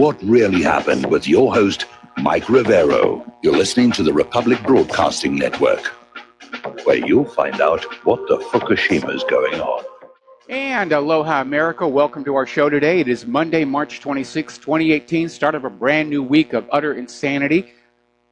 What really happened with your host, Mike Rivero. You're listening to the Republic Broadcasting Network, where you'll find out what the Fukushima's going on. And aloha, America. Welcome to our show today. It is Monday, March 26, 2018, start of a brand new week of utter insanity,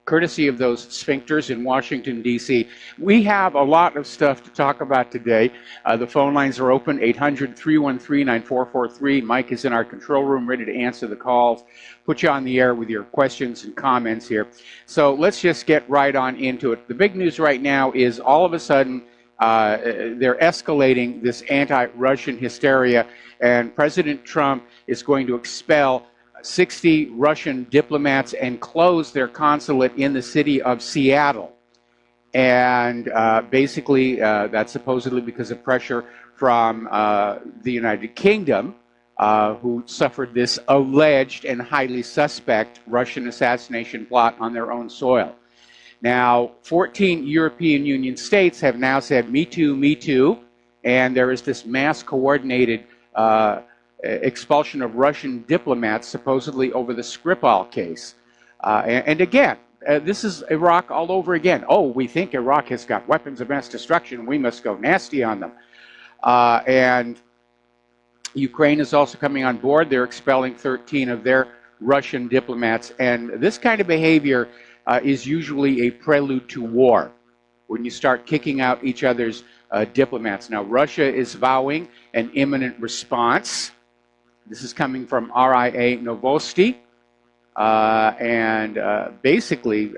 courtesy of those sphincters in Washington, D.C. We have a lot of stuff to talk about today. The phone lines are open, 800-313-9443. Mike is in our control room, ready to answer the calls, put you on the air with your questions and comments here. So let's just get right on into it. The big news right now is all of a sudden, they're escalating this anti-Russian hysteria, and President Trump is going to expel 60 Russian diplomats and close their consulate in the city of Seattle. And basically, that's supposedly because of pressure from the United Kingdom, who suffered this alleged and highly suspect Russian assassination plot on their own soil. Now, 14 European Union states have now said, me too, and there is this mass coordinated expulsion of Russian diplomats, supposedly over the Skripal case. And again, this is Iraq all over again. Oh, we think Iraq has got weapons of mass destruction. We must go nasty on them. And Ukraine is also coming on board. They're expelling 13 of their Russian diplomats. And this kind of behavior is usually a prelude to war, when you start kicking out each other's diplomats. Now, Russia is vowing an imminent response. This is coming from RIA Novosti, and basically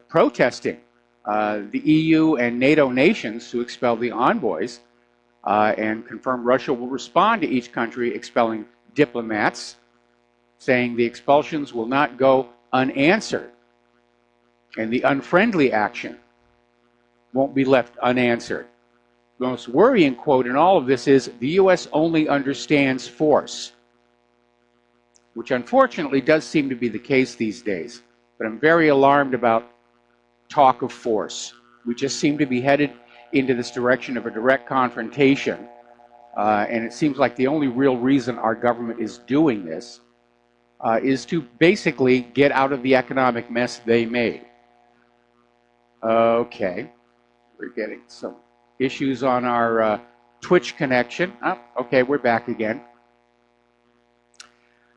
protesting the EU and NATO nations who expel the envoys, and confirm Russia will respond to each country expelling diplomats, saying the expulsions will not go unanswered, and the unfriendly action won't be left unanswered. The most worrying quote in all of this is, the U.S. only understands force, which unfortunately does seem to be the case these days. But I'm very alarmed about talk of force. We just seem to be headed into this direction of a direct confrontation, and it seems like the only real reason our government is doing this is to basically get out of the economic mess they made. Okay, we're getting some issues on our Twitch connection. Oh, okay, we're back again.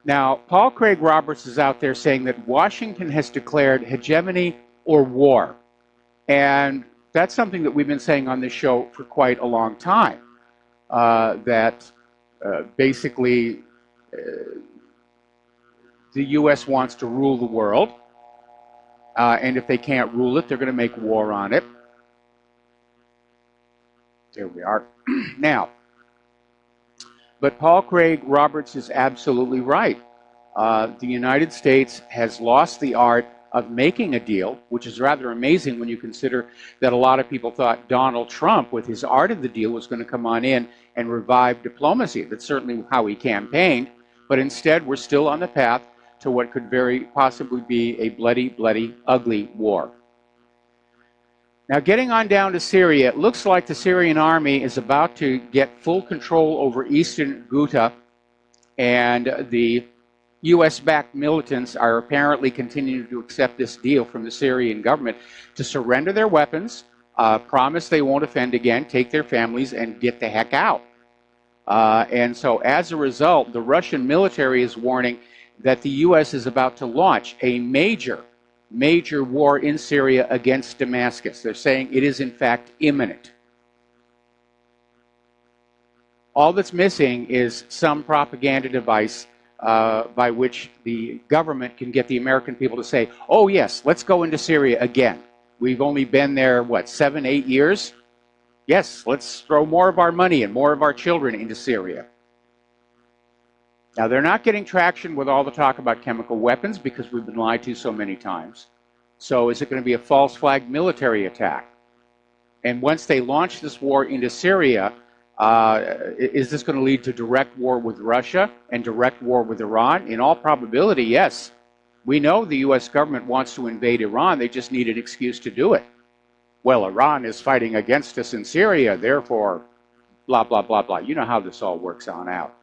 Now, Paul Craig Roberts is out there saying that Washington has declared hegemony or war. And that's something that we've been saying on this show for quite a long time, that basically the U.S. wants to rule the world, and if they can't rule it, they're going to make war on it. There we are. Now, but Paul Craig Roberts is absolutely right. The United States has lost the art of making a deal, which is rather amazing when you consider that a lot of people thought Donald Trump, with his art of the deal, was going to come on in and revive diplomacy. That's certainly how he campaigned. But instead, we're still on the path to what could very possibly be a bloody, bloody, ugly war. Now, getting on down to Syria, it looks like the Syrian army is about to get full control over eastern Ghouta, and the U.S.-backed militants are apparently continuing to accept this deal from the Syrian government to surrender their weapons, promise they won't offend again, take their families, and get the heck out. And so, as a result, the Russian military is warning that the U.S. is about to launch a major war in Syria against Damascus. They're saying it is in fact imminent. All that's missing is some propaganda device by which the government can get the American people to say, oh yes, let's go into Syria again. We've only been there, what, 7, 8 years? Yes, let's throw more of our money and more of our children into Syria. Now, they're not getting traction with all the talk about chemical weapons because we've been lied to so many times. So is it going to be a false flag military attack? And once they launch this war into Syria, is this going to lead to direct war with Russia and direct war with Iran? In all probability, yes. We know the U.S. government wants to invade Iran. They just need an excuse to do it. Well, Iran is fighting against us in Syria, therefore, blah, blah, blah, blah. You know how this all works on out.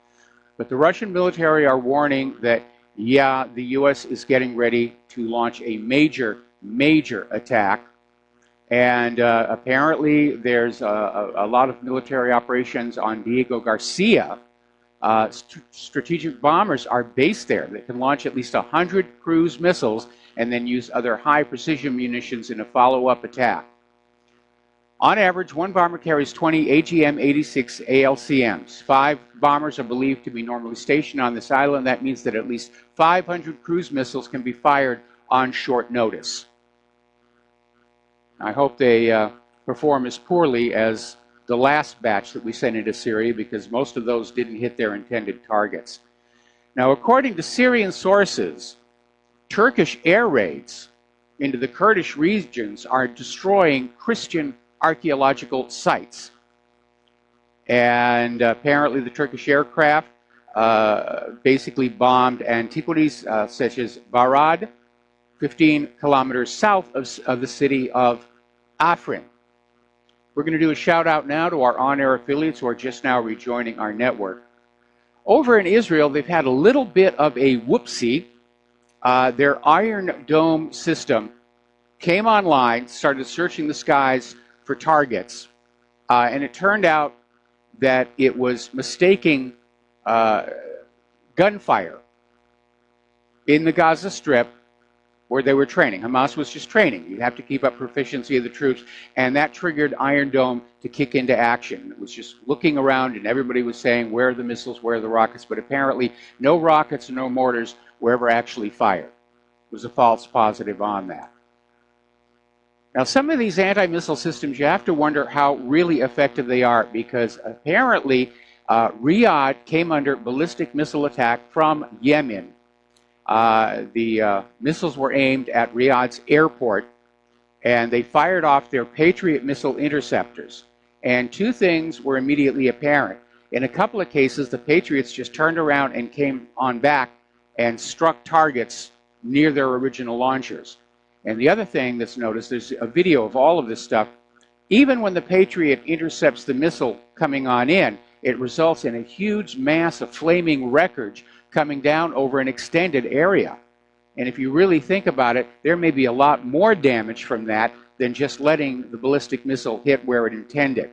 But the Russian military are warning that, yeah, the U.S. is getting ready to launch a major, major attack. And apparently there's a lot of military operations on Diego Garcia. Strategic bombers are based there that can launch at least 100 cruise missiles and then use other high-precision munitions in a follow-up attack. On average, one bomber carries 20 AGM-86 ALCMs. 5 bombers are believed to be normally stationed on this island. That means that at least 500 cruise missiles can be fired on short notice. I hope they perform as poorly as the last batch that we sent into Syria, because most of those didn't hit their intended targets. Now, according to Syrian sources, Turkish air raids into the Kurdish regions are destroying Christian archaeological sites. And apparently the Turkish aircraft basically bombed antiquities such as Barad, 15 kilometers south of the city of Afrin. We're going to do a shout out now to our on-air affiliates who are just now rejoining our network. Over in Israel, they've had a little bit of a whoopsie. Their Iron Dome system came online, started searching the skies for targets, and it turned out that it was mistaking gunfire in the Gaza Strip where they were training. Hamas was just training. You have to keep up proficiency of the troops, and that triggered Iron Dome to kick into action. It was just looking around, and everybody was saying, where are the missiles, where are the rockets? But apparently, no rockets and no mortars were ever actually fired. It was a false positive on that. Now, some of these anti-missile systems, you have to wonder how really effective they are, because apparently Riyadh came under ballistic missile attack from Yemen. The missiles were aimed at Riyadh's airport, and they fired off their Patriot missile interceptors. And 2 things were immediately apparent. In a couple of cases, the Patriots just turned around and came on back and struck targets near their original launchers. And the other thing that's noticed, there's a video of all of this stuff. Even when the Patriot intercepts the missile coming on in, it results in a huge mass of flaming wreckage coming down over an extended area. And if you really think about it, there may be a lot more damage from that than just letting the ballistic missile hit where it intended.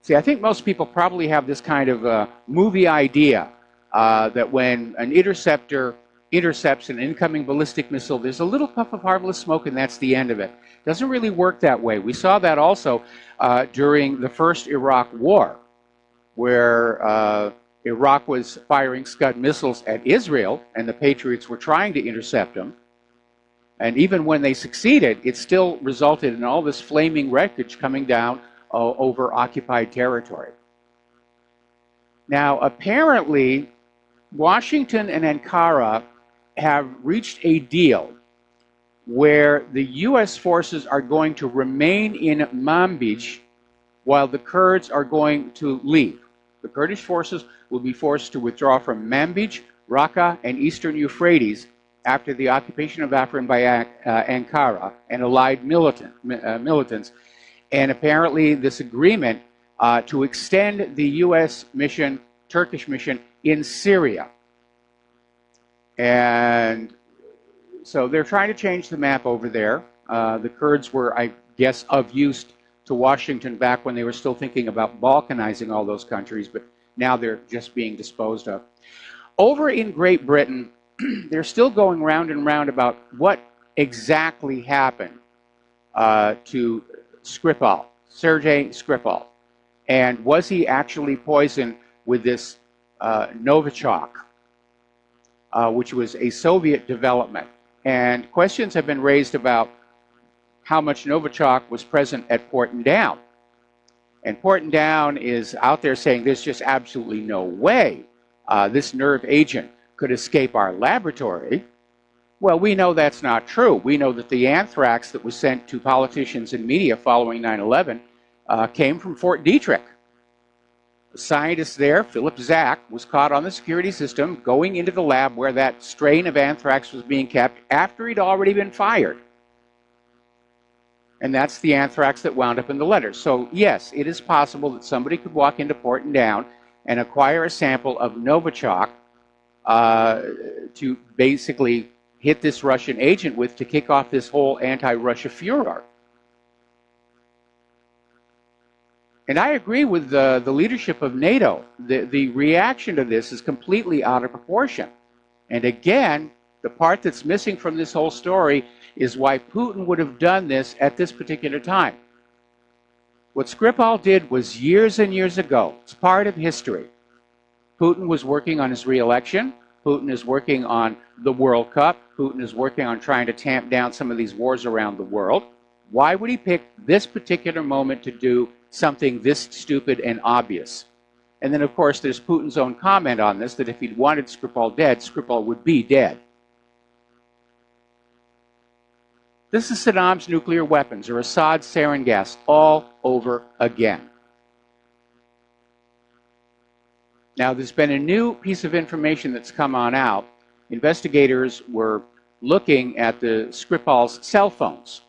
See, I think most people probably have this kind of movie idea that when an interceptor intercepts an incoming ballistic missile, there's a little puff of harmless smoke and that's the end of it. Doesn't really work that way. We saw that also during the first Iraq War, where Iraq was firing Scud missiles at Israel, and the Patriots were trying to intercept them. And even when they succeeded, it still resulted in all this flaming wreckage coming down over occupied territory. Now, apparently, Washington and Ankara have reached a deal where the U.S. forces are going to remain in Manbij while the Kurds are going to leave. The Kurdish forces will be forced to withdraw from Manbij, Raqqa, and eastern Euphrates after the occupation of Afrin by Ankara and allied militants. And apparently this agreement to extend the U.S. mission, Turkish mission, in Syria. And so they're trying to change the map over there. The Kurds were, I guess, of use to Washington back when they were still thinking about balkanizing all those countries, but now they're just being disposed of. Over in Great Britain, they're still going round and round about what exactly happened to Skripal, Sergei Skripal, and was he actually poisoned with this Novichok, which was a Soviet development. And questions have been raised about how much Novichok was present at Porton Down. And Porton Down is out there saying there's just absolutely no way this nerve agent could escape our laboratory. Well, we know that's not true. We know that the anthrax that was sent to politicians and media following 9/11 came from Fort Detrick. The scientist there, Philip Zach, was caught on the security system going into the lab where that strain of anthrax was being kept after he'd already been fired. And that's the anthrax that wound up in the letter. So yes, it is possible that somebody could walk into Porton Down and acquire a sample of Novichok to basically hit this Russian agent with to kick off this whole anti-Russia furor. And I agree with the leadership of NATO. The reaction to this is completely out of proportion. And again, the part that's missing from this whole story is why Putin would have done this at this particular time. What Skripal did was years and years ago. It's part of history. Putin was working on his re-election. Putin is working on the World Cup. Putin is working on trying to tamp down some of these wars around the world. Why would he pick this particular moment to do something this stupid and obvious? And then, of course, there's Putin's own comment on this, that if he'd wanted Skripal dead, Skripal would be dead. This is Saddam's nuclear weapons, or Assad's sarin gas, all over again. Now, there's been a new piece of information that's come on out. Investigators were looking at the Skripal's cell phones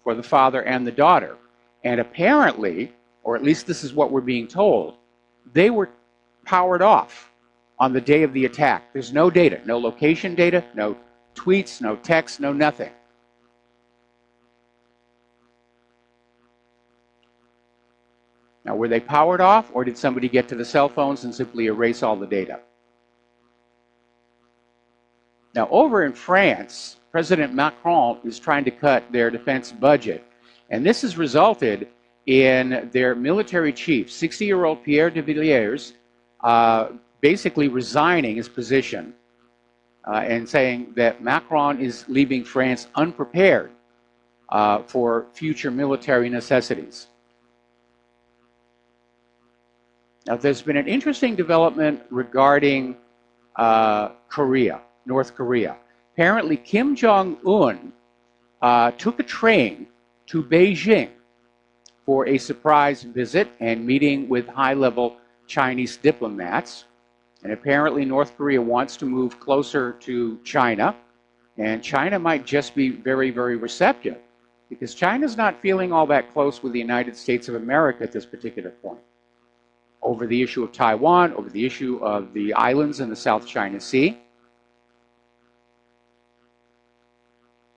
for the father and the daughter. And apparently, or at least this is what we're being told, they were powered off on the day of the attack. There's no data, no location data, no tweets, no texts, no nothing. Now, were they powered off, or did somebody get to the cell phones and simply erase all the data? Now, over in France, President Macron is trying to cut their defense budget. And this has resulted in their military chief, 60-year-old Pierre de Villiers, basically resigning his position and saying that Macron is leaving France unprepared for future military necessities. Now, there's been an interesting development regarding Korea, North Korea. Apparently, Kim Jong-un took a train to Beijing for a surprise visit and meeting with high-level Chinese diplomats. And apparently, North Korea wants to move closer to China. And China might just be very, very receptive, because China's not feeling all that close with the United States of America at this particular point, over the issue of Taiwan, over the issue of the islands in the South China Sea.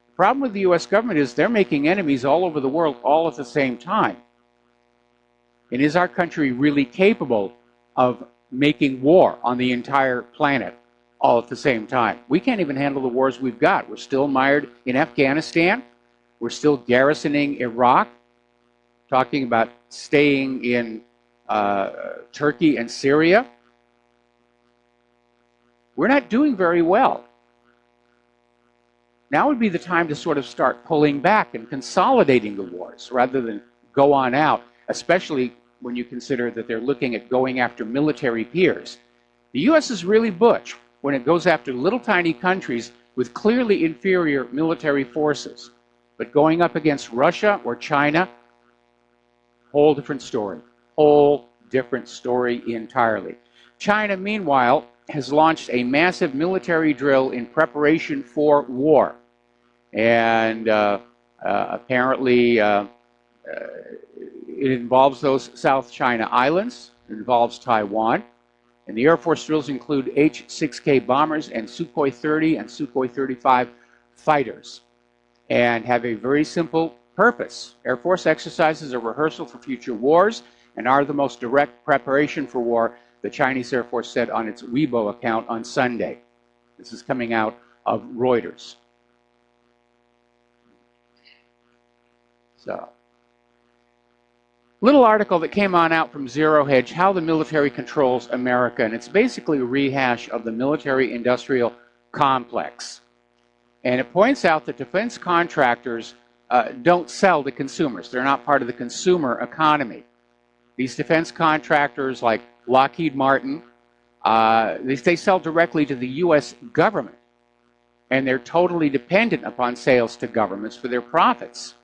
The problem with the U.S. government is they're making enemies all over the world all at the same time. And is our country really capable of making war on the entire planet all at the same time? We can't even handle the wars we've got. We're still mired in Afghanistan. We're still garrisoning Iraq, talking about staying in Turkey and Syria. We're not doing very well. Now would be the time to sort of start pulling back and consolidating the wars rather than go on out, especially when you consider that they're looking at going after military peers. The U.S. is really butch when it goes after little tiny countries with clearly inferior military forces. But going up against Russia or China, whole different story. Whole different story entirely. China, meanwhile, has launched a massive military drill in preparation for war. And apparently it involves those South China islands, it involves Taiwan. And the Air Force drills include H-6K bombers and Sukhoi 30 and Sukhoi 35 fighters, and have a very simple purpose. Air Force exercises are rehearsal for future wars and are the most direct preparation for war, the Chinese Air Force said on its Weibo account on Sunday. This is coming out of Reuters. So, little article that came on out from Zero Hedge, How the Military Controls America, and it's basically a rehash of the military-industrial complex. And it points out that defense contractors don't sell to consumers. They're not part of the consumer economy. These defense contractors like Lockheed Martin, they sell directly to the U.S. government. And they're totally dependent upon sales to governments for their profits,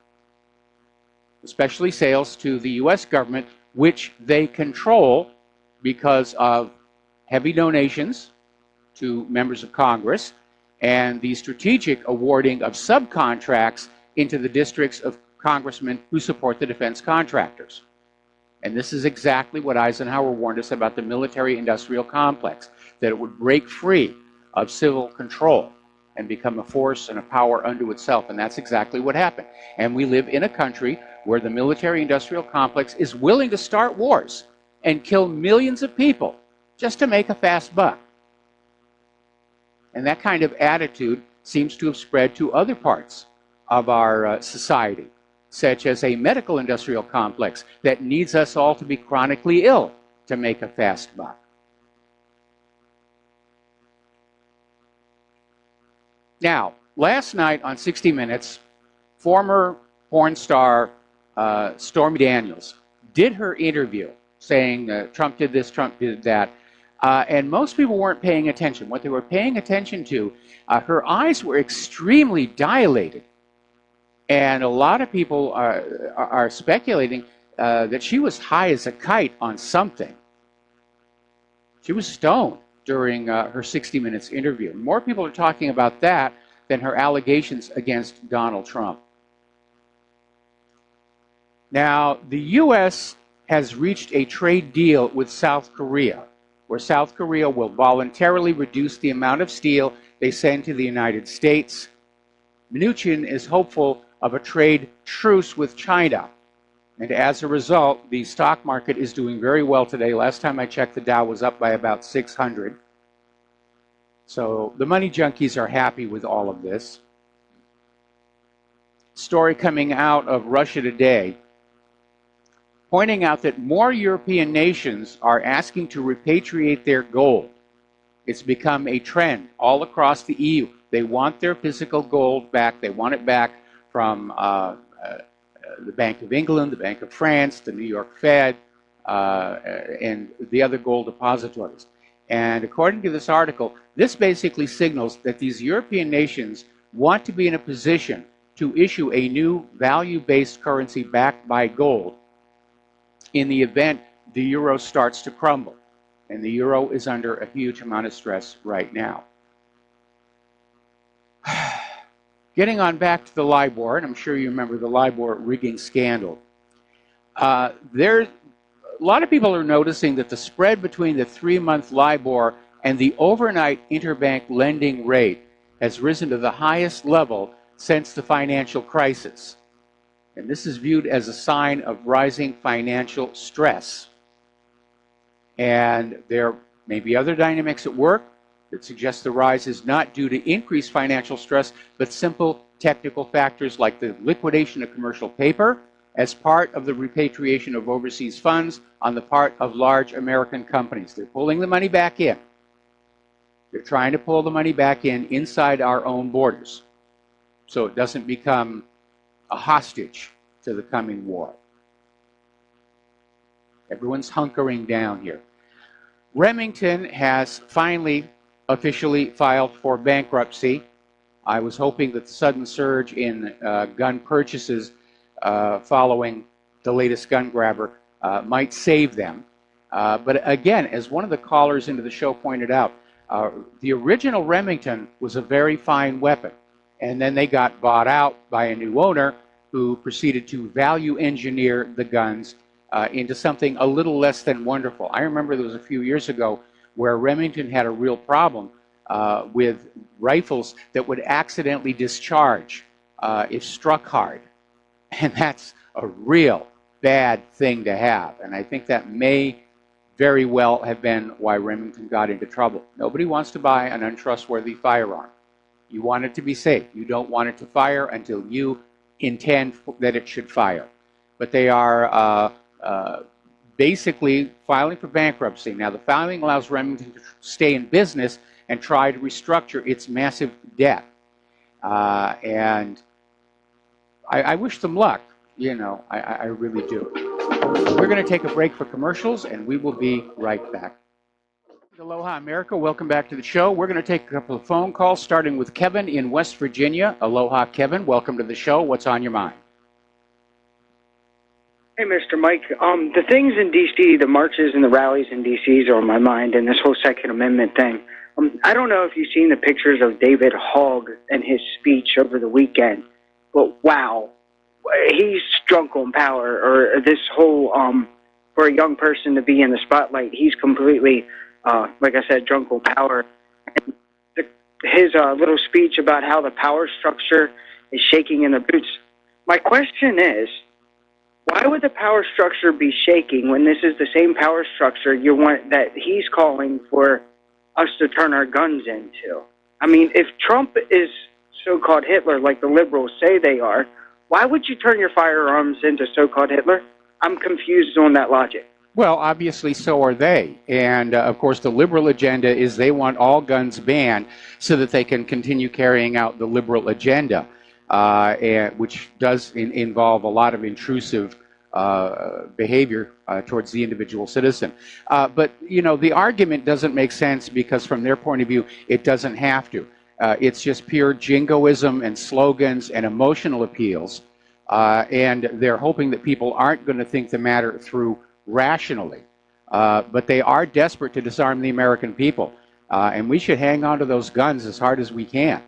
especially sales to the U.S. government, which they control because of heavy donations to members of Congress and the strategic awarding of subcontracts into the districts of congressmen who support the defense contractors. And this is exactly what Eisenhower warned us about the military-industrial complex, that it would break free of civil control and become a force and a power unto itself. And that's exactly what happened. And we live in a country where the military-industrial complex is willing to start wars and kill millions of people just to make a fast buck. And that kind of attitude seems to have spread to other parts of our society, such as a medical industrial complex that needs us all to be chronically ill to make a fast buck. Now, last night on 60 Minutes, former porn star Stormy Daniels did her interview saying Trump did this, Trump did that, and most people weren't paying attention. What they were paying attention to, her eyes were extremely dilated. And a lot of people are speculating that she was high as a kite on something. She was stoned during her 60 Minutes interview. More people are talking about that than her allegations against Donald Trump. Now, the U.S. has reached a trade deal with South Korea, where South Korea will voluntarily reduce the amount of steel they send to the United States. Mnuchin is hopeful of a trade truce with China. And as a result, the stock market is doing very well today. Last time I checked, the Dow was up by about 600. So the money junkies are happy with all of this. Story coming out of Russia today, pointing out that more European nations are asking to repatriate their gold. It's become a trend all across the EU. They want their physical gold back. They want it back from the Bank of England, the Bank of France, the New York Fed, and the other gold depositories. And according to this article, this basically signals that these European nations want to be in a position to issue a new value-based currency backed by gold in the event the euro starts to crumble. And the euro is under a huge amount of stress right now. Getting on back to the LIBOR, and I'm sure you remember the LIBOR rigging scandal. A lot of people are noticing that the spread between the 3-month LIBOR and the overnight interbank lending rate has risen to the highest level since the financial crisis. And this is viewed as a sign of rising financial stress. And there may be other dynamics at work that suggest the rise is not due to increased financial stress, but simple technical factors like the liquidation of commercial paper as part of the repatriation of overseas funds on the part of large American companies. They're pulling the money back in. They're trying to pull the money back in inside our own borders so it doesn't become a hostage to the coming war. Everyone's hunkering down here. Remington has finally officially filed for bankruptcy. I was hoping that the sudden surge in gun purchases following the latest gun grabber might save them. But again, as one of the callers into the show pointed out, the original Remington was a very fine weapon. And then they got bought out by a new owner who proceeded to value engineer the guns into something a little less than wonderful. I remember there was a few years ago where Remington had a real problem with rifles that would accidentally discharge if struck hard. And that's a real bad thing to have. And I think that may very well have been why Remington got into trouble. Nobody wants to buy an untrustworthy firearm. You want it to be safe. You don't want it to fire until you intend that it should fire. But they are basically filing for bankruptcy. Now, the filing allows Remington to stay in business and try to restructure its massive debt. And I wish them luck. You know, I really do. We're going to take a break for commercials, and we will be right back. Aloha, America. Welcome back to the show. We're going to take a couple of phone calls, starting with Kevin in West Virginia. Aloha, Kevin. Welcome to the show. What's on your mind? Hey, Mr. Mike. The things in D.C., the marches and the rallies in D.C. are on my mind, and this whole Second Amendment thing. I don't know if you've seen the pictures of David Hogg and his speech over the weekend, but wow, he's drunk on power. Or this whole for a young person to be in the spotlight. He's completely, like I said, drunk on power. And his little speech about how the power structure is shaking in the boots. My question is, why would the power structure be shaking when this is the same power structure that he's calling for us to turn our guns into? I mean, if Trump is so-called Hitler, like the liberals say they are, why would you turn your firearms into so-called Hitler? I'm confused on that logic. Well, obviously, so are they. And, of course, the liberal agenda is they want all guns banned so that they can continue carrying out the liberal agenda, which does involve a lot of intrusive behavior towards the individual citizen. But, you know, the argument doesn't make sense because from their point of view, it doesn't have to. It's just pure jingoism and slogans and emotional appeals. And they're hoping that people aren't going to think the matter through rationally. But they are desperate to disarm the American people. And we should hang on to those guns as hard as we can.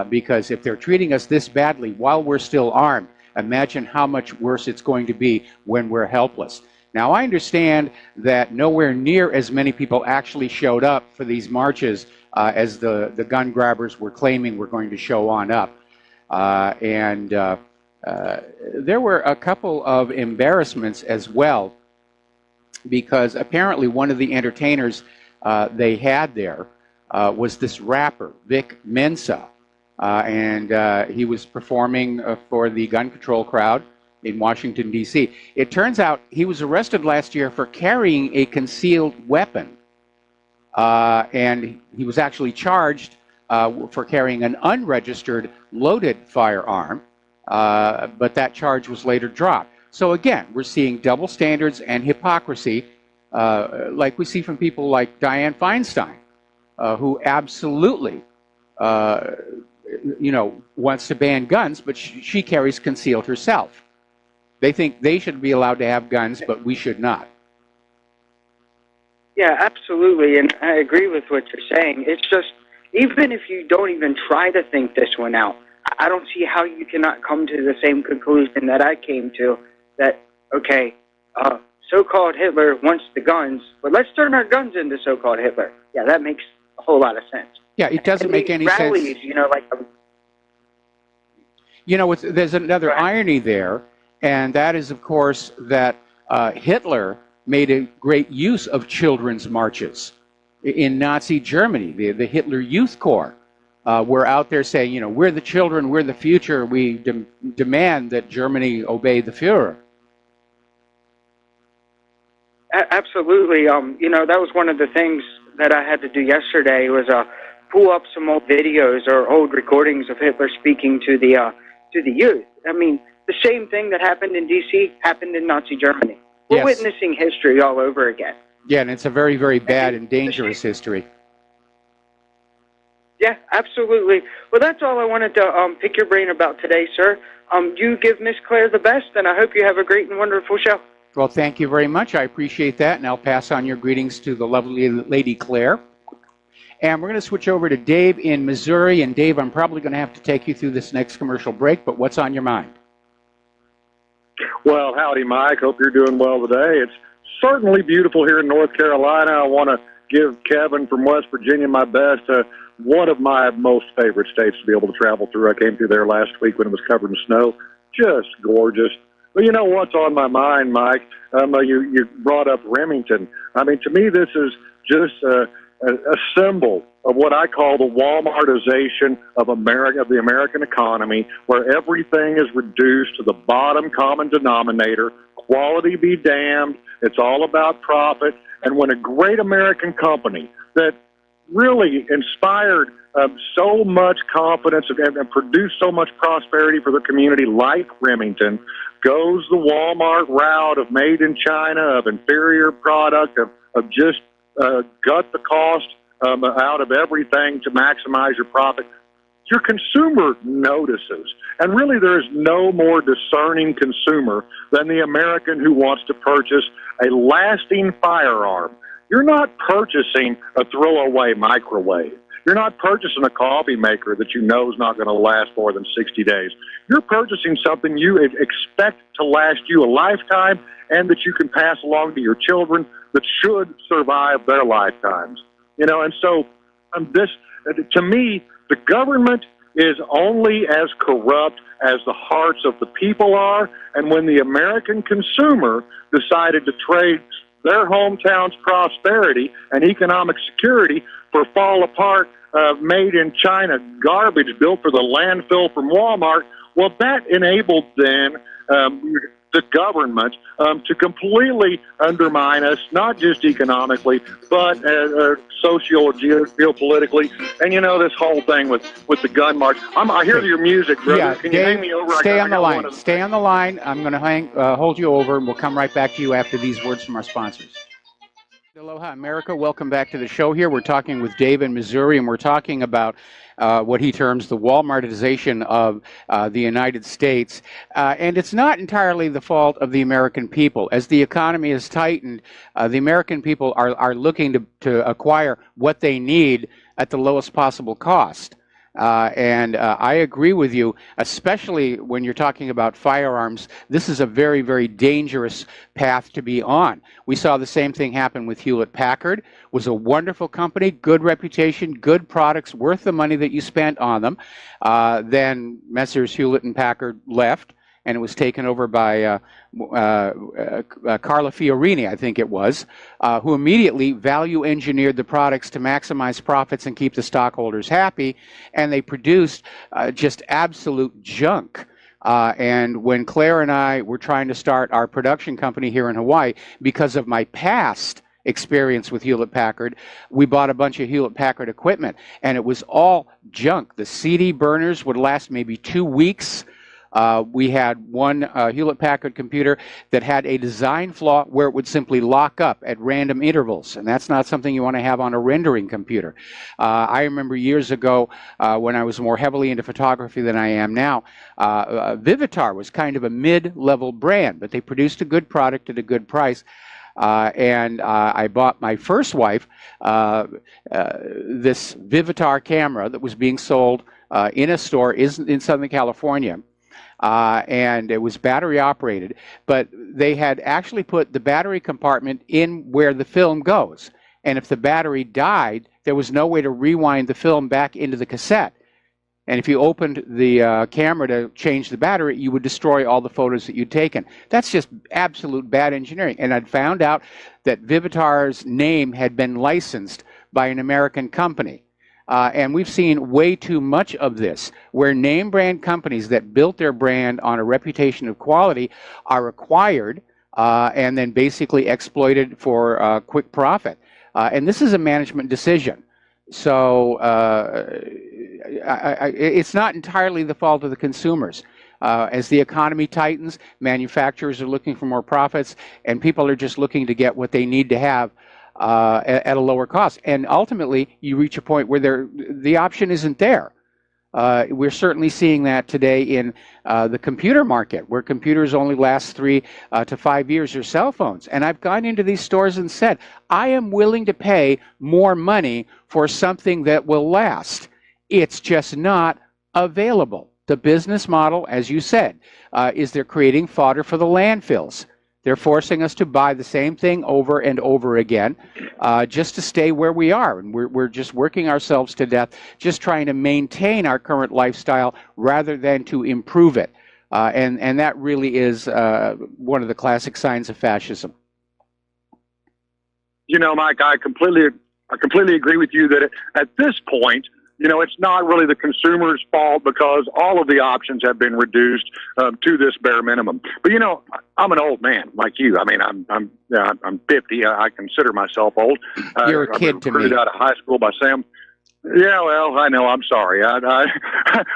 Because if they're treating us this badly while we're still armed, imagine how much worse it's going to be when we're helpless. Now, I understand that nowhere near as many people actually showed up for these marches as the gun grabbers were claiming were going to show on up. There were a couple of embarrassments as well, because apparently one of the entertainers they had there was this rapper, Vic Mensa. He was performing for the gun control crowd in Washington, D.C. It turns out he was arrested last year for carrying a concealed weapon. And he was actually charged for carrying an unregistered loaded firearm, but that charge was later dropped. So again, we're seeing double standards and hypocrisy, like we see from people like Dianne Feinstein, who absolutely wants to ban guns, but she carries concealed herself. They think they should be allowed to have guns, but we should not. Yeah, absolutely, and I agree with what you're saying. It's just, even if you don't even try to think this one out, I don't see how you cannot come to the same conclusion that I came to, that, okay, so-called Hitler wants the guns, but let's turn our guns into so-called Hitler. Yeah, that makes a whole lot of sense. Yeah, it doesn't make any rallies, sense. There's another irony there, and that is, of course, that Hitler made a great use of children's marches. In Nazi Germany, the Hitler Youth Corps were out there saying, we're the children, we're the future, we demand that Germany obey the Fuhrer. Absolutely. That was one of the things that I had to do yesterday was pull up some old videos or old recordings of Hitler speaking to the youth. I mean, the same thing that happened in D.C. happened in Nazi Germany. We're witnessing history all over again. Yeah, and it's a very, very bad and dangerous history. Yeah, absolutely. Well, that's all I wanted to pick your brain about today, sir. You give Miss Claire the best, and I hope you have a great and wonderful show. Well, thank you very much. I appreciate that, and I'll pass on your greetings to the lovely Lady Claire. And we're going to switch over to Dave in Missouri. And Dave, I'm probably going to have to take you through this next commercial break, but what's on your mind? Well, howdy, Mike. Hope you're doing well today. It's certainly beautiful here in North Carolina. I want to give Kevin from West Virginia my best. One of my most favorite states to be able to travel through. I came through there last week when it was covered in snow. Just gorgeous. But you know what's on my mind, Mike? You brought up Remington. I mean, to me, this is just a symbol of what I call the Walmartization of America, of the American economy, where everything is reduced to the bottom common denominator. Quality be damned. It's all about profit. And when a great American company that really inspired so much confidence and produced so much prosperity for their community, like Remington, goes the Walmart route of made in China, of inferior product, of just gut the cost out of everything to maximize your profit, your consumer notices. And really, there is no more discerning consumer than the American who wants to purchase a lasting firearm. You're not purchasing a throwaway microwave. You're not purchasing a coffee maker that you know is not going to last more than 60 days. You're purchasing something you expect to last you a lifetime and that you can pass along to your children that should survive their lifetimes. You know, and so to me, the government is only as corrupt as the hearts of the people are. And when the American consumer decided to trade their hometown's prosperity and economic security for fall apart, made in China garbage built for the landfill from Walmart, well, that enabled then the government to completely undermine us, not just economically, but social or geopolitically. And, you know, this whole thing with the gun march. I hear your music, brother. Yeah, Can you hang me over? Stay on the line. Stay on the line. I'm going to hold you over, and we'll come right back to you after these words from our sponsors. Aloha, America. Welcome back to the show here. We're talking with Dave in Missouri, and we're talking about what he terms the Walmartization of the United States. And it's not entirely the fault of the American people. As the economy has tightened, the American people are looking to acquire what they need at the lowest possible cost. And I agree with you, especially when you're talking about firearms. This is a very, very dangerous path to be on. We saw the same thing happen with Hewlett-Packard. It was a wonderful company, good reputation, good products, worth the money that you spent on them. Then Messrs. Hewlett and Packard left, and it was taken over by Carla Fiorini, I think it was, who immediately value engineered the products to maximize profits and keep the stockholders happy, and they produced just absolute junk. And when Claire and I were trying to start our production company here in Hawaii, because of my past experience with Hewlett-Packard, we bought a bunch of Hewlett-Packard equipment, and it was all junk. The CD burners would last maybe 2 weeks. We had one Hewlett-Packard computer that had a design flaw where it would simply lock up at random intervals, and that's not something you want to have on a rendering computer. I remember years ago when I was more heavily into photography than I am now, Vivitar was kind of a mid-level brand, but they produced a good product at a good price. And I bought my first wife this Vivitar camera that was being sold in a store in Southern California. And it was battery operated, but they had actually put the battery compartment in where the film goes. And if the battery died, there was no way to rewind the film back into the cassette. And if you opened the camera to change the battery, you would destroy all the photos that you'd taken. That's just absolute bad engineering. And I'd found out that Vivitar's name had been licensed by an American company. And we've seen way too much of this, where name brand companies that built their brand on a reputation of quality are acquired and then basically exploited for quick profit. And this is a management decision. So it's not entirely the fault of the consumers. As the economy tightens, manufacturers are looking for more profits, and people are just looking to get what they need to have at a lower cost. And ultimately, you reach a point where the option isn't there. We're certainly seeing that today in the computer market, where computers only last 3 to 5 years, or cell phones. And I've gone into these stores and said, I am willing to pay more money for something that will last. It's just not available. The business model, as you said, is they're creating fodder for the landfills. They're forcing us to buy the same thing over and over again just to stay where we are. And we're just working ourselves to death, just trying to maintain our current lifestyle rather than to improve it. And that really is one of the classic signs of fascism. You know, Mike, I completely agree with you that at this point, you know, it's not really the consumer's fault because all of the options have been reduced to this bare minimum. But you know, I'm an old man like you. I mean, I'm 50. I consider myself old. You're a kid to me. Recruited out of high school by Sam. Yeah, well, I know. I'm sorry. I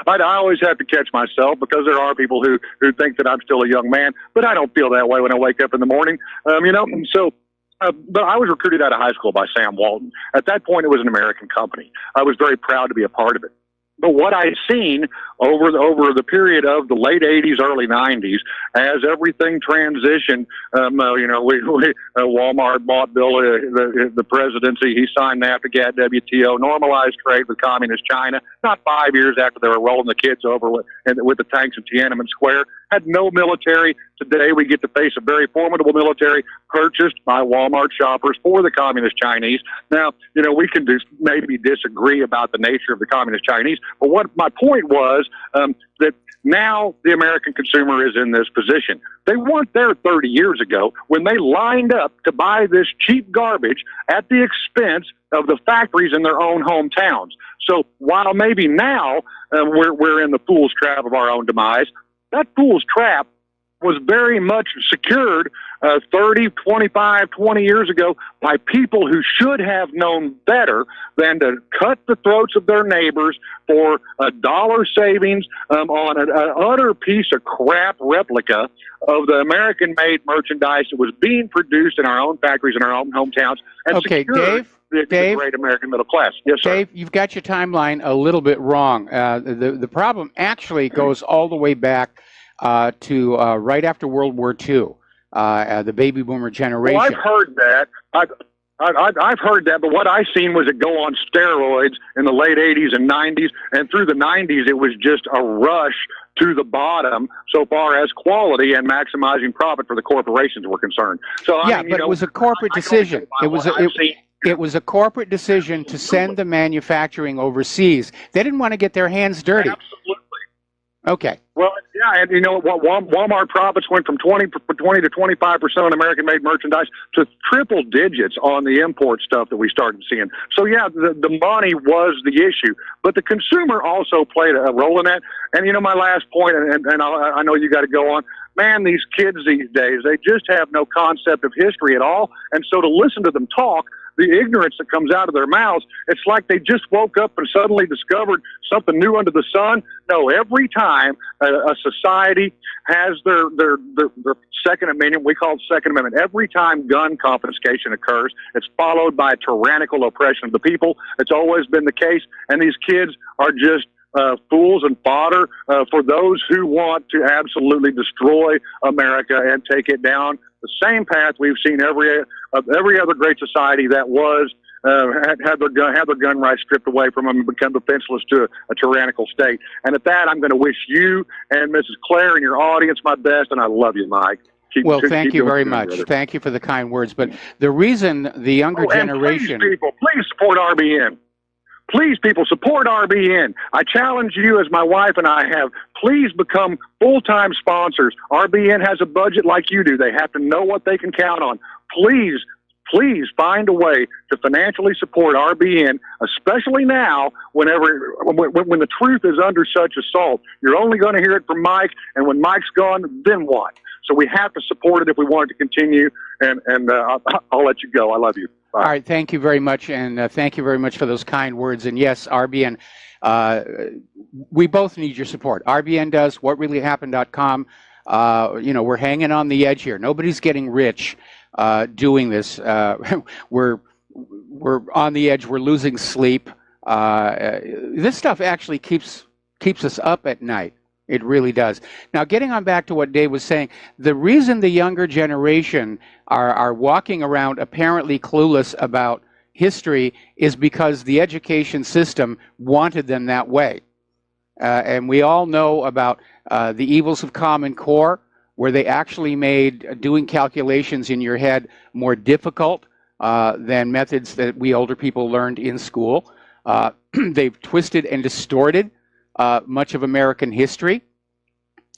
always have to catch myself because there are people who think that I'm still a young man, but I don't feel that way when I wake up in the morning. You know, and so. But I was recruited out of high school by Sam Walton. At that point, it was an American company. I was very proud to be a part of it. But what I've seen over the period of the late 80s, early 90s, as everything transitioned, Walmart bought Bill, the presidency. He signed NAFTA, GATT, WTO, normalized trade with communist China. Not 5 years after they were rolling the kids over with the tanks in Tiananmen Square. Had no military. Today we get to face a very formidable military purchased by Walmart shoppers for the communist Chinese. Now, we can maybe disagree about the nature of the communist Chinese, but what my point was that now the American consumer is in this position. They weren't there 30 years ago when they lined up to buy this cheap garbage at the expense of the factories in their own hometowns. So while maybe now we're in the fool's trap of our own demise, that fool's trap was very much secured 30, 25, 20 years ago by people who should have known better than to cut the throats of their neighbors for a dollar savings on an utter piece of crap replica of the American-made merchandise that was being produced in our own factories in our own hometowns and Okay, secured the great American middle class. Yes, sir. Dave, you've got your timeline a little bit wrong. The problem actually goes all the way back to right after World War II, the baby boomer generation. Well, I've heard that. I've heard that, but what I seen was it go on steroids in the late 80s and 90s, and through the 90s it was just a rush to the bottom so far as quality and maximizing profit for the corporations were concerned. So yeah, but it was a corporate decision. It was a corporate decision to send the manufacturing overseas. They didn't want to get their hands dirty. Absolutely. Okay. Well, yeah, and Walmart profits went from 20 to 25% on American-made merchandise to triple digits on the import stuff that we started seeing. So, yeah, the money was the issue, but the consumer also played a role in that. And, my last point, and I know you got to go on, man, these kids these days, they just have no concept of history at all, and so to listen to them talk, the ignorance that comes out of their mouths, it's like they just woke up and suddenly discovered something new under the sun. No, every time a society has their Second Amendment, we call it Second Amendment, every time gun confiscation occurs, it's followed by tyrannical oppression of the people. It's always been the case, and these kids are just fools and fodder for those who want to absolutely destroy America and take it down the same path we've seen every other great society that was had their gun rights stripped away from them and become defenseless to a tyrannical state. And at that, I'm going to wish you and Mrs. Claire and your audience my best, and I love you, Mike. Thank you very much. Brother. Thank you for the kind words. But the reason the younger generation... Please support RBN. Please, people, support RBN. I challenge you, as my wife and I have, please become full-time sponsors. RBN has a budget like you do. They have to know what they can count on. Please find a way to financially support RBN, especially now when the truth is under such assault. You're only going to hear it from Mike, and when Mike's gone, then what? So we have to support it if we want it to continue, and I'll let you go. I love you. Bye. All right, thank you very much, and thank you very much for those kind words. And yes, RBN, we both need your support. RBN does, whatreallyhappened.com. We're hanging on the edge here. Nobody's getting rich doing this. We're on the edge. We're losing sleep. This stuff actually keeps us up at night. It really does. Now, getting on back to what Dave was saying, the reason the younger generation are walking around apparently clueless about history is because the education system wanted them that way. And we all know about the evils of Common Core, where they actually made doing calculations in your head more difficult than methods that we older people learned in school. They've twisted and distorted much of American history.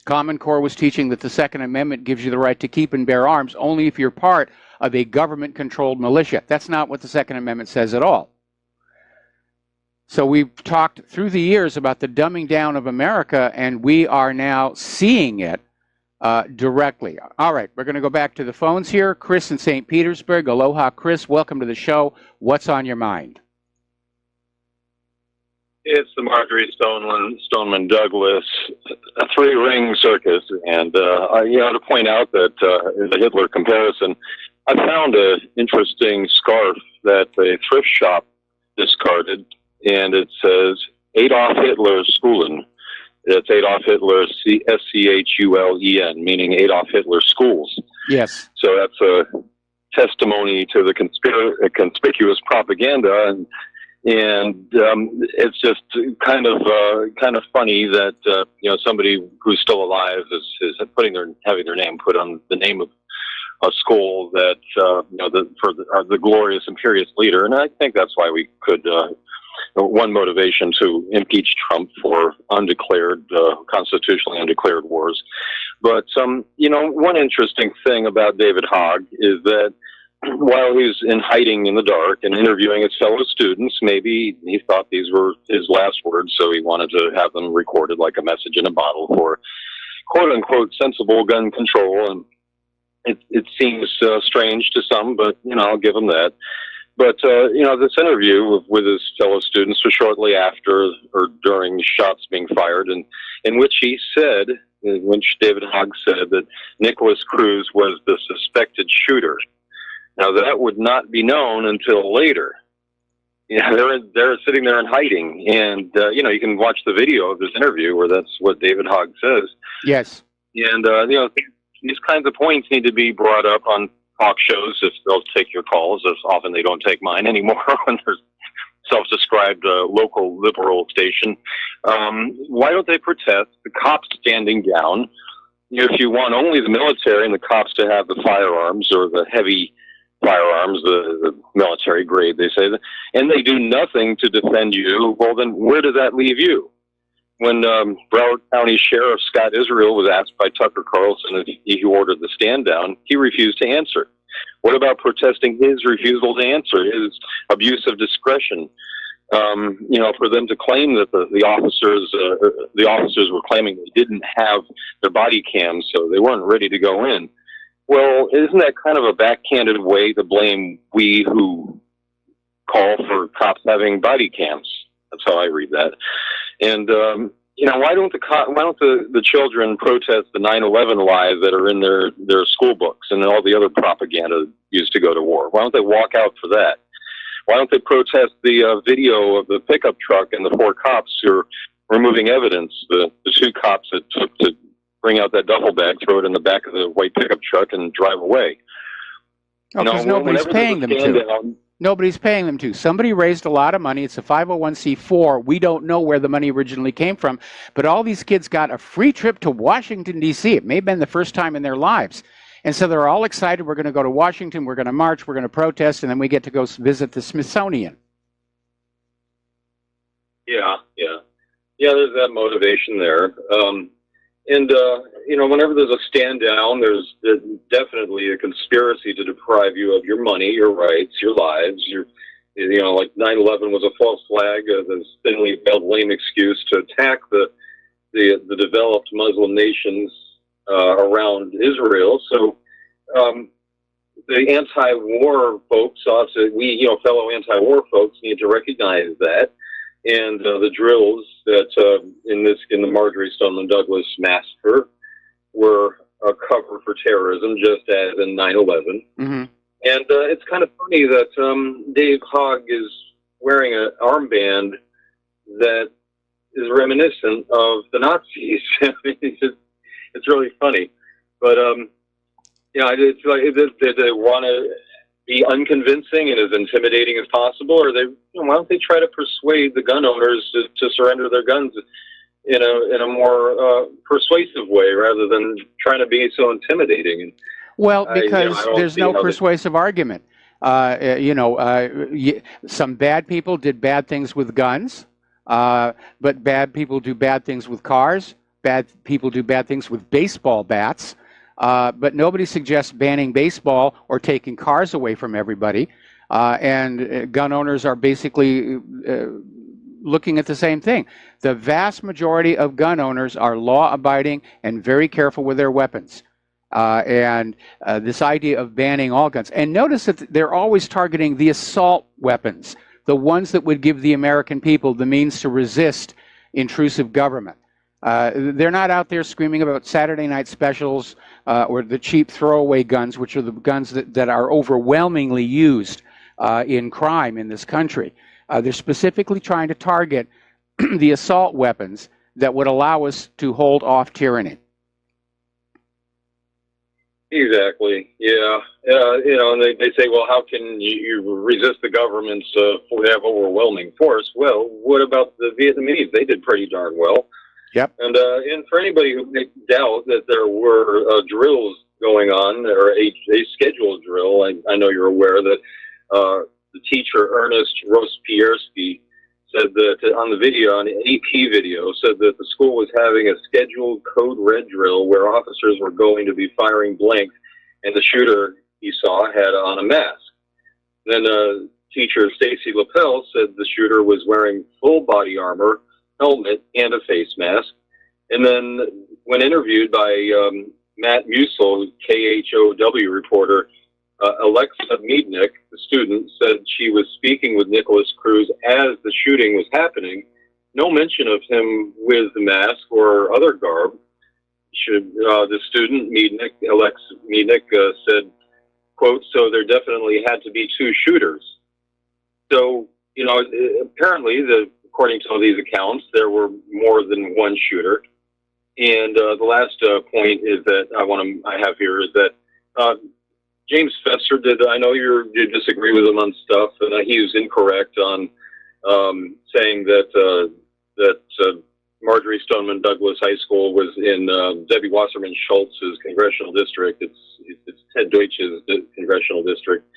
Common Core was teaching that the Second Amendment gives you the right to keep and bear arms only if you're part of a government-controlled militia. That's not what the Second Amendment says at all. So we've talked through the years about the dumbing down of America, and we are now seeing it directly. All right, we're going to go back to the phones here. Chris in St. Petersburg. Aloha, Chris. Welcome to the show. What's on your mind? It's the Marjorie Stoneman Douglas three-ring circus, and to point out that in the Hitler comparison, I found an interesting scarf that a thrift shop discarded, and it says Adolf Hitler Schulen. It's Adolf Hitler, Schulen, meaning Adolf Hitler schools. Yes. So that's a testimony to the conspicuous propaganda, and it's just kind of funny that somebody who's still alive is having their name put on the name of a school that for the glorious imperious leader, and I think that's why we could. One motivation to impeach Trump for constitutionally undeclared wars. But, one interesting thing about David Hogg is that while he was in hiding in the dark and interviewing his fellow students, maybe he thought these were his last words, so he wanted to have them recorded like a message in a bottle for quote-unquote sensible gun control. And it seems strange to some, but, I'll give him that. But, this interview with his fellow students was shortly after or during shots being fired, and in which David Hogg said that Nicholas Cruz was the suspected shooter. Now, that would not be known until later. They're sitting there in hiding, and, you can watch the video of this interview where that's what David Hogg says. Yes. And, these kinds of points need to be brought up on talk shows if they'll take your calls, as often they don't take mine anymore when there's self-described local liberal station. Why don't they protest the cops standing down? If you want only the military and the cops to have the firearms or the heavy firearms, the military grade, they say, and they do nothing to defend you, well, then where does that leave you? When Broward County Sheriff Scott Israel was asked by Tucker Carlson if he ordered the stand down, he refused to answer. What about protesting his refusal to answer, his abuse of discretion? For them to claim that the officers were claiming they didn't have their body cams, so they weren't ready to go in. Well, isn't that kind of a backhanded way to blame we who call for cops having body cams? That's how I read that. And why don't the children protest the 9/11 lies that are in their school books and all the other propaganda used to go to war? Why don't they walk out for that? Why don't they protest the video of the pickup truck and the 4 cops who are removing evidence? The 2 cops that took to bring out that duffel bag, throw it in the back of the white pickup truck, and drive away. Because nobody's paying them to. Nobody's paying them to. Somebody raised a lot of money. It's a 501c4. We don't know where the money originally came from, but all these kids got a free trip to Washington, D.C. It may have been the first time in their lives. And so they're all excited. We're going to go to Washington. We're going to march. We're going to protest. And then we get to go visit the Smithsonian. Yeah, there's that motivation there. Whenever there's a stand down, there's definitely a conspiracy to deprive you of your money, your rights, your lives. Like 9/11 was a false flag, this thinly veiled lame excuse to attack the developed Muslim nations around Israel. So the anti-war folks fellow anti-war folks need to recognize that. And the drills that in the Marjorie Stoneman Douglas massacre were a cover for terrorism, just as in 9/11. Mm-hmm. And it's kind of funny that Dave Hogg is wearing an armband that is reminiscent of the Nazis. It's really funny, but it's like they want to be unconvincing and as intimidating as possible, or why don't they try to persuade the gun owners to surrender their guns in a more persuasive way rather than trying to be so intimidating? Well, because there's no persuasive argument. Some bad people did bad things with guns, but bad people do bad things with cars. Bad people do bad things with baseball bats. But nobody suggests banning baseball or taking cars away from everybody. And gun owners are basically looking at the same thing. The vast majority of gun owners are law-abiding and very careful with their weapons. And this idea of banning all guns. And notice that they're always targeting the assault weapons, the ones that would give the American people the means to resist intrusive government. They're not out there screaming about Saturday night specials or the cheap throwaway guns, which are the guns that are overwhelmingly used in crime in this country. They're specifically trying to target the assault weapons that would allow us to hold off tyranny. Exactly. Yeah. And they say, well, how can you resist the government's we have overwhelming force? Well, what about the Vietnamese? They did pretty darn well. Yep. And for anybody who may doubt that there were drills going on, or a scheduled drill, I know you're aware that the teacher, Ernest Rospierski, said that on the video, on the AP video, said that the school was having a scheduled code red drill where officers were going to be firing blanks, and the shooter he saw had on a mask. Then teacher Stacy Lapel said the shooter was wearing full body armor, helmet, and a face mask. And then when interviewed by Matt Musil, KHOW reporter, Alexa Miednik, the student, said she was speaking with Nicholas Cruz as the shooting was happening. No mention of him with the mask or other garb. The student, Alexa Miednik, said, quote, so there definitely had to be two shooters. So, apparently, according to all these accounts, there were more than one shooter. And the last point is that I have here is that James Fetzer I know you disagree with him on stuff, and he was incorrect on saying that Marjorie Stoneman Douglas High School was in Debbie Wasserman Schultz's congressional district. It's Ted Deutsch's congressional district.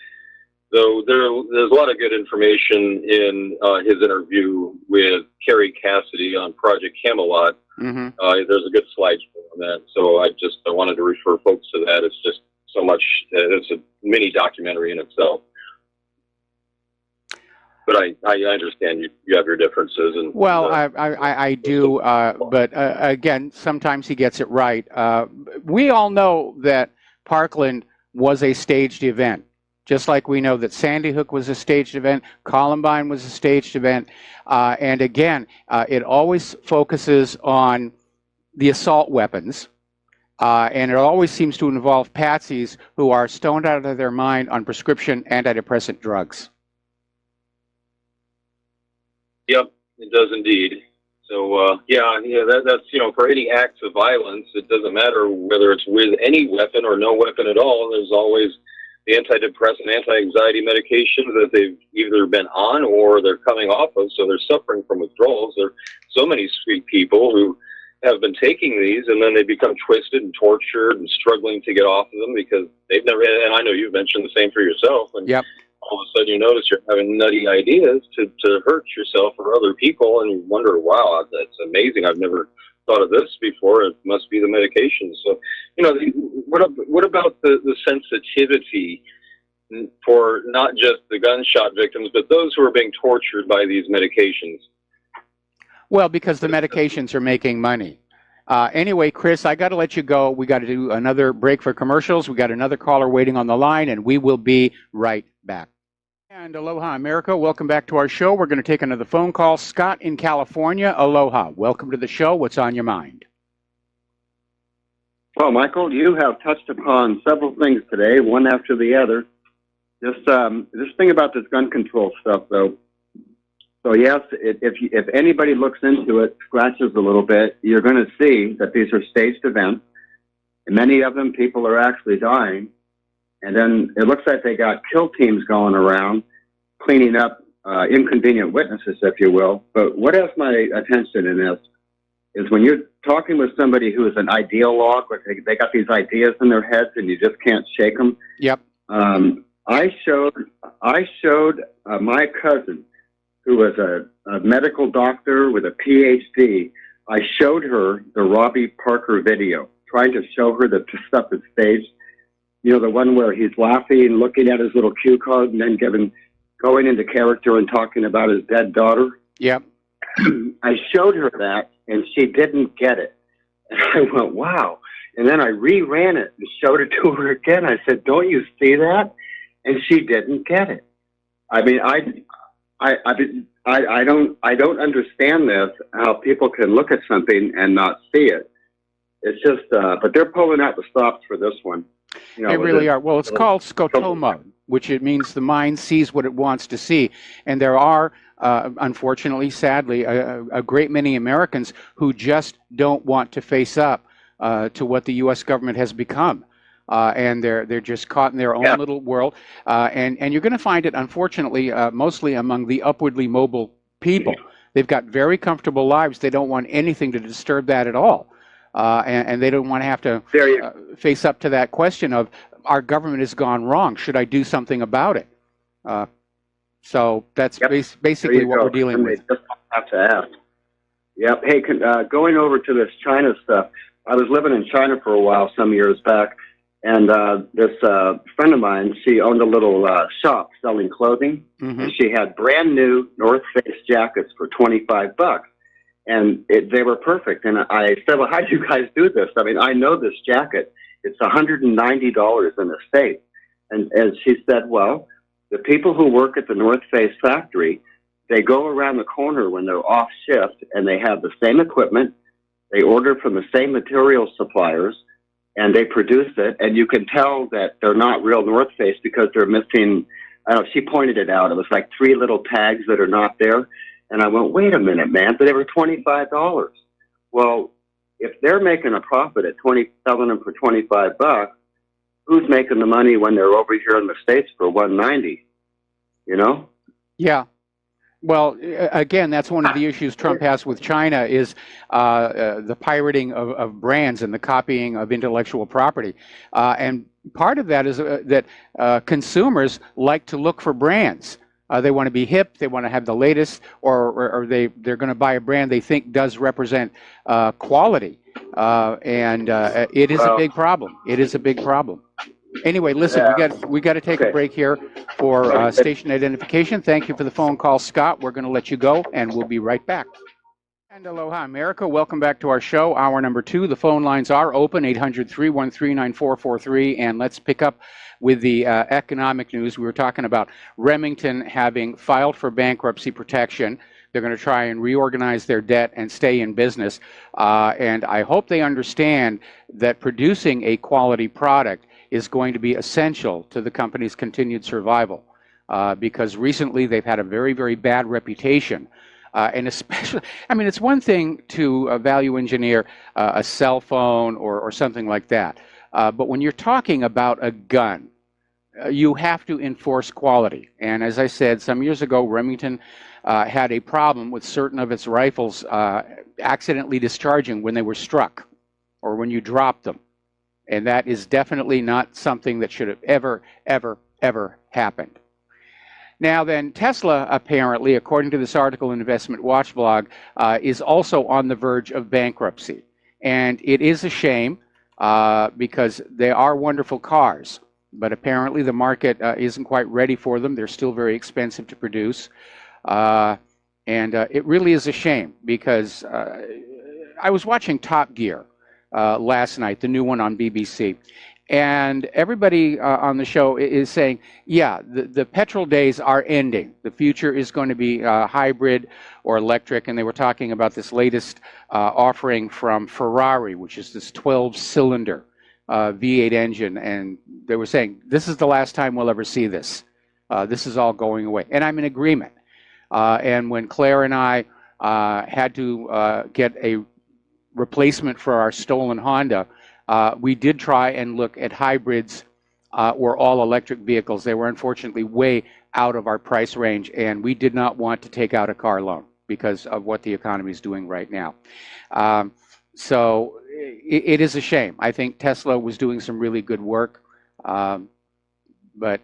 So there's a lot of good information in his interview with Kerry Cassidy on Project Camelot. Mm-hmm. There's a good slideshow on that. So I wanted to refer folks to that. It's just so much. It's a mini documentary in itself. But I understand you have your differences. And well, I do. But again, sometimes he gets it right. We all know that Parkland was a staged event. Just like we know that Sandy Hook was a staged event, Columbine was a staged event. And again, it always focuses on the assault weapons. And it always seems to involve patsies who are stoned out of their mind on prescription antidepressant drugs. Yep, it does indeed. So, that's, for any acts of violence, it doesn't matter whether it's with any weapon or no weapon at all. There's always the antidepressant, anti-anxiety medications that they've either been on or they're coming off of, so they're suffering from withdrawals. There are so many sweet people who have been taking these, and then they become twisted and tortured and struggling to get off of them because they've never, and I know you've mentioned the same for yourself, and yep. All of a sudden you notice you're having nutty ideas to hurt yourself or other people, and you wonder, wow, that's amazing. I've never thought of this before. It must be the medications. So, what about the sensitivity for not just the gunshot victims, but those who are being tortured by these medications? Well, because the medications are making money. Anyway, Chris, I got to let you go. We got to do another break for commercials. We got another caller waiting on the line, and we will be right back. And aloha, America. Welcome back to our show. We're going to take another phone call. Scott in California. Aloha. Welcome to the show. What's on your mind? Well, Michael, you have touched upon several things today, one after the other. This thing about this gun control stuff, though. So yes, if anybody looks into it, scratches a little bit, you're going to see that these are staged events. And many of them, people are actually dying. And then it looks like they got kill teams going around, cleaning up inconvenient witnesses, if you will. But what has my attention in this is when you're talking with somebody who is an ideologue, where they got these ideas in their heads and you just can't shake them. Yep. I showed my cousin, who was a medical doctor with a PhD. I showed her the Robbie Parker video, trying to show her that this stuff is staged. The one where he's laughing, looking at his little cue card, and then going into character and talking about his dead daughter. Yep. I showed her that, and she didn't get it. And I went, wow. And then I reran it and showed it to her again. I said, don't you see that? And she didn't get it. I mean, I don't understand this, how people can look at something and not see it. it's just, but they're pulling out the stops for this one. You know, They really are. Well, it's so- called scotoma, which it means the mind sees what it wants to see. And there are, unfortunately, sadly, a great many Americans who just don't want to face up to what the U.S. government has become. And they're just caught in their own little world. And you're going to find it, unfortunately, mostly among the upwardly mobile people. They've got very comfortable lives. They don't want anything to disturb that at all. And they don't want to have to face up to that question of, our government has gone wrong. Should I do something about it? So that's basically what we're dealing with. They just have to ask. Yep. Hey, going over to this China stuff, I was living in China for a while some years back, and this friend of mine, she owned a little shop selling clothing, and she had brand new North Face jackets for $25. And they were perfect. And I said, well, how do you guys do this? I mean, I know this jacket. It's $190 in the States. And she said, well, the people who work at the North Face factory, they go around the corner when they're off shift, and they have the same equipment. They order from the same material suppliers, and they produce it. And you can tell that they're not real North Face because they're missing, I don't know, she pointed it out. It was like 3 little tags that are not there. And I went, wait a minute, man, but they were $25. Well, if they're making a profit at selling them for $25, who's making the money when they're over here in the States for $190? You know? Yeah. Well, again, that's one of the issues Trump has with China is the pirating of brands and the copying of intellectual property. And part of that is that consumers like to look for brands. They want to be hip, they want to have the latest, or they're going to buy a brand they think does represent quality. And it is a big problem. It is a big problem. Anyway, listen, we got to take a break here for station identification. Thank you for the phone call, Scott. We're going to let you go, and we'll be right back. And aloha, America. Welcome back to our show, hour number 2. The phone lines are open, 800-313-9443, and let's pick up with the economic news. We were talking about Remington having filed for bankruptcy protection. They're going to try and reorganize their debt and stay in business. And I hope they understand that producing a quality product is going to be essential to the company's continued survival. Because recently they've had a very, very bad reputation. And especially, I mean, it's one thing to value engineer a cell phone or something like that. But when you're talking about a gun, you have to enforce quality. And as I said, some years ago, Remington had a problem with certain of its rifles accidentally discharging when they were struck or when you dropped them. And that is definitely not something that should have ever, ever, ever happened. Now then, Tesla, apparently, according to this article in Investment Watch blog, is also on the verge of bankruptcy. And it is a shame because they are wonderful cars, but apparently the market isn't quite ready for them. They're still very expensive to produce. And it really is a shame because I was watching Top Gear last night, the new one on BBC. And everybody on the show is saying, yeah, the petrol days are ending. The future is going to be hybrid or electric. And they were talking about this latest offering from Ferrari, which is this 12-cylinder V8 engine. And they were saying, this is the last time we'll ever see this. This is all going away. And I'm in agreement. And when Claire and I had to get a replacement for our stolen Honda, we did try and look at hybrids or all-electric vehicles. They were unfortunately way out of our price range, and we did not want to take out a car loan because of what the economy is doing right now. So it is a shame. I think Tesla was doing some really good work. But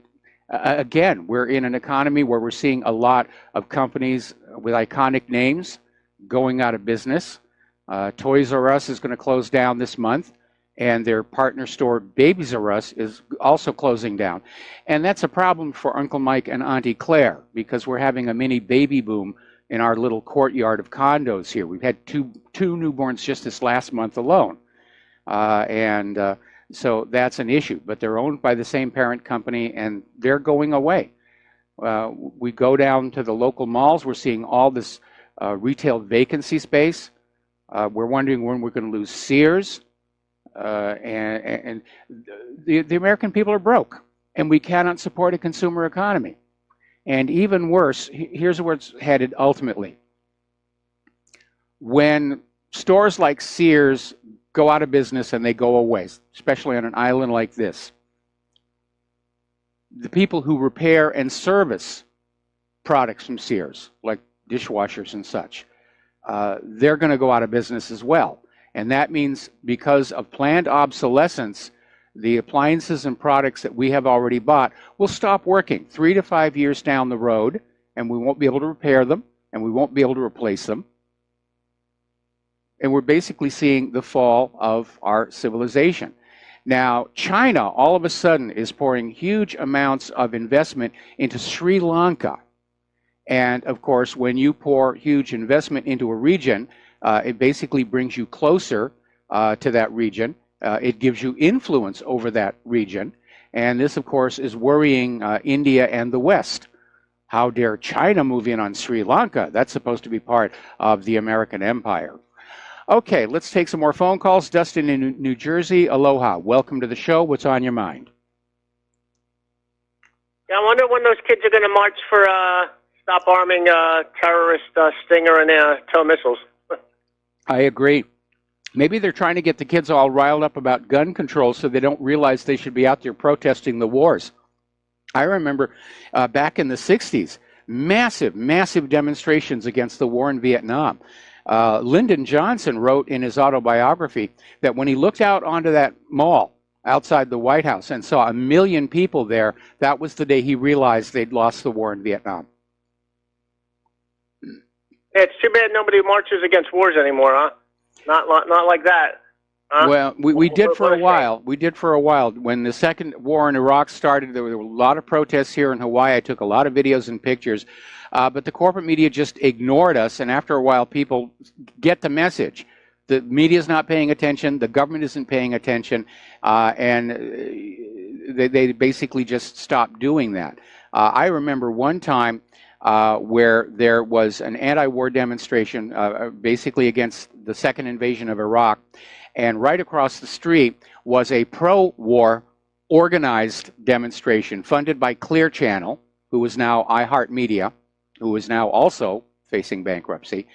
again, we're in an economy where we're seeing a lot of companies with iconic names going out of business. Toys R Us is going to close down this month. And their partner store, Babies R Us, is also closing down. And that's a problem for Uncle Mike and Auntie Claire, because we're having a mini baby boom in our little courtyard of condos here. We've had two newborns just this last month alone. So that's an issue. But they're owned by the same parent company, and they're going away. We go down to the local malls. We're seeing all this retail vacancy space. We're wondering when we're going to lose Sears. And the American people are broke, and we cannot support a consumer economy. And even worse, here's where it's headed ultimately. When stores like Sears go out of business and they go away, especially on an island like this, the people who repair and service products from Sears, like dishwashers and such, they're going to go out of business as well. And that means because of planned obsolescence, the appliances and products that we have already bought will stop working 3 to 5 years down the road, and we won't be able to repair them, and we won't be able to replace them. And we're basically seeing the fall of our civilization. Now, China all of a sudden is pouring huge amounts of investment into Sri Lanka. And of course, when you pour huge investment into a region, it basically brings you closer to that region. It gives you influence over that region. And this, of course, is worrying India and the West. How dare China move in on Sri Lanka? That's supposed to be part of the American empire. Okay, let's take some more phone calls. Dustin in New Jersey, aloha. Welcome to the show. What's on your mind? Yeah, I wonder when those kids are going to march for stop arming terrorist Stinger and TOW missiles. I agree. Maybe they're trying to get the kids all riled up about gun control so they don't realize they should be out there protesting the wars. I remember back in the 60s, massive demonstrations against the war in Vietnam. Lyndon Johnson wrote in his autobiography that when he looked out onto that mall outside the White House and saw 1 million people there, that was the day he realized they'd lost the war in Vietnam. Yeah, it's too bad nobody marches against wars anymore, huh? Not like that. Huh? Well, we did for a while. We did for a while. When the second war in Iraq started, there were a lot of protests here in Hawaii. I took a lot of videos and pictures. But the corporate media just ignored us, and after a while, people get the message. The media's not paying attention, the government isn't paying attention, and they basically just stopped doing that. I remember one time where there was an anti-war demonstration, basically against the second invasion of Iraq, and right across the street was a pro-war organized demonstration funded by Clear Channel, who is now iHeartMedia, who is now also facing bankruptcy,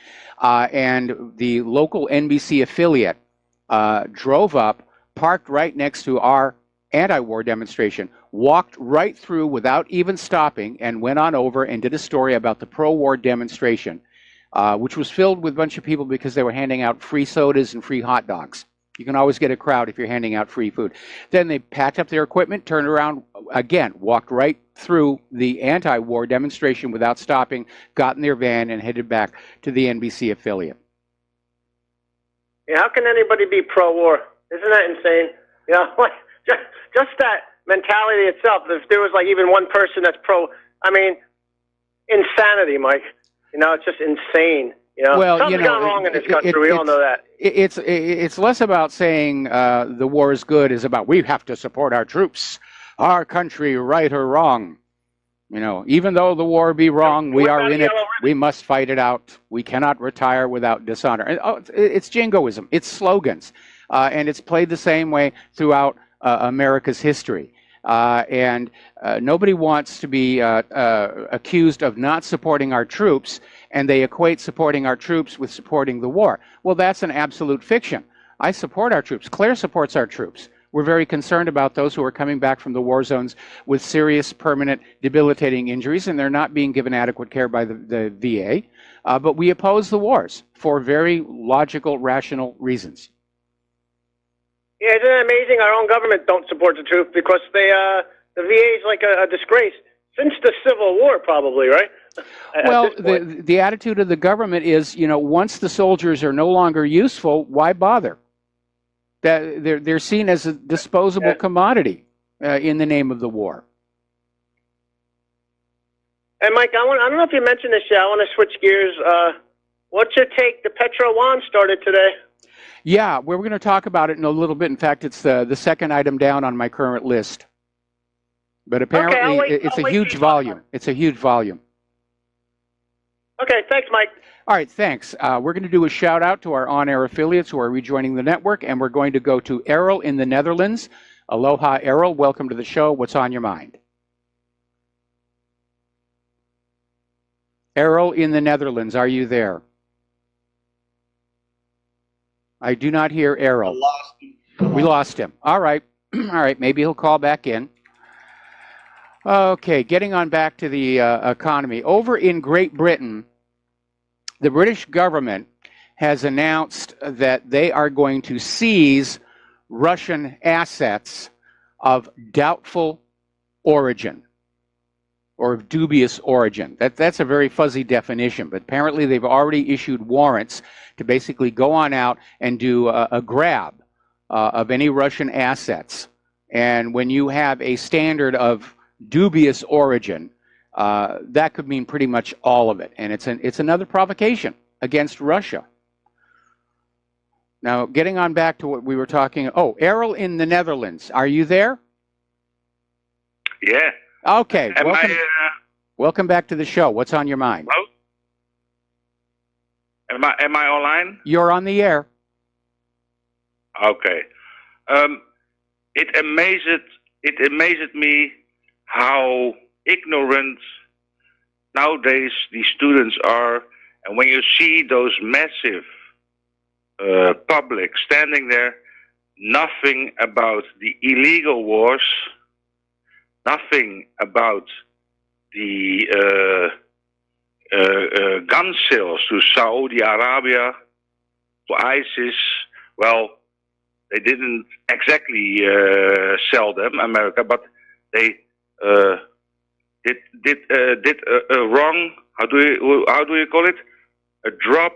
and the local NBC affiliate drove up, parked right next to our anti-war demonstration, walked right through without even stopping, and went on over and did a story about the pro-war demonstration, which was filled with a bunch of people because they were handing out free sodas and free hot dogs. You can always get a crowd if you're handing out free food. Then they packed up their equipment, turned around again, walked right through the anti-war demonstration without stopping, got in their van, and headed back to the NBC affiliate. Yeah, how can anybody be pro-war? Isn't that insane? You know, like just that mentality itself. If there was like even one person that's pro, I mean, insanity, Mike. You know, it's just insane. You know, well, something's gone wrong in this country. We all know that. It's less about saying the war is good, is about we have to support our troops, our country, right or wrong. You know, even though the war be wrong, we are in it. We must fight it out. We cannot retire without dishonor. And, it's jingoism. It's slogans, and it's played the same way throughout America's history. And nobody wants to be accused of not supporting our troops, and they equate supporting our troops with supporting the war. Well, that's an absolute fiction. I support our troops. Claire supports our troops. We're very concerned about those who are coming back from the war zones with serious, permanent, debilitating injuries, and they're not being given adequate care by the VA. But we oppose the wars for very logical, rational reasons. Yeah, isn't it amazing? Our own government don't support the troops because the VA is like a disgrace since the Civil War, probably, right? Well, the attitude of the government is, you know, once the soldiers are no longer useful, why bother? That they're seen as a disposable commodity in the name of the war. And Mike, I don't know if you mentioned this yet. I want to switch gears. What's your take? The Petro Yuan started today. Yeah, we're going to talk about it in a little bit. In fact, it's the second item down on my current list. But apparently, it's a huge volume. It's a huge volume. Okay, thanks, Mike. All right, thanks. We're going to do a shout out to our on-air affiliates who are rejoining the network, and we're going to go to Errol in the Netherlands. Aloha, Errol. Welcome to the show. What's on your mind? Errol in the Netherlands, are you there? I do not hear Errol. We lost him. All right. All right, maybe he'll call back in. Okay, getting on back to the economy. Over in Great Britain, the British government has announced that they are going to seize Russian assets of doubtful origin or of dubious origin. That's a very fuzzy definition, but apparently they've already issued warrants to basically go on out and do a grab of any Russian assets. And when you have a standard of dubious origin, that could mean pretty much all of it. And it's another provocation against Russia. Now, getting on back to what we were talking. Oh, Errol in the Netherlands. Are you there? Yeah. Okay. Welcome back to the show. What's on your mind? Hello? Am I online? You're on the air. Okay. It amazed me how ignorant nowadays these students are, and when you see those massive public standing there, nothing about the illegal wars, nothing about the gun sales to Saudi Arabia, to ISIS. Well, they didn't exactly sell them, America, but they did a wrong. How do you call it? A drop.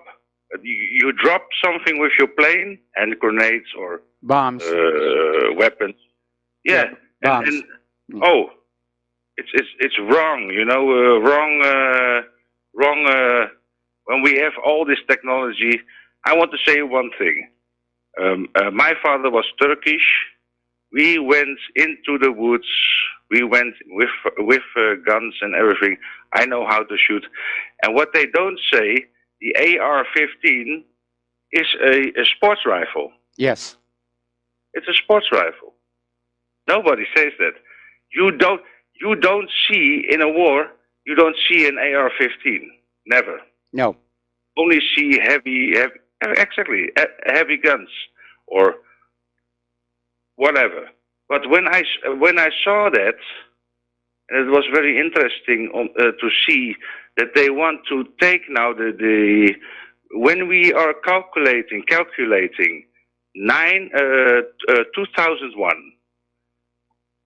You drop something with your plane, and grenades or bombs, weapons. Yeah, bombs. Oh, it's wrong. You know, wrong. When we have all this technology, I want to say one thing. My father was Turkish. We went into the woods. We went with guns and everything. I know how to shoot. And what they don't say, the AR-15 is a sports rifle. Yes. It's a sports rifle. Nobody says that. You don't see in a war, you don't see an AR-15. Never. No. Only see heavy guns or whatever. But when I saw that, and it was very interesting to see that they want to take now when we are calculating 2001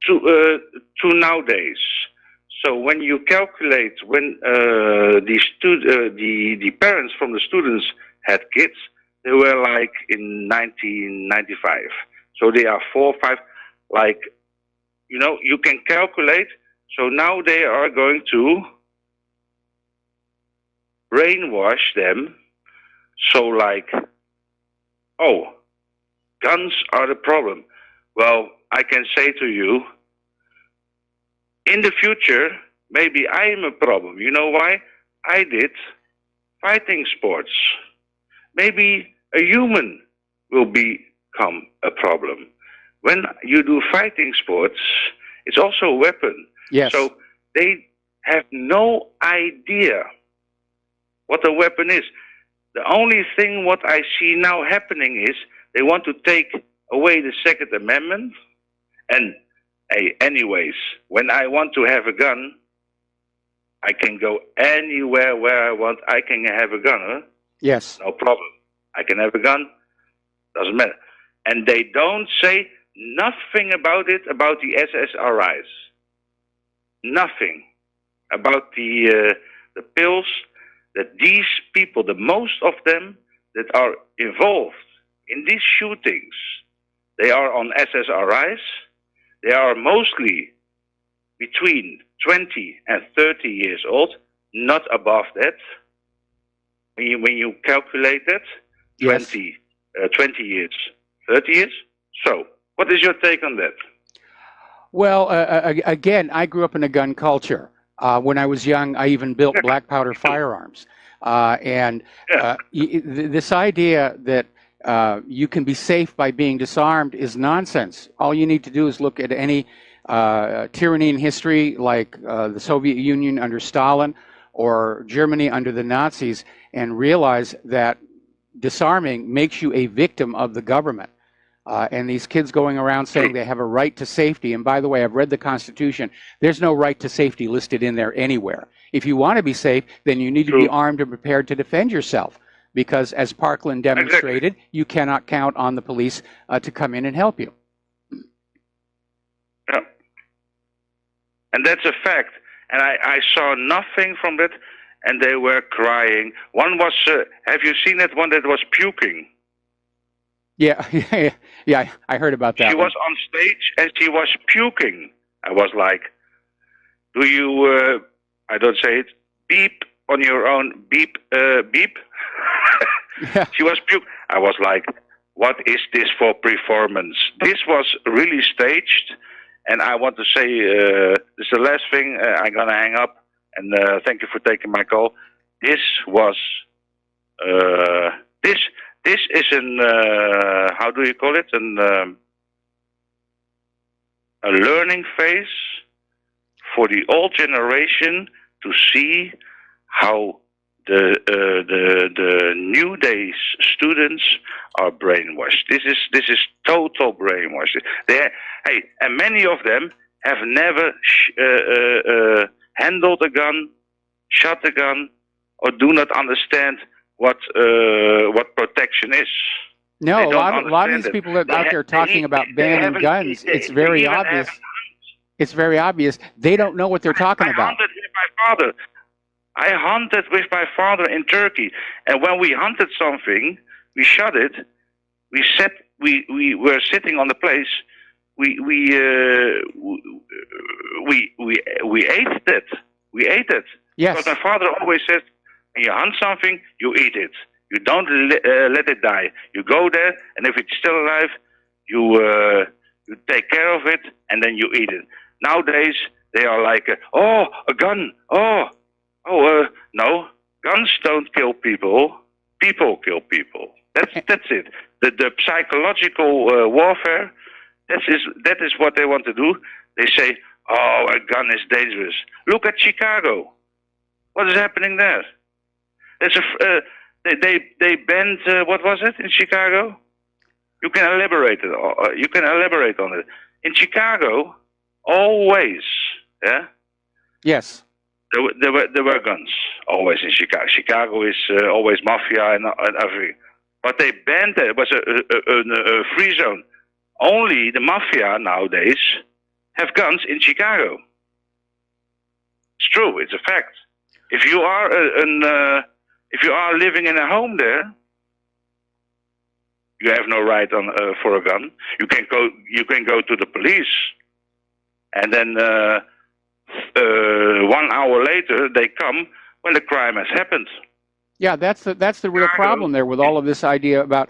to nowadays. So when you calculate when the parents from the students had kids, they were like in 1995. So they are 4, 5, like, you know, you can calculate. So now they are going to brainwash them. So like, oh, guns are the problem. Well, I can say to you, in the future, maybe I am a problem. You know why? I did fighting sports. Maybe a human will become a problem. When you do fighting sports, it's also a weapon. Yes. So they have no idea what a weapon is. The only thing what I see now happening is they want to take away the Second Amendment. And anyways, when I want to have a gun, I can go anywhere where I want. I can have a gun. Huh? Yes. No problem. I can have a gun. Doesn't matter. And they don't say nothing about it, about the SSRIs. Nothing about the pills that these people, the most of them that are involved in these shootings, they are on SSRIs. They are mostly between 20 and 30 years old, not above that. When you calculate that, yes. 20 years, 30 years. So, what is your take on that? Well, again, I grew up in a gun culture. When I was young, I even built black powder firearms. This idea that you can be safe by being disarmed is nonsense. All you need to do is look at any tyranny in history, like the Soviet Union under Stalin or Germany under the Nazis, and realize that disarming makes you a victim of the government. And these kids going around saying they have a right to safety. And by the way, I've read the Constitution. There's no right to safety listed in there anywhere. If you want to be safe, then you need to be armed and prepared to defend yourself. Because as Parkland demonstrated, you cannot count on the police to come in and help you. Yeah. And that's a fact. And I saw nothing from that, and they were crying. One was, have you seen that one that was puking? Yeah, yeah, I heard about that. She was on stage and she was puking. I was like, do you, I don't say it, beep on your own, beep, beep? Yeah. She was puking. I was like, what is this for performance? This was really staged. And I want to say, this is the last thing, I'm going to hang up. And thank you for taking my call. This was, this is an, how do you call it? A learning phase for the old generation to see how the new days students are brainwashed. This is total brainwashing. Hey, and many of them have never handled a gun, shot a gun, or do not understand what protection is. No, a lot of these people that are out there talking about banning guns, it's very obvious. It's very obvious. They don't know what they're talking about. I hunted with my father in Turkey, and when we hunted something, we shot it. We were sitting on the place. We ate it. We ate it. Yes. Because my father always said, when you hunt something, you eat it. You don't let it die. You go there, and if it's still alive, you take care of it, and then you eat it. Nowadays, they are like, oh, a gun. No, guns don't kill people. People kill people. That's it. The psychological warfare. That is what they want to do. They say, oh, a gun is dangerous. Look at Chicago. What is happening there? They banned what was it in Chicago? You can elaborate it. You can elaborate on it. In Chicago, always, yeah. Yes. There were guns always in Chicago. Chicago is always mafia and everything. But they banned it. It was a free zone. Only the mafia nowadays have guns in Chicago. It's true. It's a fact. If you are if you are living in a home there, you have no right for a gun. You can go to the police, and then 1 hour later they come when the crime has happened. Yeah, that's the real problem there with all of this idea about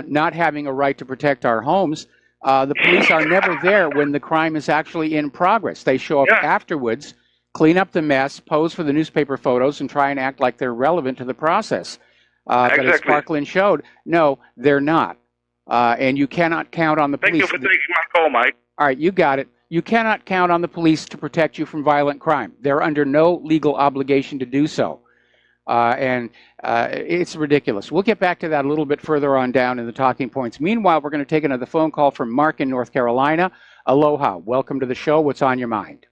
not having a right to protect our homes. The police are never there when the crime is actually in progress. They show up afterwards, clean up the mess, pose for the newspaper photos, and try and act like they're relevant to the process. But as Parkland showed, no, they're not. And you cannot count on the police. Thank you for taking my call, Mike. All right, you got it. You cannot count on the police to protect you from violent crime. They're under no legal obligation to do so. And it's ridiculous. We'll get back to that a little bit further on down in the talking points. Meanwhile, we're going to take another phone call from Mark in North Carolina. Aloha. Welcome to the show. What's on your mind?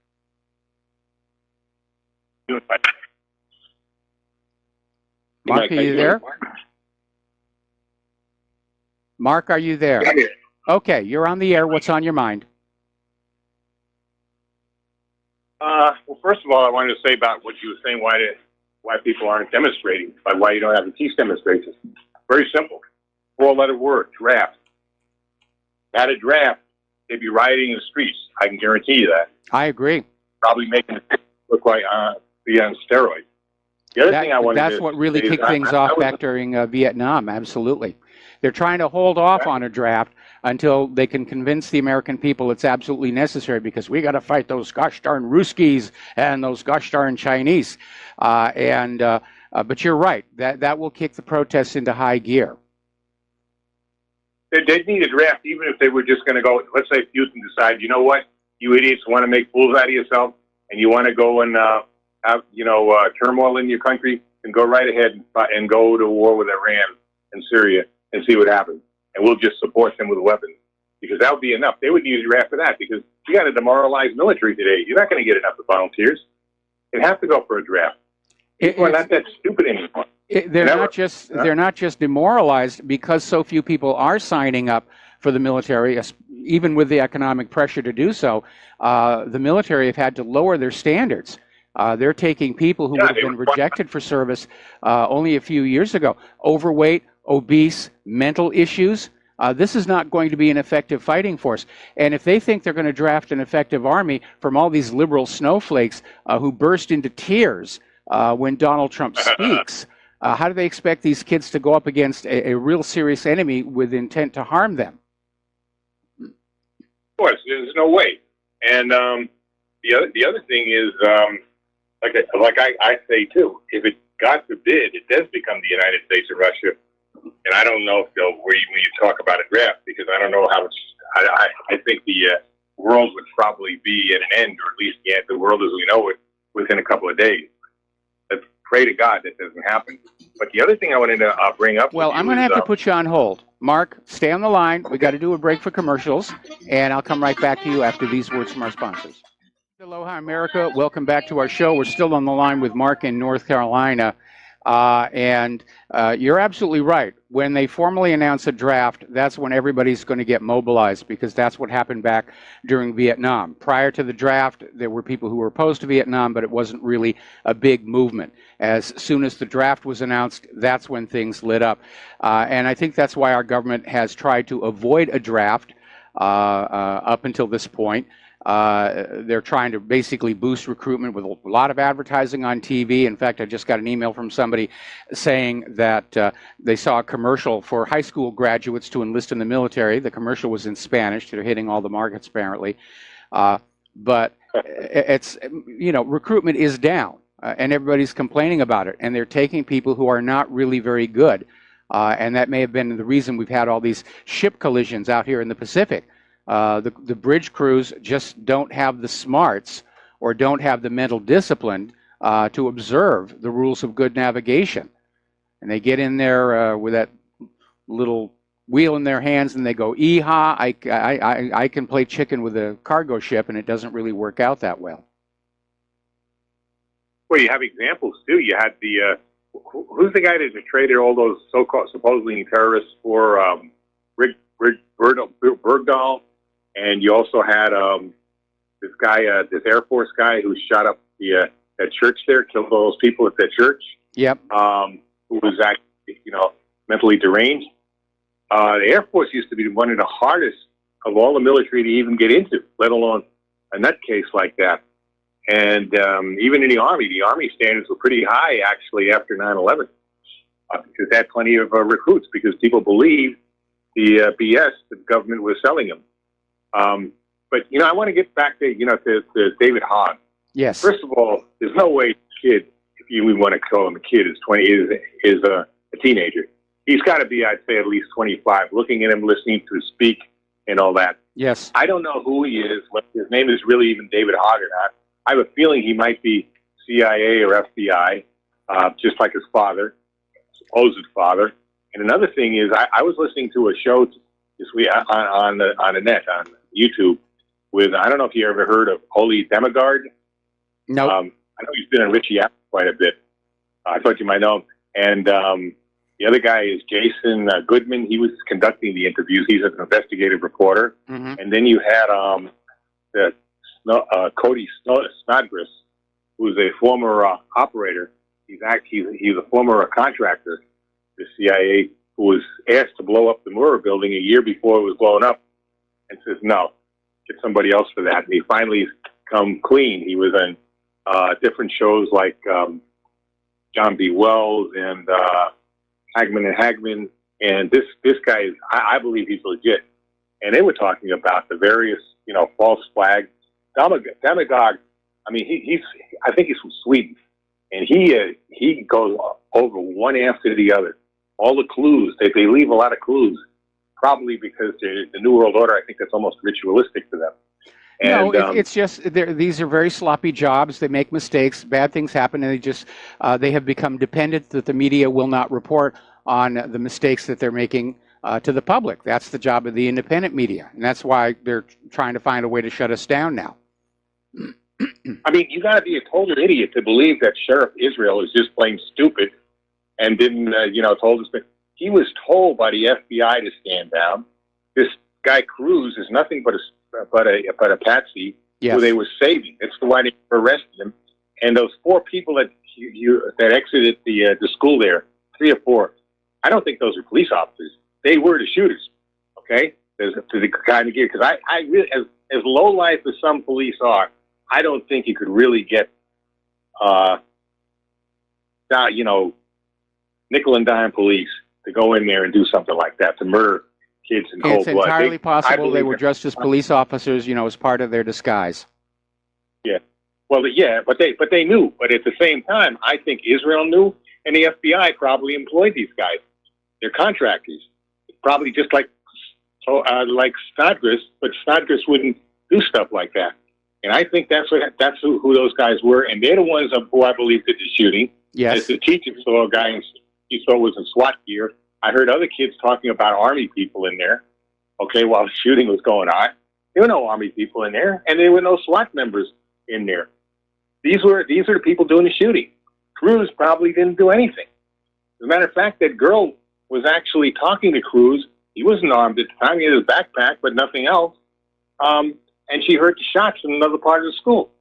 Mark, are you there? Mark, are you there? Okay, you're on the air. What's on your mind? Well, first of all, I wanted to say about what you were saying, why people aren't demonstrating, why you don't have the peace demonstrations. Very simple. 4-letter word, draft. Not a draft, they'd be rioting in the streets. I can guarantee you that. I agree. Probably making it look like be on steroids. The other thing I wanted that's what really kicked things off back during Vietnam, absolutely. They're trying to hold off on a draft until they can convince the American people it's absolutely necessary, because we got to fight those gosh darn Ruskies and those gosh darn Chinese. But you're right, that will kick the protests into high gear. They'd need a draft, even if they were just going to go, let's say Houston decide, you know what, you idiots want to make fools out of yourself, and you want to go and have, turmoil in your country, and go right ahead and go to war with Iran and Syria and see what happens. And we'll just support them with weapons, because that would be enough. They would need a draft for that, because you got a demoralized military today. You're not going to get enough volunteers. You have to go for a draft. People are not that stupid anymore. They're not just demoralized because so few people are signing up for the military, even with the economic pressure to do so. The military have had to lower their standards. They're taking people who would have been rejected for service only a few years ago. Overweight, obese, mental issues. This is not going to be an effective fighting force. And if they think they're going to draft an effective army from all these liberal snowflakes who burst into tears when Donald Trump speaks, how do they expect these kids to go up against a real serious enemy with intent to harm them? Of course, there's no way. And the other thing is, like I say too, if it, God forbid, it does become the United States and Russia, and I don't know if they'll, when you talk about a draft, because I don't know how much, I think the world would probably be at an end, or at least the world as we know it, within a couple of days. Let's pray to God that doesn't happen. But the other thing I wanted to bring up. Well, I'm going to have to put you on hold. Mark, stay on the line. We got to do a break for commercials, and I'll come right back to you after these words from our sponsors. Aloha, America. Welcome back to our show. We're still on the line with Mark in North Carolina. And you're absolutely right. When they formally announce a draft, that's when everybody's going to get mobilized, because that's what happened back during Vietnam. Prior to the draft, there were people who were opposed to Vietnam, but it wasn't really a big movement. As soon as the draft was announced, that's when things lit up. And I think that's why our government has tried to avoid a draft up until this point. They're trying to basically boost recruitment with a lot of advertising on TV. In fact, I just got an email from somebody saying that they saw a commercial for high school graduates to enlist in the military. The commercial was in Spanish. They're hitting all the markets, apparently. But it's, recruitment is down, and everybody's complaining about it. And they're taking people who are not really very good. And that may have been the reason we've had all these ship collisions out here in the Pacific. The bridge crews just don't have the smarts or don't have the mental discipline to observe the rules of good navigation. And they get in there with that little wheel in their hands and they go, "Eehaw, I can play chicken with a cargo ship," and it doesn't really work out that well. Well, you have examples too. You had the who's the guy that traded all those so-called supposedly terrorists for Bergdahl? And you also had this guy, this Air Force guy who shot up that church there, killed all those people at that church. Yep. Who was actually, mentally deranged. The Air Force used to be one of the hardest of all the military to even get into, let alone a nutcase like that. And even in the Army standards were pretty high, actually, after 9/11. Because they had plenty of recruits, because people believed the BS the government was selling them. But, I want to get back to David Hogg. Yes. First of all, there's no way kid, if you want to call him a kid, is a teenager. He's got to be, I'd say, at least 25, looking at him, listening to him speak and all that. Yes. I don't know who he is, whether his name is really even David Hogg or not. I have a feeling he might be CIA or FBI, just like his father, supposed father. And another thing is, I was listening to a show this week on the net, on YouTube, with, I don't know if you ever heard of Holy Demigard. No. I know he's been on Richie Apple quite a bit. I thought you might know him. And the other guy is Jason Goodman. He was conducting the interviews. He's an investigative reporter. Mm-hmm. And then you had Cody Snodgrass, who's a former operator. He's a former contractor, the CIA, who was asked to blow up the Murrah building a year before it was blown up, and says, no, get somebody else for that. And he finally come clean. He was in different shows like John B. Wells and Hagman and Hagman. And this guy is, I believe he's legit. and they were talking about the various, false flag demagogue. I mean, I think he's from Sweden, and he goes over one after the other. All the clues, they leave a lot of clues, probably because the New World Order, I think that's almost ritualistic to them. And, no, it's just these are very sloppy jobs. They make mistakes, bad things happen, and they have become dependent that the media will not report on the mistakes that they're making to the public. That's the job of the independent media, and that's why they're trying to find a way to shut us down now. I mean, you got to be a total idiot to believe that Sheriff Israel is just plain stupid and didn't, told us. But he was told by the FBI to stand down. This guy Cruz is nothing but a patsy who they were saving. That's why they arrested him. And those 4 people that exited the school there, 3 or 4, I don't think those are police officers. They were the shooters. Okay, to the kind of gear, because I really, as low life as some police are, I don't think you could really get, nickel and dime police to go in there and do something like that, to murder kids in cold blood. It's entirely possible they were just as police officers, as part of their disguise. Yeah. Well, yeah, but they knew. But at the same time, I think Israel knew, and the FBI probably employed these guys. They're contractors. Probably just like Snodgrass, but Snodgrass wouldn't do stuff like that. And I think that's who those guys were, and they're the ones who I believe did the shooting. Yes. As the teacher saw a guy he saw was in SWAT gear. I heard other kids talking about Army people in there. Okay, while the shooting was going on, there were no Army people in there, and there were no SWAT members in there. These are the people doing the shooting. Cruz probably didn't do anything. As a matter of fact, that girl was actually talking to Cruz. He wasn't armed at the time. He had his backpack, but nothing else. And she heard the shots from another part of the school.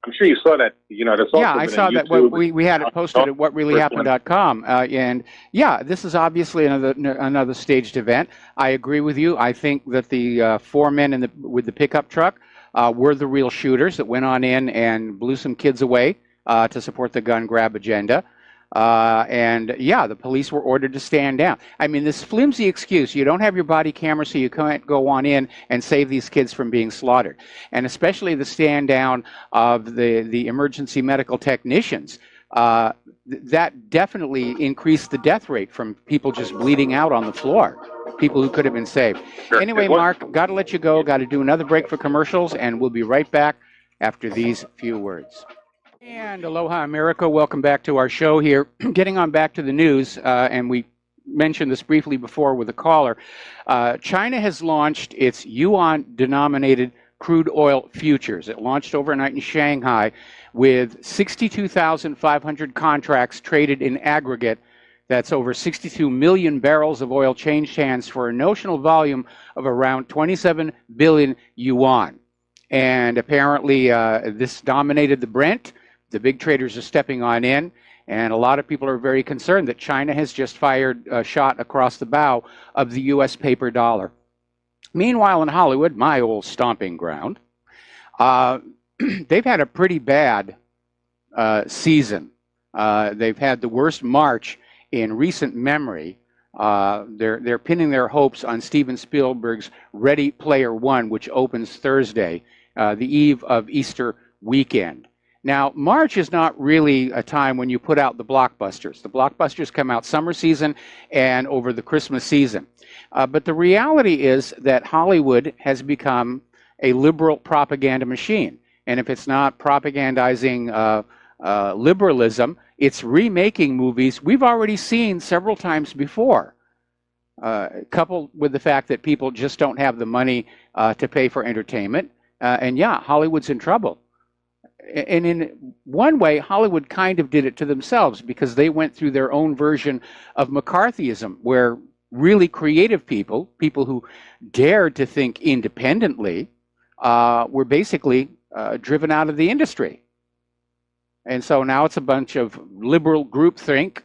I'm sure you saw that. That's also I saw that. We had it posted at whatreallyhappened.com. And yeah, this is obviously another staged event. I agree with you. I think that the 4 men with the pickup truck were the real shooters that went on in and blew some kids away to support the gun grab agenda. And yeah, the police were ordered to stand down. I mean, this flimsy excuse, you don't have your body camera, so you can't go on in and save these kids from being slaughtered. And especially the stand down of the emergency medical technicians, that definitely increased the death rate from people just bleeding out on the floor, people who could have been saved. Sure. Anyway, Mark, got to let you go, got to do another break for commercials, and we'll be right back after these few words. And aloha, America. Welcome back to our show here. Getting on back to the news, and we mentioned this briefly before with a caller. China has launched its yuan-denominated crude oil futures. It launched overnight in Shanghai with 62,500 contracts traded in aggregate. That's over 62 million barrels of oil changed hands for a notional volume of around 27 billion yuan. And apparently this dominated the Brent. The big traders are stepping on in, and a lot of people are very concerned that China has just fired a shot across the bow of the U.S. paper dollar. Meanwhile, in Hollywood, my old stomping ground, they've had a pretty bad season. They've had the worst March in recent memory. They're pinning their hopes on Steven Spielberg's Ready Player One, which opens Thursday, the eve of Easter weekend. Now, March is not really a time when you put out the blockbusters. The blockbusters come out summer season and over the Christmas season. But the reality is that Hollywood has become a liberal propaganda machine. And if it's not propagandizing liberalism, it's remaking movies we've already seen several times before, coupled with the fact that people just don't have the money to pay for entertainment. And yeah, Hollywood's in trouble. And in one way, Hollywood kind of did it to themselves because they went through their own version of McCarthyism, where really creative people who dared to think independently, were basically driven out of the industry. And so now it's a bunch of liberal groupthink,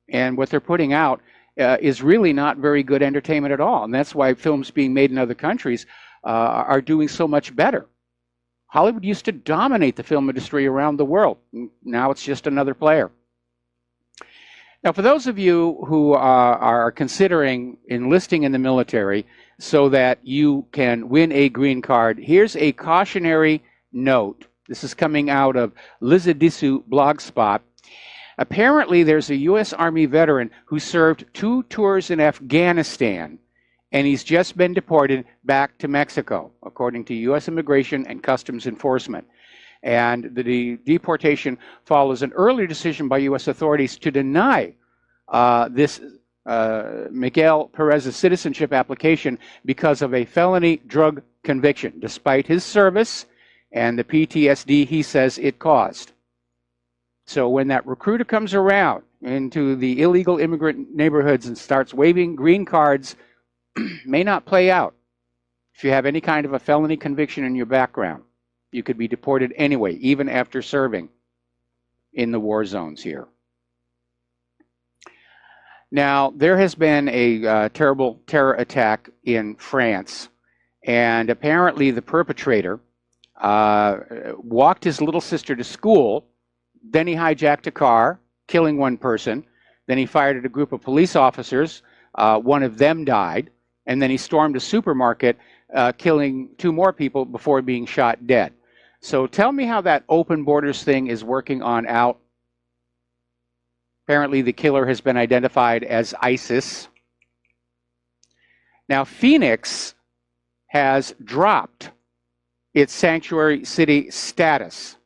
and what they're putting out is really not very good entertainment at all. And that's why films being made in other countries are doing so much better. Hollywood used to dominate the film industry around the world. Now it's just another player. Now, for those of you who are considering enlisting in the military, so that you can win a green card. Here's a cautionary note. This is coming out of Lizadisu Blogspot. Apparently, there's a U.S. Army veteran who served 2 tours in Afghanistan, and he's just been deported back to Mexico, according to U.S. Immigration and Customs Enforcement. And the deportation follows an earlier decision by U.S. authorities to deny this Miguel Perez's citizenship application because of a felony drug conviction, despite his service and the PTSD he says it caused. So when that recruiter comes around into the illegal immigrant neighborhoods and starts waving green cards, may not play out. If you have any kind of a felony conviction in your background, you could be deported anyway, even after serving in the war zones here. Now, there has been a terrible terror attack in France, and apparently the perpetrator walked his little sister to school. Then he hijacked a car, killing 1 person. Then he fired at a group of police officers. 1 of them died. And then he stormed a supermarket, killing 2 more people before being shot dead. So tell me how that open borders thing is working on out. Apparently the killer has been identified as ISIS. Now Phoenix has dropped its sanctuary city status.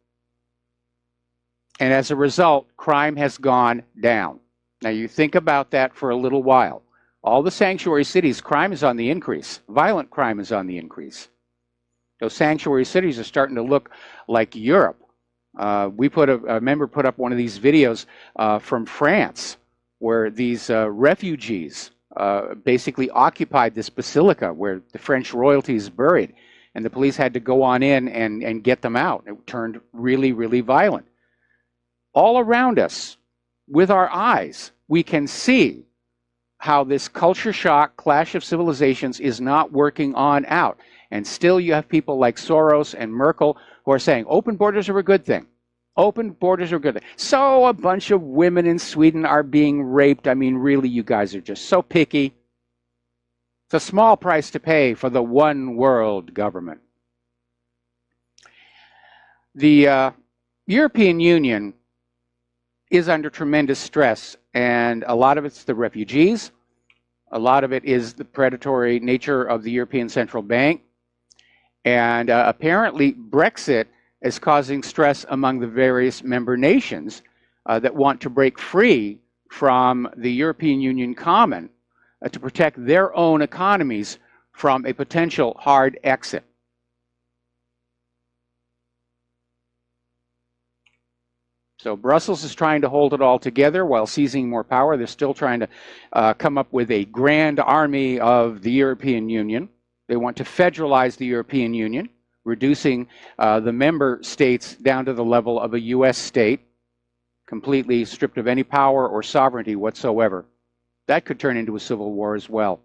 And as a result, crime has gone down. Now you think about that for a little while. All the sanctuary cities, crime is on the increase. Violent crime is on the increase. Those sanctuary cities are starting to look like Europe. A member put up one of these videos from France, where these refugees basically occupied this basilica where the French royalty is buried. And the police had to go on in and get them out. It turned really, really violent. All around us, with our eyes, we can see how this culture shock, clash of civilizations is not working on out. And still you have people like Soros and Merkel who are saying open borders are a good thing. Open borders are a good thing. So a bunch of women in Sweden are being raped. I mean, really, you guys are just so picky. It's a small price to pay for the one world government. The European Union is under tremendous stress, and a lot of it's the refugees. A lot of it is the predatory nature of the European Central Bank. And apparently Brexit is causing stress among the various member nations that want to break free from the European Union common to protect their own economies from a potential hard exit. So Brussels is trying to hold it all together while seizing more power. They're still trying to come up with a grand army of the European Union. They want to federalize the European Union, reducing the member states down to the level of a U.S. state, completely stripped of any power or sovereignty whatsoever. That could turn into a civil war as well.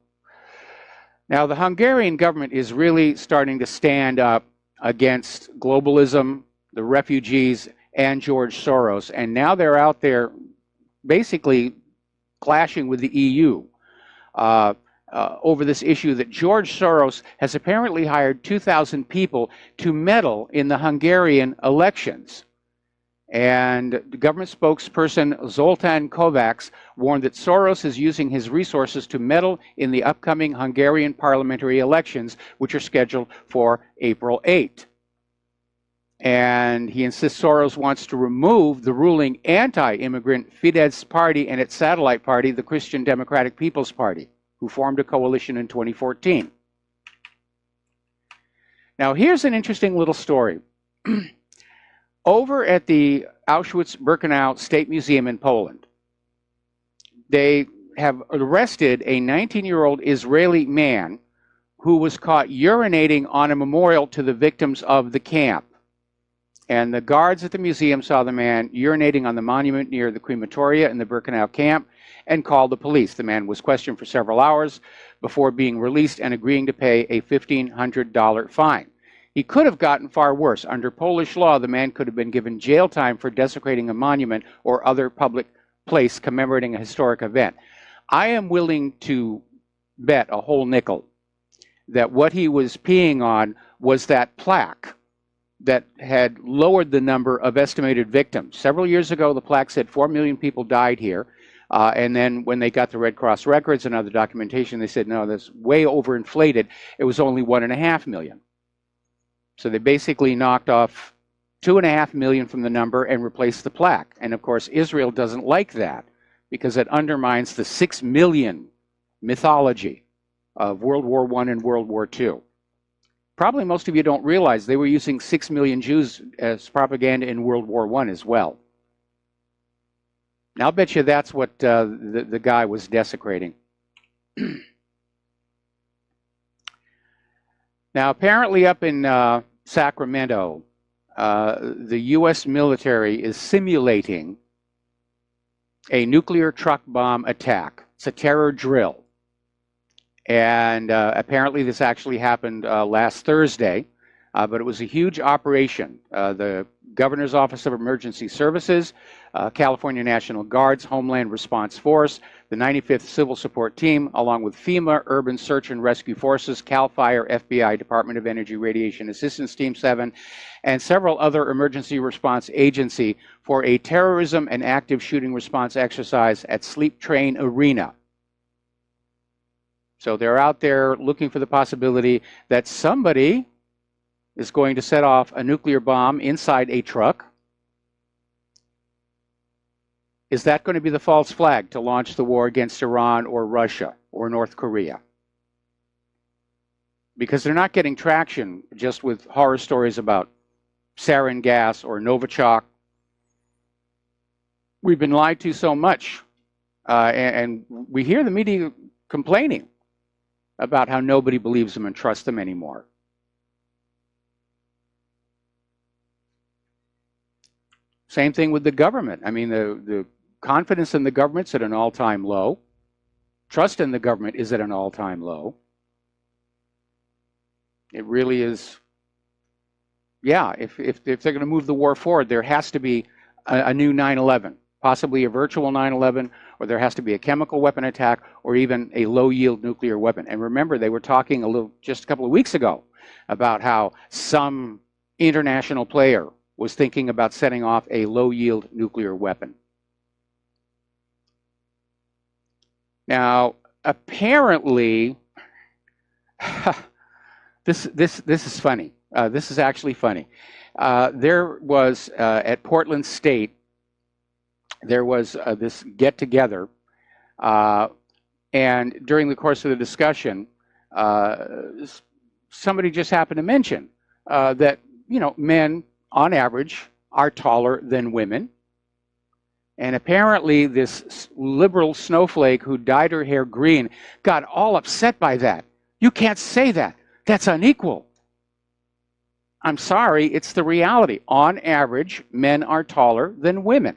Now, the Hungarian government is really starting to stand up against globalism, the refugees, and George Soros. And now they're out there basically clashing with the EU over this issue that George Soros has apparently hired 2,000 people to meddle in the Hungarian elections. And the government spokesperson Zoltán Kovács warned that Soros is using his resources to meddle in the upcoming Hungarian parliamentary elections, which are scheduled for April 8. And he insists Soros wants to remove the ruling anti-immigrant Fidesz party and its satellite party, the Christian Democratic People's Party, who formed a coalition in 2014. Now, here's an interesting little story. Over at the Auschwitz-Birkenau State Museum in Poland, they have arrested a 19-year-old Israeli man who was caught urinating on a memorial to the victims of the camp. And the guards at the museum saw the man urinating on the monument near the crematoria in the Birkenau camp and called the police. The man was questioned for several hours before being released and agreeing to pay a $1,500 fine. He could have gotten far worse. Under Polish law, the man could have been given jail time for desecrating a monument or other public place commemorating a historic event. I am willing to bet a whole nickel that what he was peeing on was that plaque that had lowered the number of estimated victims. Several years ago, the plaque said 4 million people died here. And then when they got the Red Cross records and other documentation, they said, no, that's way overinflated. It was only 1.5 million. So they basically knocked off 2.5 million from the number and replaced the plaque. And of course, Israel doesn't like that because it undermines the 6 million mythology of World War I and World War II. Probably most of you don't realize they were using 6 million Jews as propaganda in World War I as well. Now, I'll bet you that's what the guy was desecrating. Now, apparently up in Sacramento, the U.S. military is simulating a nuclear truck bomb attack. It's a terror drill. And apparently this actually happened last Thursday, but it was a huge operation. The Governor's Office of Emergency Services, California National Guards, Homeland Response Force, the 95th Civil Support Team, along with FEMA, Urban Search and Rescue Forces, CAL FIRE, FBI, Department of Energy Radiation Assistance Team 7, and several other emergency response agencies for a terrorism and active shooting response exercise at Sleep Train Arena. So they're out there looking for the possibility that somebody is going to set off a nuclear bomb inside a truck. Is that going to be the false flag to launch the war against Iran or Russia or North Korea? Because they're not getting traction just with horror stories about sarin gas or Novichok. We've been lied to so much, and we hear the media complaining about how nobody believes them and trusts them anymore. Same thing with the government. I mean, the confidence in the government's at an all-time low. Trust in the government is at an all-time low. It really is. Yeah, if they're going to move the war forward, there has to be a new 9/11, possibly a virtual 9/11, or there has to be a chemical weapon attack, or even a low-yield nuclear weapon. And remember, they were talking just a couple of weeks ago about how some international player was thinking about setting off a low-yield nuclear weapon. Now, apparently, this is funny. This is actually funny. There was at Portland State, there was this get-together, and during the course of the discussion, somebody just happened to mention that, you know, men on average are taller than women. And apparently this liberal snowflake who dyed her hair green got all upset by that. You can't say that. That's unequal. I'm sorry, it's the reality. On average, men are taller than women.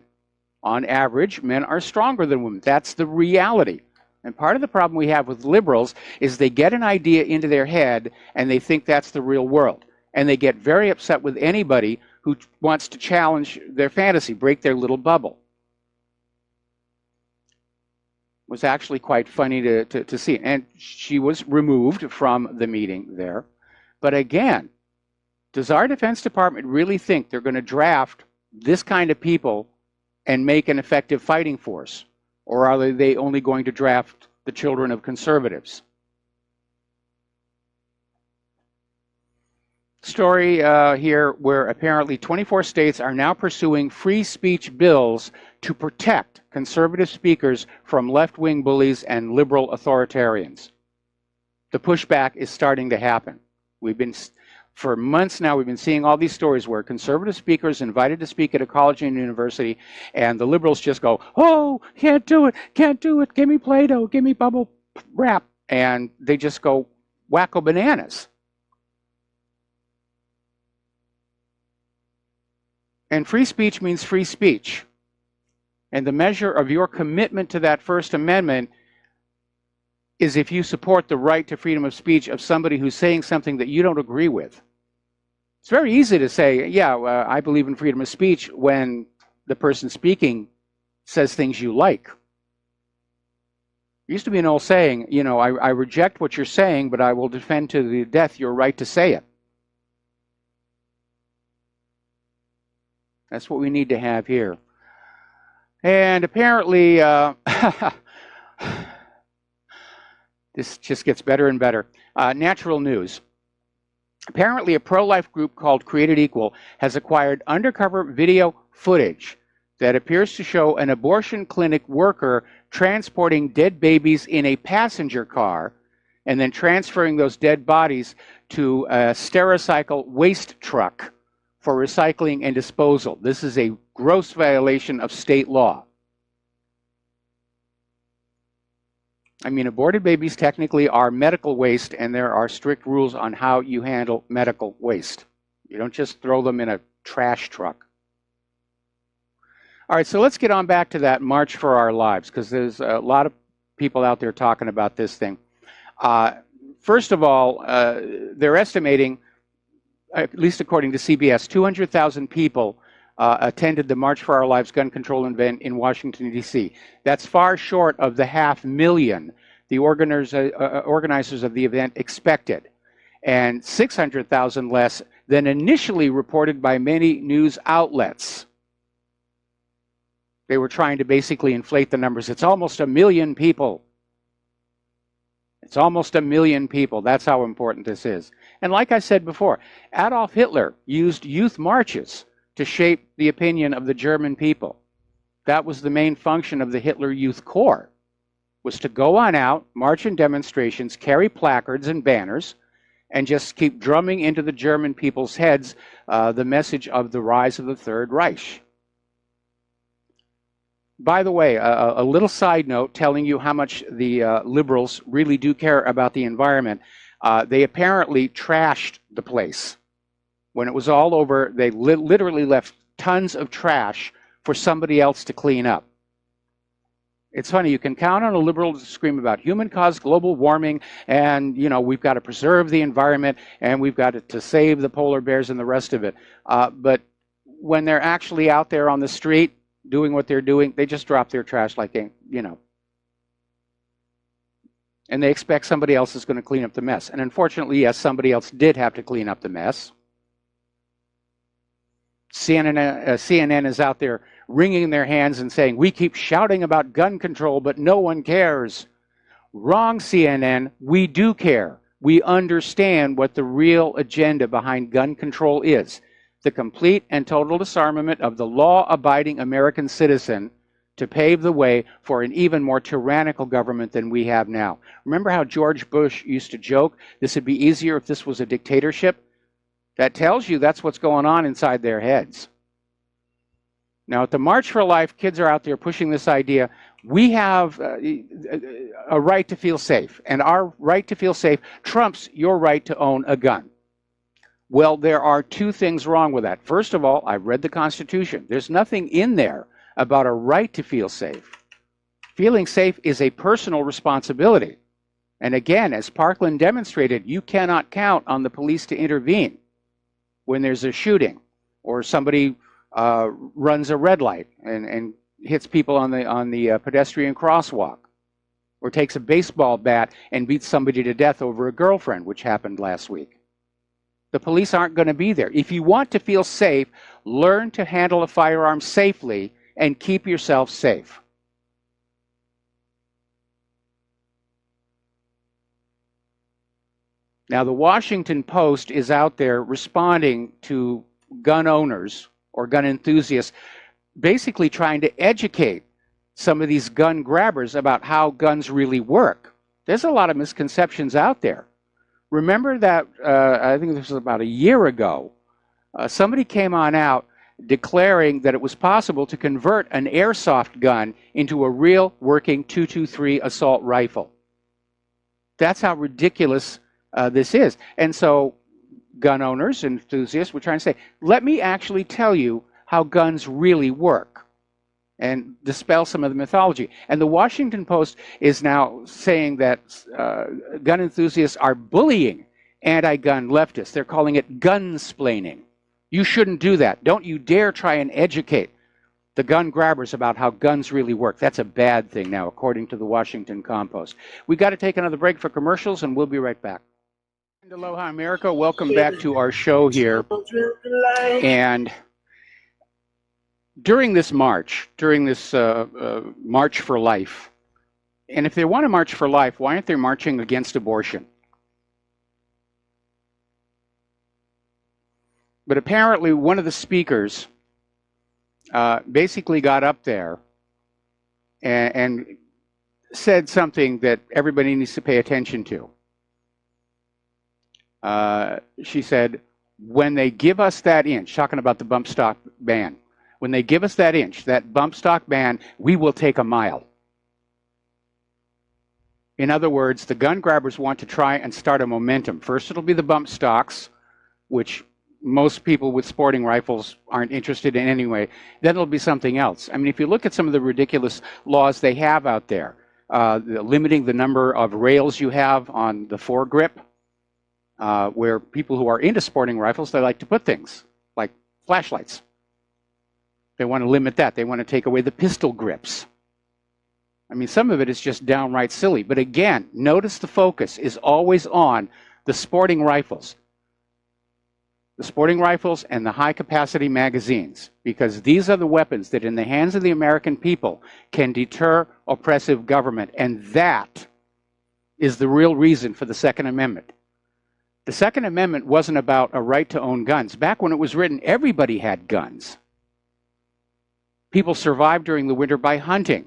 On average, men are stronger than women. That's the reality. And part of the problem we have with liberals is they get an idea into their head and they think that's the real world. And they get very upset with anybody who wants to challenge their fantasy, break their little bubble. It was actually quite funny to see. And she was removed from the meeting there. But again, does our Defense Department really think they're going to draft this kind of people and make an effective fighting force? Or are they only going to draft the children of conservatives? Story here where apparently 24 states are now pursuing free speech bills to protect conservative speakers from left-wing bullies and liberal authoritarians. The pushback is starting to happen. For months now, we've been seeing all these stories where conservative speakers invited to speak at a college and university, and the liberals just go, oh, can't do it, give me Play-Doh, give me bubble wrap, and they just go wacko bananas. And free speech means free speech. And the measure of your commitment to that First Amendment is if you support the right to freedom of speech of somebody who's saying something that you don't agree with. It's very easy to say, yeah, I believe in freedom of speech when the person speaking says things you like. There used to be an old saying, you know, I reject what you're saying, but I will defend to the death your right to say it. That's what we need to have here. And apparently, this just gets better and better. Natural news. Apparently, a pro-life group called Created Equal has acquired undercover video footage that appears to show an abortion clinic worker transporting dead babies in a passenger car and then transferring those dead bodies to a Stericycle waste truck for recycling and disposal. This is a gross violation of state law. I mean, aborted babies technically are medical waste, and there are strict rules on how you handle medical waste. You don't just throw them in a trash truck. All right, so let's get on back to that March for Our Lives, because there's a lot of people out there talking about this thing. First of all, they're estimating, at least according to CBS, 200,000 people attended the March for Our Lives gun control event in Washington, D.C. That's far short of the 500,000 the organizers of the event expected, and 600,000 less than initially reported by many news outlets. They were trying to basically inflate the numbers. It's almost 1 million people. It's almost 1 million people. That's how important this is. And like I said before, Adolf Hitler used youth marches to shape the opinion of the German people. That was the main function of the Hitler Youth Corps, was to go on out, march in demonstrations, carry placards and banners, and just keep drumming into the German people's heads the message of the rise of the Third Reich. By the way, a little side note telling you how much the liberals really do care about the environment. They apparently trashed the place. When it was all over, they literally left tons of trash for somebody else to clean up. It's funny, you can count on a liberal to scream about human-caused global warming, and, you know, we've got to preserve the environment, and we've got to save the polar bears and the rest of it. But when they're actually out there on the street doing what they're doing, they just drop their trash like, you know. And they expect somebody else is going to clean up the mess. And unfortunately, yes, somebody else did have to clean up the mess. CNN is out there wringing their hands and saying, we keep shouting about gun control, but no one cares. Wrong, CNN. We do care. We understand what the real agenda behind gun control is. The complete and total disarmament of the law-abiding American citizen to pave the way for an even more tyrannical government than we have now. Remember how George Bush used to joke, this would be easier if this was a dictatorship? That tells you that's what's going on inside their heads. Now, at the March for Life, kids are out there pushing this idea. We have a right to feel safe, and our right to feel safe trumps your right to own a gun. Well, there are two things wrong with that. First of all, I've read the Constitution. There's nothing in there about a right to feel safe. Feeling safe is a personal responsibility. And again, as Parkland demonstrated, you cannot count on the police to intervene when there's a shooting or somebody runs a red light and hits people on the pedestrian crosswalk, or takes a baseball bat and beats somebody to death over a girlfriend, which happened last week. The police aren't going to be there. If you want to feel safe, learn to handle a firearm safely and keep yourself safe. Now, the Washington Post is out there responding to gun owners or gun enthusiasts, basically trying to educate some of these gun grabbers about how guns really work. There's a lot of misconceptions out there. Remember that, I think this was about a year ago, somebody came on out declaring that it was possible to convert an airsoft gun into a real working .223 assault rifle. That's how ridiculous this is. And so gun owners and enthusiasts were trying to say, let me actually tell you how guns really work and dispel some of the mythology. And the Washington Post is now saying that gun enthusiasts are bullying anti-gun leftists. They're calling it gunsplaining. You shouldn't do that. Don't you dare try and educate. the gun grabbers about how guns really work. That's a bad thing now, according to the Washington Compost. We got to take another break for commercials, and we'll be right back. Aloha, America. Welcome back to our show here. And during this march, March for Life, and if they want to march for life, why aren't they marching against abortion? But apparently one of the speakers basically got up there and said something that everybody needs to pay attention to. She said, when they give us that inch, talking about the bump stock ban, when they give us that inch, that bump stock ban, we will take a mile. In other words, the gun grabbers want to try and start a momentum. First, it'll be the bump stocks, which most people with sporting rifles aren't interested in anyway. Then it'll be something else. I mean, if you look at some of the ridiculous laws they have out there, limiting the number of rails you have on the foregrip, where people who are into sporting rifles, they like to put things like flashlights. They want to limit that. They want to take away the pistol grips. I mean, some of it is just downright silly. But again, notice the focus is always on the sporting rifles. The sporting rifles and the high-capacity magazines, because these are the weapons that in the hands of the American people can deter oppressive government. And that is the real reason for the Second Amendment. The Second Amendment wasn't about a right to own guns. Back when it was written, everybody had guns. People survived during the winter by hunting.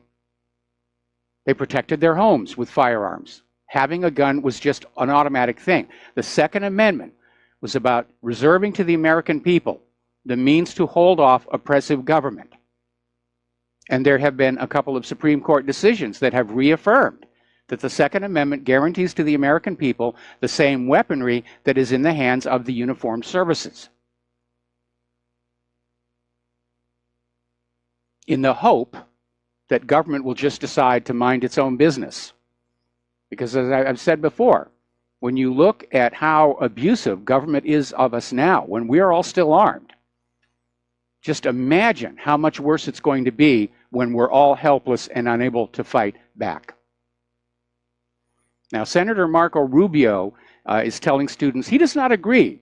They protected their homes with firearms. Having a gun was just an automatic thing. The Second Amendment was about reserving to the American people the means to hold off oppressive government. And there have been a couple of Supreme Court decisions that have reaffirmed that the Second Amendment guarantees to the American people the same weaponry that is in the hands of the uniformed services, in the hope that government will just decide to mind its own business. Because as I've said before, when you look at how abusive government is of us now, when we are all still armed, just imagine how much worse it's going to be when we're all helpless and unable to fight back. Now, Senator Marco Rubio is telling students he does not agree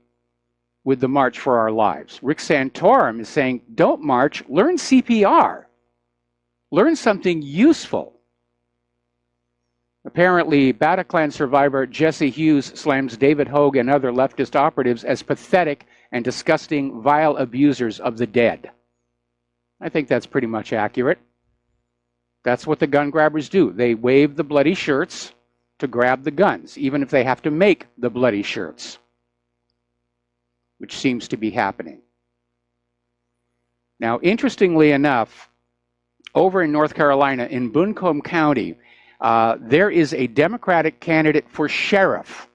with the March for Our Lives. Rick Santorum is saying, don't march, learn CPR. Learn something useful. Apparently, Bataclan survivor Jesse Hughes slams David Hogue and other leftist operatives as pathetic and disgusting, vile abusers of the dead. I think that's pretty much accurate. That's what the gun grabbers do. They wave the bloody shirts to grab the guns, even if they have to make the bloody shirts, which seems to be happening. Now, interestingly enough, over in North Carolina, in Buncombe County, there is a Democratic candidate for sheriff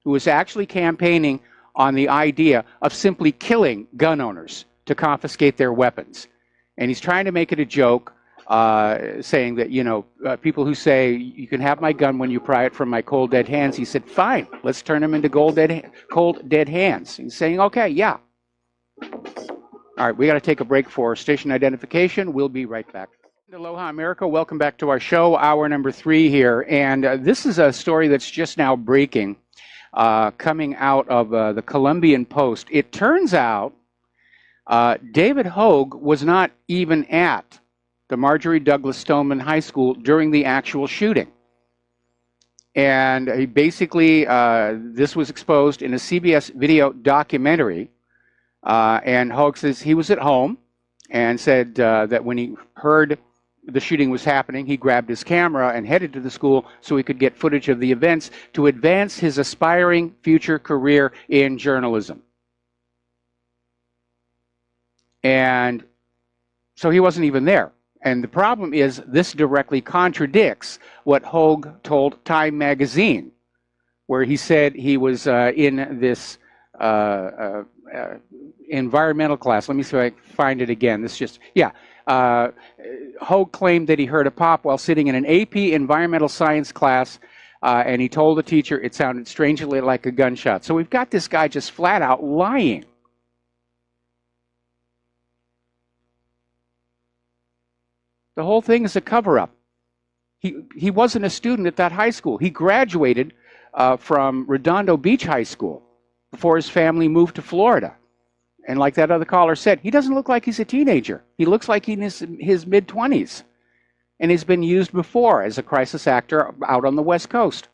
who is actually campaigning on the idea of simply killing gun owners to confiscate their weapons. And he's trying to make it a joke, saying that, you know, people who say, you can have my gun when you pry it from my cold, dead hands, he said, fine, let's turn them into cold, dead hands. He's saying, okay, yeah. All right, we got to take a break for station identification. We'll be right back. Aloha, America. Welcome back to our show, hour number 3 here. And this is a story that's just now breaking, coming out of the Columbian Post. It turns out David Hogue was not even at the Marjorie Douglas Stoneman High School during the actual shooting. And he basically, this was exposed in a CBS video documentary. And Hogue says he was at home and said that when he heard the shooting was happening, he grabbed his camera and headed to the school so he could get footage of the events to advance his aspiring future career in journalism. And so he wasn't even there. And the problem is this directly contradicts what Hogue told Time magazine, where he said he was in this environmental class. Let me see if I can find it again. This just, yeah. Hogue claimed that he heard a pop while sitting in an AP environmental science class, and he told the teacher it sounded strangely like a gunshot. So we've got this guy just flat out lying. The whole thing is a cover-up. He wasn't a student at that high school. He graduated from Redondo Beach High School before his family moved to Florida. And like that other caller said, he doesn't look like he's a teenager. He looks like he's in his mid-20s. And he's been used before as a crisis actor out on the West Coast.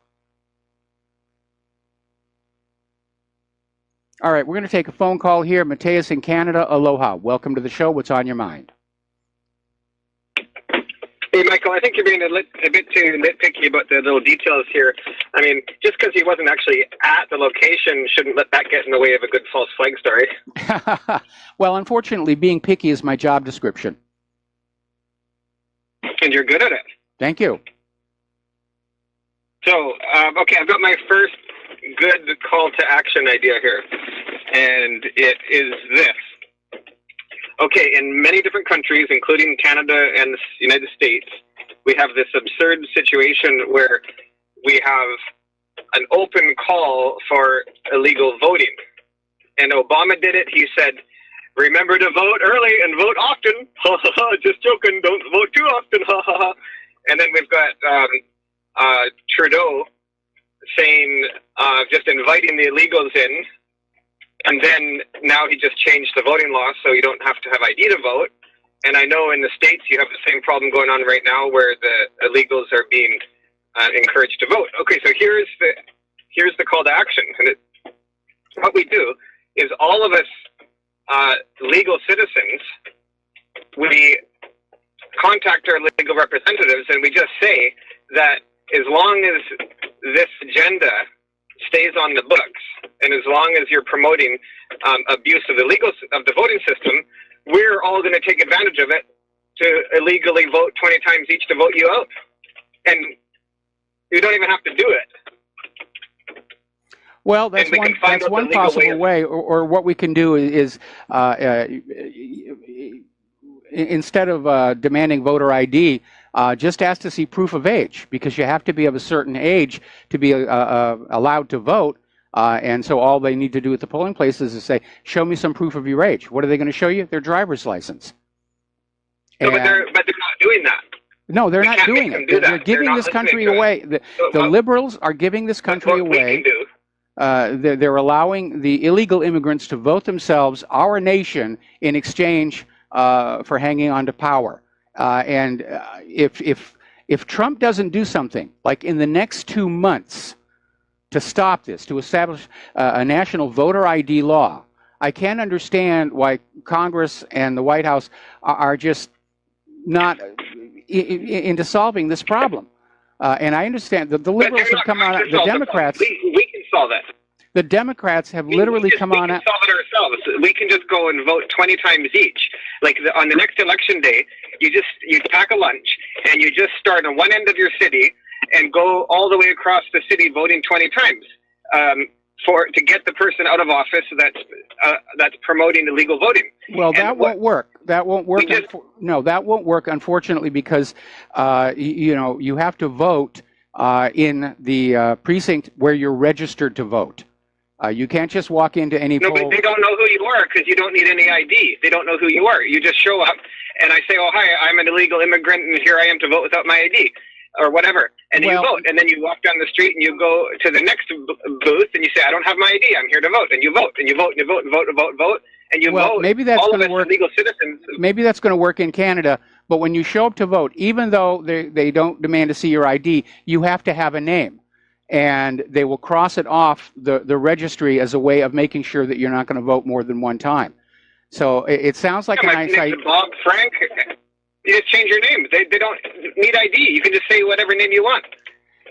All right, we're going to take a phone call here. Mateus in Canada, aloha. Welcome to the show. What's on your mind? Hey, Michael, I think you're being a bit too nitpicky about the little details here. I mean, just because he wasn't actually at the location shouldn't let that get in the way of a good false flag story. Well, unfortunately, being picky is my job description. And you're good at it. Thank you. So, okay, I've got my first good call to action idea here, and it is this. Okay, in many different countries, including Canada and the United States, we have this absurd situation where we have an open call for illegal voting. And Obama did it. He said, remember to vote early and vote often. Ha ha ha, just joking, don't vote too often. Ha ha ha. And then we've got Trudeau saying, just inviting the illegals in. And then now he just changed the voting law so you don't have to have ID to vote. And I know in the States you have the same problem going on right now where the illegals are being encouraged to vote. Okay, so here's the call to action. And what we do is all of us legal citizens, we contact our legal representatives and we just say that as long as this agenda stays on the books, and as long as you're promoting abuse of the voting system, we're all going to take advantage of it to illegally vote 20 times each to vote you out. And you don't even have to do it. Well, that's one possible way, or what we can do is instead of demanding voter ID, just ask to see proof of age, because you have to be of a certain age to be allowed to vote. And so all they need to do at the polling places is say, show me some proof of your age. What are they going to show you? Their driver's license. No, but they're not doing that. No, they're not doing it. They're giving this country away. The liberals are giving this country away. They're allowing the illegal immigrants to vote themselves, our nation, in exchange for hanging on to power. And if Trump doesn't do something, like in the next 2 months, to stop this, to establish a national voter ID law, I can't understand why Congress and the White House are just not into solving this problem. And I understand that the liberals have come on, the Democrats... We can solve it. The Democrats have literally come on... We can solve it ourselves. We can just go and vote 20 times each. Like on the next election day, you pack a lunch and you just start on one end of your city and go all the way across the city voting 20 times to get the person out of office that's promoting illegal voting. Well, that won't work. That won't work. No, that won't work, unfortunately, because you have to vote in the precinct where you're registered to vote. You can't just walk into any poll. No, but they don't know who you are because you don't need any ID. They don't know who you are. You just show up and I say, oh, hi, I'm an illegal immigrant and here I am to vote without my ID or whatever. And you vote. And then you walk down the street and you go to the next booth and you say, I don't have my ID. I'm here to vote. And you vote and you vote and you vote and vote and vote and vote. And you vote. Maybe that's all going of to work. Legal citizens. Maybe that's going to work in Canada. But when you show up to vote, even though they don't demand to see your ID, you have to have a name. And they will cross it off the registry as a way of making sure that you're not going to vote more than one time. So it sounds like a nice idea. Bob, Frank, you just change your name. They don't need ID. You can just say whatever name you want.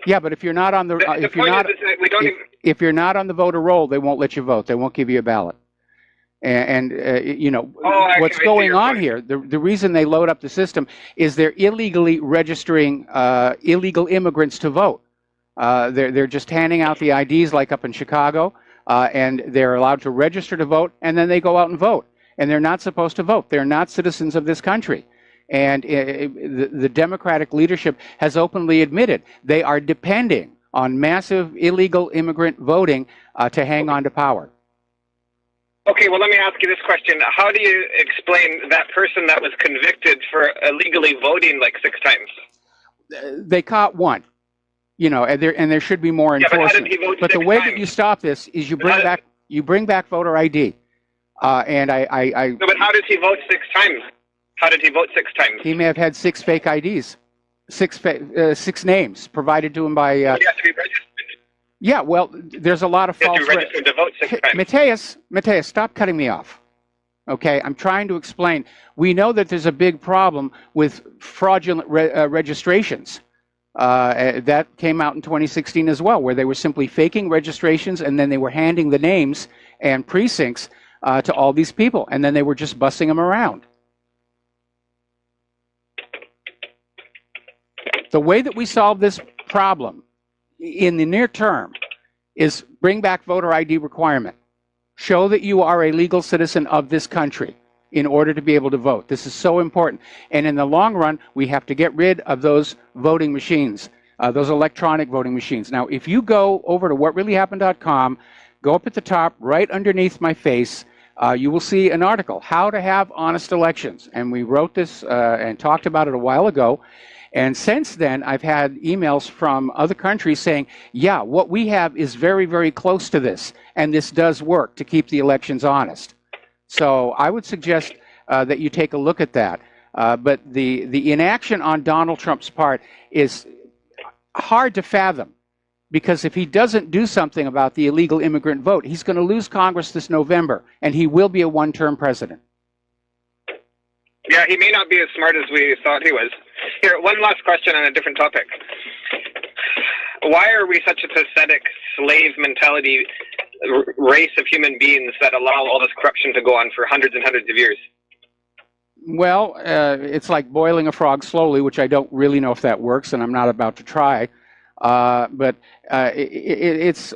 Yeah, but if you're not on if you're not on the voter roll, they won't let you vote. They won't give you a ballot. And what's going on here, the reason they load up the system is they're illegally registering illegal immigrants to vote. They're just handing out the IDs like up in Chicago, and they're allowed to register to vote, and then they go out and vote. And they're not supposed to vote. They're not citizens of this country. And the Democratic leadership has openly admitted they are depending on massive illegal immigrant voting to hang on to power. Okay, well, let me ask you this question. How do you explain that person that was convicted for illegally voting like 6 times? They caught one, you know, and there should be more enforcement. But how did he vote But the 6 way times? that you stop this is you bring back voter ID. And I No, but how does he vote 6 times? How did he vote 6 times? he may have had 6 fake IDs, 6 names provided to him by. He has to be registered. Yeah, well, there's a lot of He has false. to be registered to vote 6 times. Mateus, stop cutting me off. Okay, I'm trying to explain. We know that there's a big problem with fraudulent registrations. That came out in 2016 as well, where they were simply faking registrations and then they were handing the names and precincts to all these people, and then they were just bussing them around. The way that we solve this problem in the near term is bring back voter ID requirement. Show that you are a legal citizen of this country in order to be able to vote. This is so important. And in the long run, we have to get rid of those voting machines, those electronic voting machines. Now, if you go over to whatreallyhappened.com, go up at the top, right underneath my face, you will see an article, How to Have Honest Elections. And we wrote this and talked about it a while ago. And since then, I've had emails from other countries saying, yeah, what we have is very, very close to this, and this does work to keep the elections honest. So I would suggest that you take a look at that. But the inaction on Donald Trump's part is hard to fathom, because if he doesn't do something about the illegal immigrant vote, he's going to lose Congress this November, and he will be a one-term president. Yeah, he may not be as smart as we thought he was. Here, one last question on a different topic. Why are we such a pathetic slave mentality race of human beings that allow all this corruption to go on for hundreds and hundreds of years? Well, it's like boiling a frog slowly, which I don't really know if that works, and I'm not about to try. But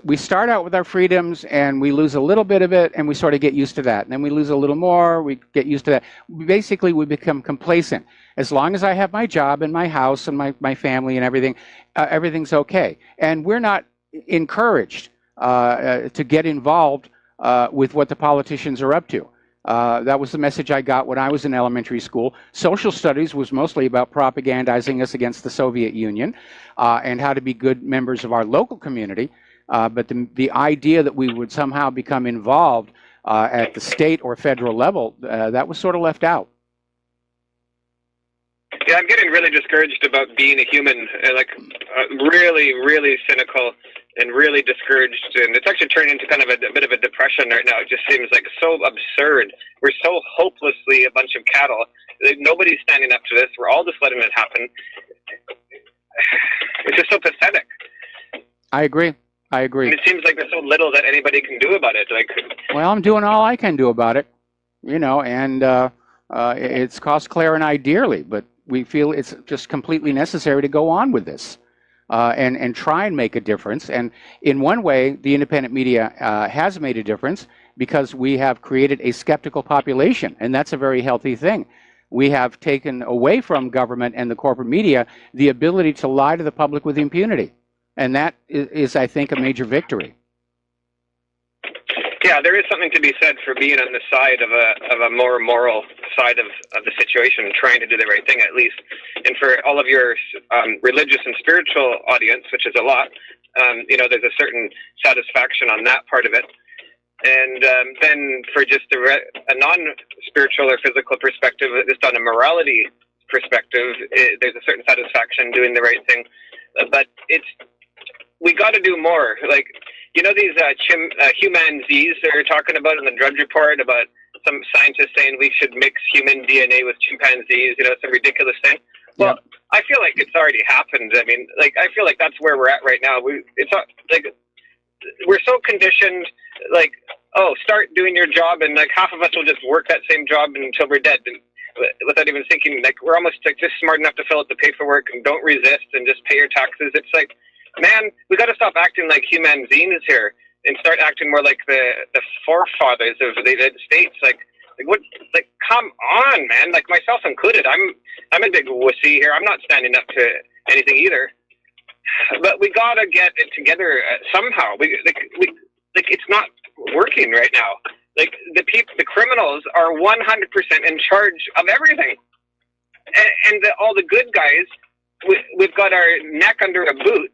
we start out with our freedoms, and we lose a little bit of it, and we sort of get used to that. And then we lose a little more, we get used to that. Basically, we become complacent. As long as I have my job and my house and my family and everything, everything's okay. And we're not encouraged to get involved with what the politicians are up to. That was the message I got when I was in elementary school. Social studies was mostly about propagandizing us against the Soviet Union and how to be good members of our local community. But the idea that we would somehow become involved at the state or federal level, that was sort of left out. Yeah, I'm getting really discouraged about being a human, really, really cynical and really discouraged. And it's actually turned into kind of a bit of a depression right now. It just seems like so absurd. We're so hopelessly a bunch of cattle. Nobody's standing up to this. We're all just letting it happen. It's just so pathetic. I agree. And it seems like there's so little that anybody can do about it. Well, I'm doing all I can do about it, and it's cost Claire and I dearly, but we feel it's just completely necessary to go on with this and try and make a difference. And in one way, the independent media has made a difference because we have created a skeptical population, and that's a very healthy thing. We have taken away from government and the corporate media the ability to lie to the public with impunity. And that is, I think, a major victory. Yeah, there is something to be said for being on the side of a more moral side of the situation, trying to do the right thing at least. And for all of your religious and spiritual audience, which is a lot, there's a certain satisfaction on that part of it. And then for just a non-spiritual or physical perspective, just on a morality perspective, there's a certain satisfaction doing the right thing. But we got to do more. These humanzees they're talking about in the Drudge Report about some scientists saying we should mix human DNA with chimpanzees, some ridiculous thing. Well, yeah. I feel like it's already happened. I mean, I feel like that's where we're at right now. We're so conditioned, start doing your job, and half of us will just work that same job until we're dead, and without even thinking. We're almost just smart enough to fill out the paperwork and don't resist and just pay your taxes. It's man, we got to stop acting like humanzees here and start acting more like the forefathers of the United States. Come on, man. Myself included. I'm a big wussy here. I'm not standing up to anything either. But we gotta get it together somehow. It's not working right now. Like the criminals are 100% in charge of everything, and all the good guys, we've got our neck under a boot,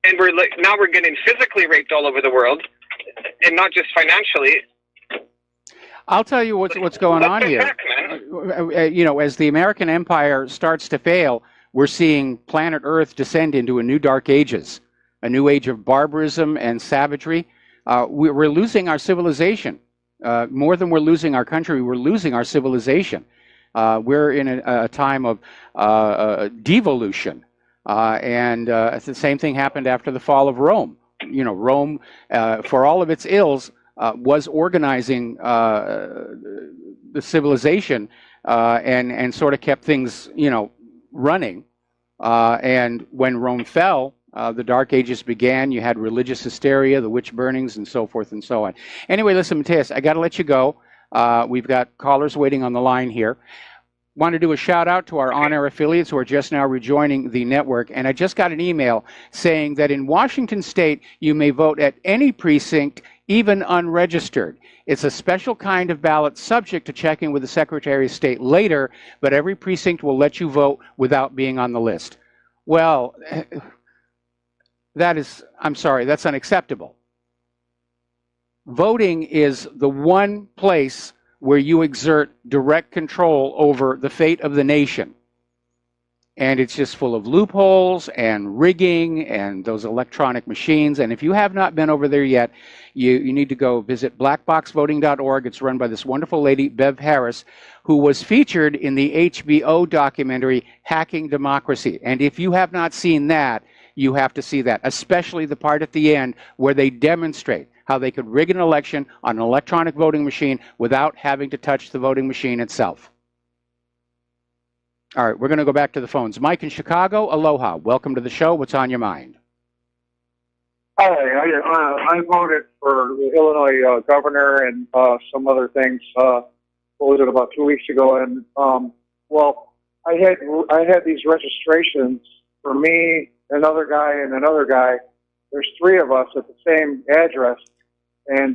and now we're getting physically raped all over the world, and not just financially. I'll tell you what's going on here. Heck, man? You know, as the American empire starts to fail, we're seeing planet Earth descend into a new dark ages, a new age of barbarism and savagery. We're losing our civilization. More than we're losing our country, we're losing our civilization. We're in a time of devolution. And the same thing happened after the fall of Rome. You know, Rome, for all of its ills, was organizing the civilization and sort of kept things, you know, running. And when Rome fell, the Dark Ages began. You had religious hysteria, the witch burnings, and so forth and so on. Anyway, listen, Matthias, I got to let you go. We've got callers waiting on the line here. Want to do a shout out to our on-air affiliates who are just now rejoining the network. And I just got an email saying that in Washington State, you may vote at any precinct, even unregistered. It's a special kind of ballot subject to checking with the Secretary of State later, but every precinct will let you vote without being on the list. Well, that is, I'm sorry, that's unacceptable. Voting is the one place where you exert direct control over the fate of the nation. And it's just full of loopholes and rigging and those electronic machines. And if you have not been over there yet, you need to go visit blackboxvoting.org. It's run by this wonderful lady, Bev Harris, who was featured in the HBO documentary, Hacking Democracy. And if you have not seen that, you have to see that, especially the part at the end where they demonstrate how they could rig an election on an electronic voting machine without having to touch the voting machine itself. All right, we're going to go back to the phones. Mike in Chicago, aloha. Welcome to the show. What's on your mind? Hi, I voted for the Illinois governor and some other things. What was it, about 2 weeks ago? And well, I had these registrations for me, another guy, and another guy. There's three of us at the same address, and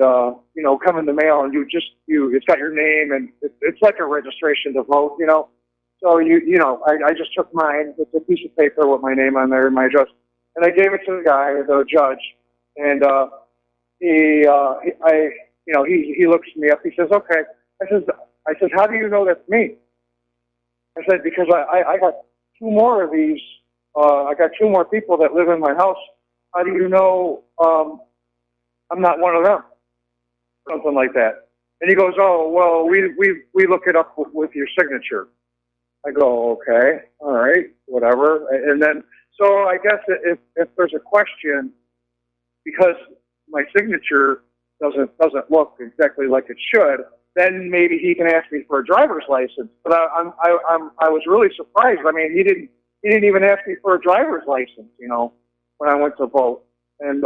you know, come in the mail, and it's got your name, and it's like a registration to vote, you know. So you know, I just took mine. It's a piece of paper with my name on there and my address, and I gave it to the guy, the judge, and he looks me up. He says, "Okay." I says, "How do you know that's me?" I said, "Because I got two more of these. I got two more people that live in my house. How do you know I'm not one of them?" Something like that. And he goes, "Oh, well, we look it up with your signature." I go, "Okay, all right, whatever." And then, so I guess if there's a question, because my signature doesn't look exactly like it should, then maybe he can ask me for a driver's license. But I was really surprised. I mean, he didn't even ask me for a driver's license, you know, when I went to vote. And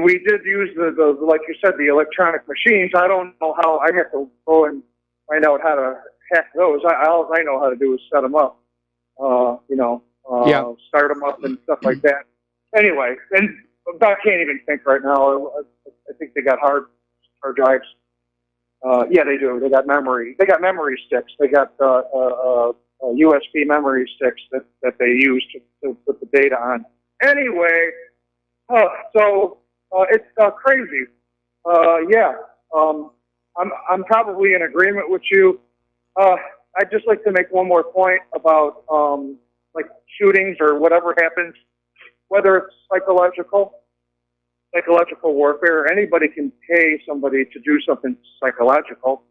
we did use the like you said, the electronic machines. I don't know how. I have to go and find out how to hack those. All I know how to do is set them up, start them up and stuff like that. Anyway, and I can't even think right now. I think they got hard drives. Yeah, they do. They got memory. They got memory sticks. They got USB memory sticks that they use to put the data on. Anyway, so it's crazy. Yeah, I'm probably in agreement with you. I'd just like to make one more point about like shootings or whatever happens, whether it's psychological warfare. Anybody can pay somebody to do something psychological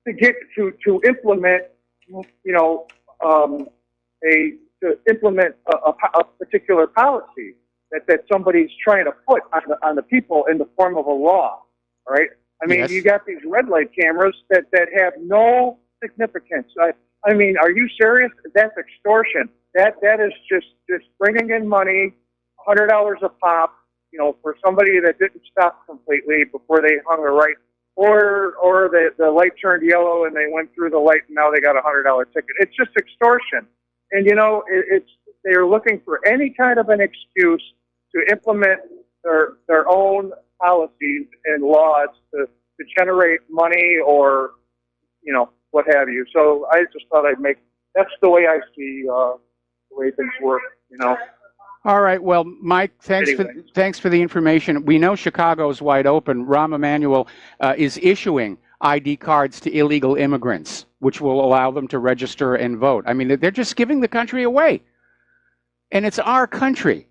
to implement, you know, to implement a particular policy that somebody's trying to put on the people in the form of a law. All right. I mean, yes. You got these red light cameras that have no significance. I mean, are you serious? That's extortion. That is just bringing in money, $100 a pop, you know, for somebody that didn't stop completely before they hung a right, or the light turned yellow and they went through the light and now they got a $100 ticket. It's just extortion. And you know, they're looking for any kind of an excuse to implement their own policies and laws to to generate money or, you know, what have you. So I just thought that's the way I see the way things work, you know. All right. Well, Mike, thanks for the information. We know Chicago's wide open. Rahm Emanuel is issuing ID cards to illegal immigrants, which will allow them to register and vote. I mean, they're just giving the country away. And it's our country.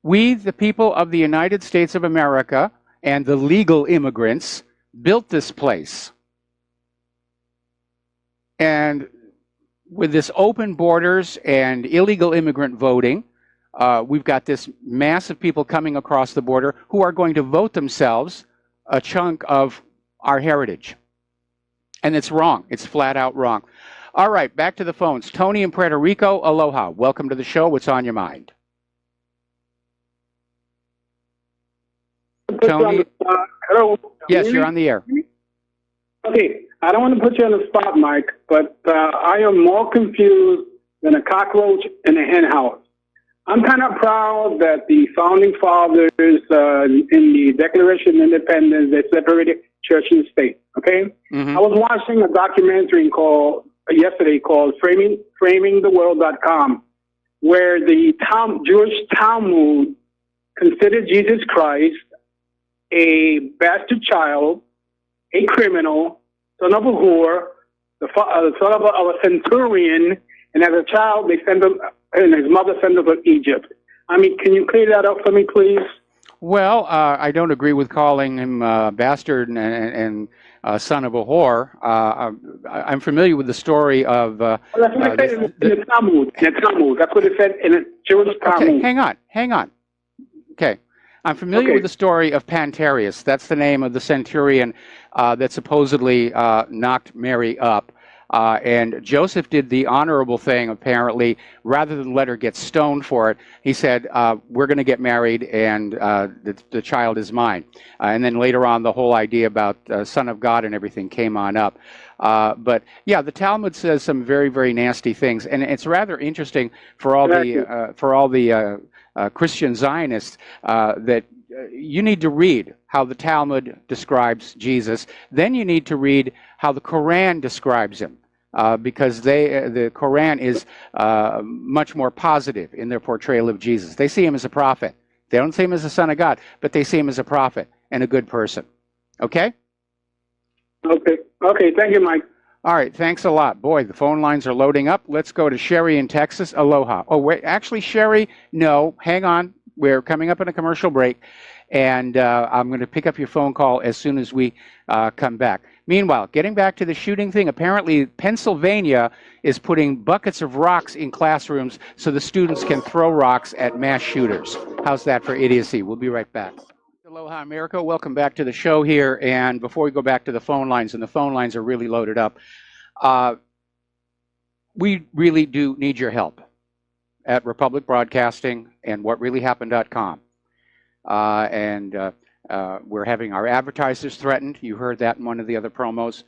We, the people of the United States of America, and the legal immigrants built this place. And with this open borders and illegal immigrant voting, we've got this mass of people coming across the border who are going to vote themselves a chunk of our heritage. And it's wrong. It's flat out wrong. All right, back to the phones. Tony in Puerto Rico, aloha. Welcome to the show. What's on your mind? Tony? Hello. Yes, you're on the air. Okay, I don't want to put you on the spot, Mike, but I am more confused than a cockroach in a hen house. I'm kind of proud that the founding fathers in the Declaration of Independence, they separated church and state, okay? Mm-hmm. I was watching a documentary yesterday called framingtheworld.com, where the Jewish Talmud considered Jesus Christ a bastard child, a criminal, son of a whore, the son of a centurion, and as a child, they sent him, and his mother sent him to Egypt. I mean, can you clear that up for me, please? Well, I don't agree with calling him bastard and son of a whore. I'm familiar with the story of... that's what it said in the Talmud. That's what it said in the Jewish Talmud. Okay, hang on. Okay. I'm familiar with the story of Pantarius. That's the name of the centurion that supposedly knocked Mary up. And Joseph did the honorable thing, apparently, rather than let her get stoned for it. He said, we're going to get married, and the child is mine. And then later on, the whole idea about Son of God and everything came on up. But yeah, the Talmud says some very, very nasty things. And it's rather interesting for all the Christian Zionists that you need to read how the Talmud describes Jesus. Then you need to read how the Quran describes him, because the Quran is much more positive in their portrayal of Jesus. They see him as a prophet. They don't see him as a son of God, but they see him as a prophet and a good person. Okay? Okay, thank you, Mike. All right, thanks a lot. Boy, the phone lines are loading up. Let's go to Sherry in Texas. Aloha. Oh, wait, actually, Sherry, no, hang on. We're coming up on a commercial break, and I'm going to pick up your phone call as soon as we come back. Meanwhile, getting back to the shooting thing, apparently Pennsylvania is putting buckets of rocks in classrooms so the students can throw rocks at mass shooters. How's that for idiocy? We'll be right back. Aloha, America. Welcome back to the show here. And before we go back to the phone lines, and the phone lines are really loaded up, we really do need your help at Republic Broadcasting and whatreallyhappened.com. We're having our advertisers threatened. You heard that in one of the other promos.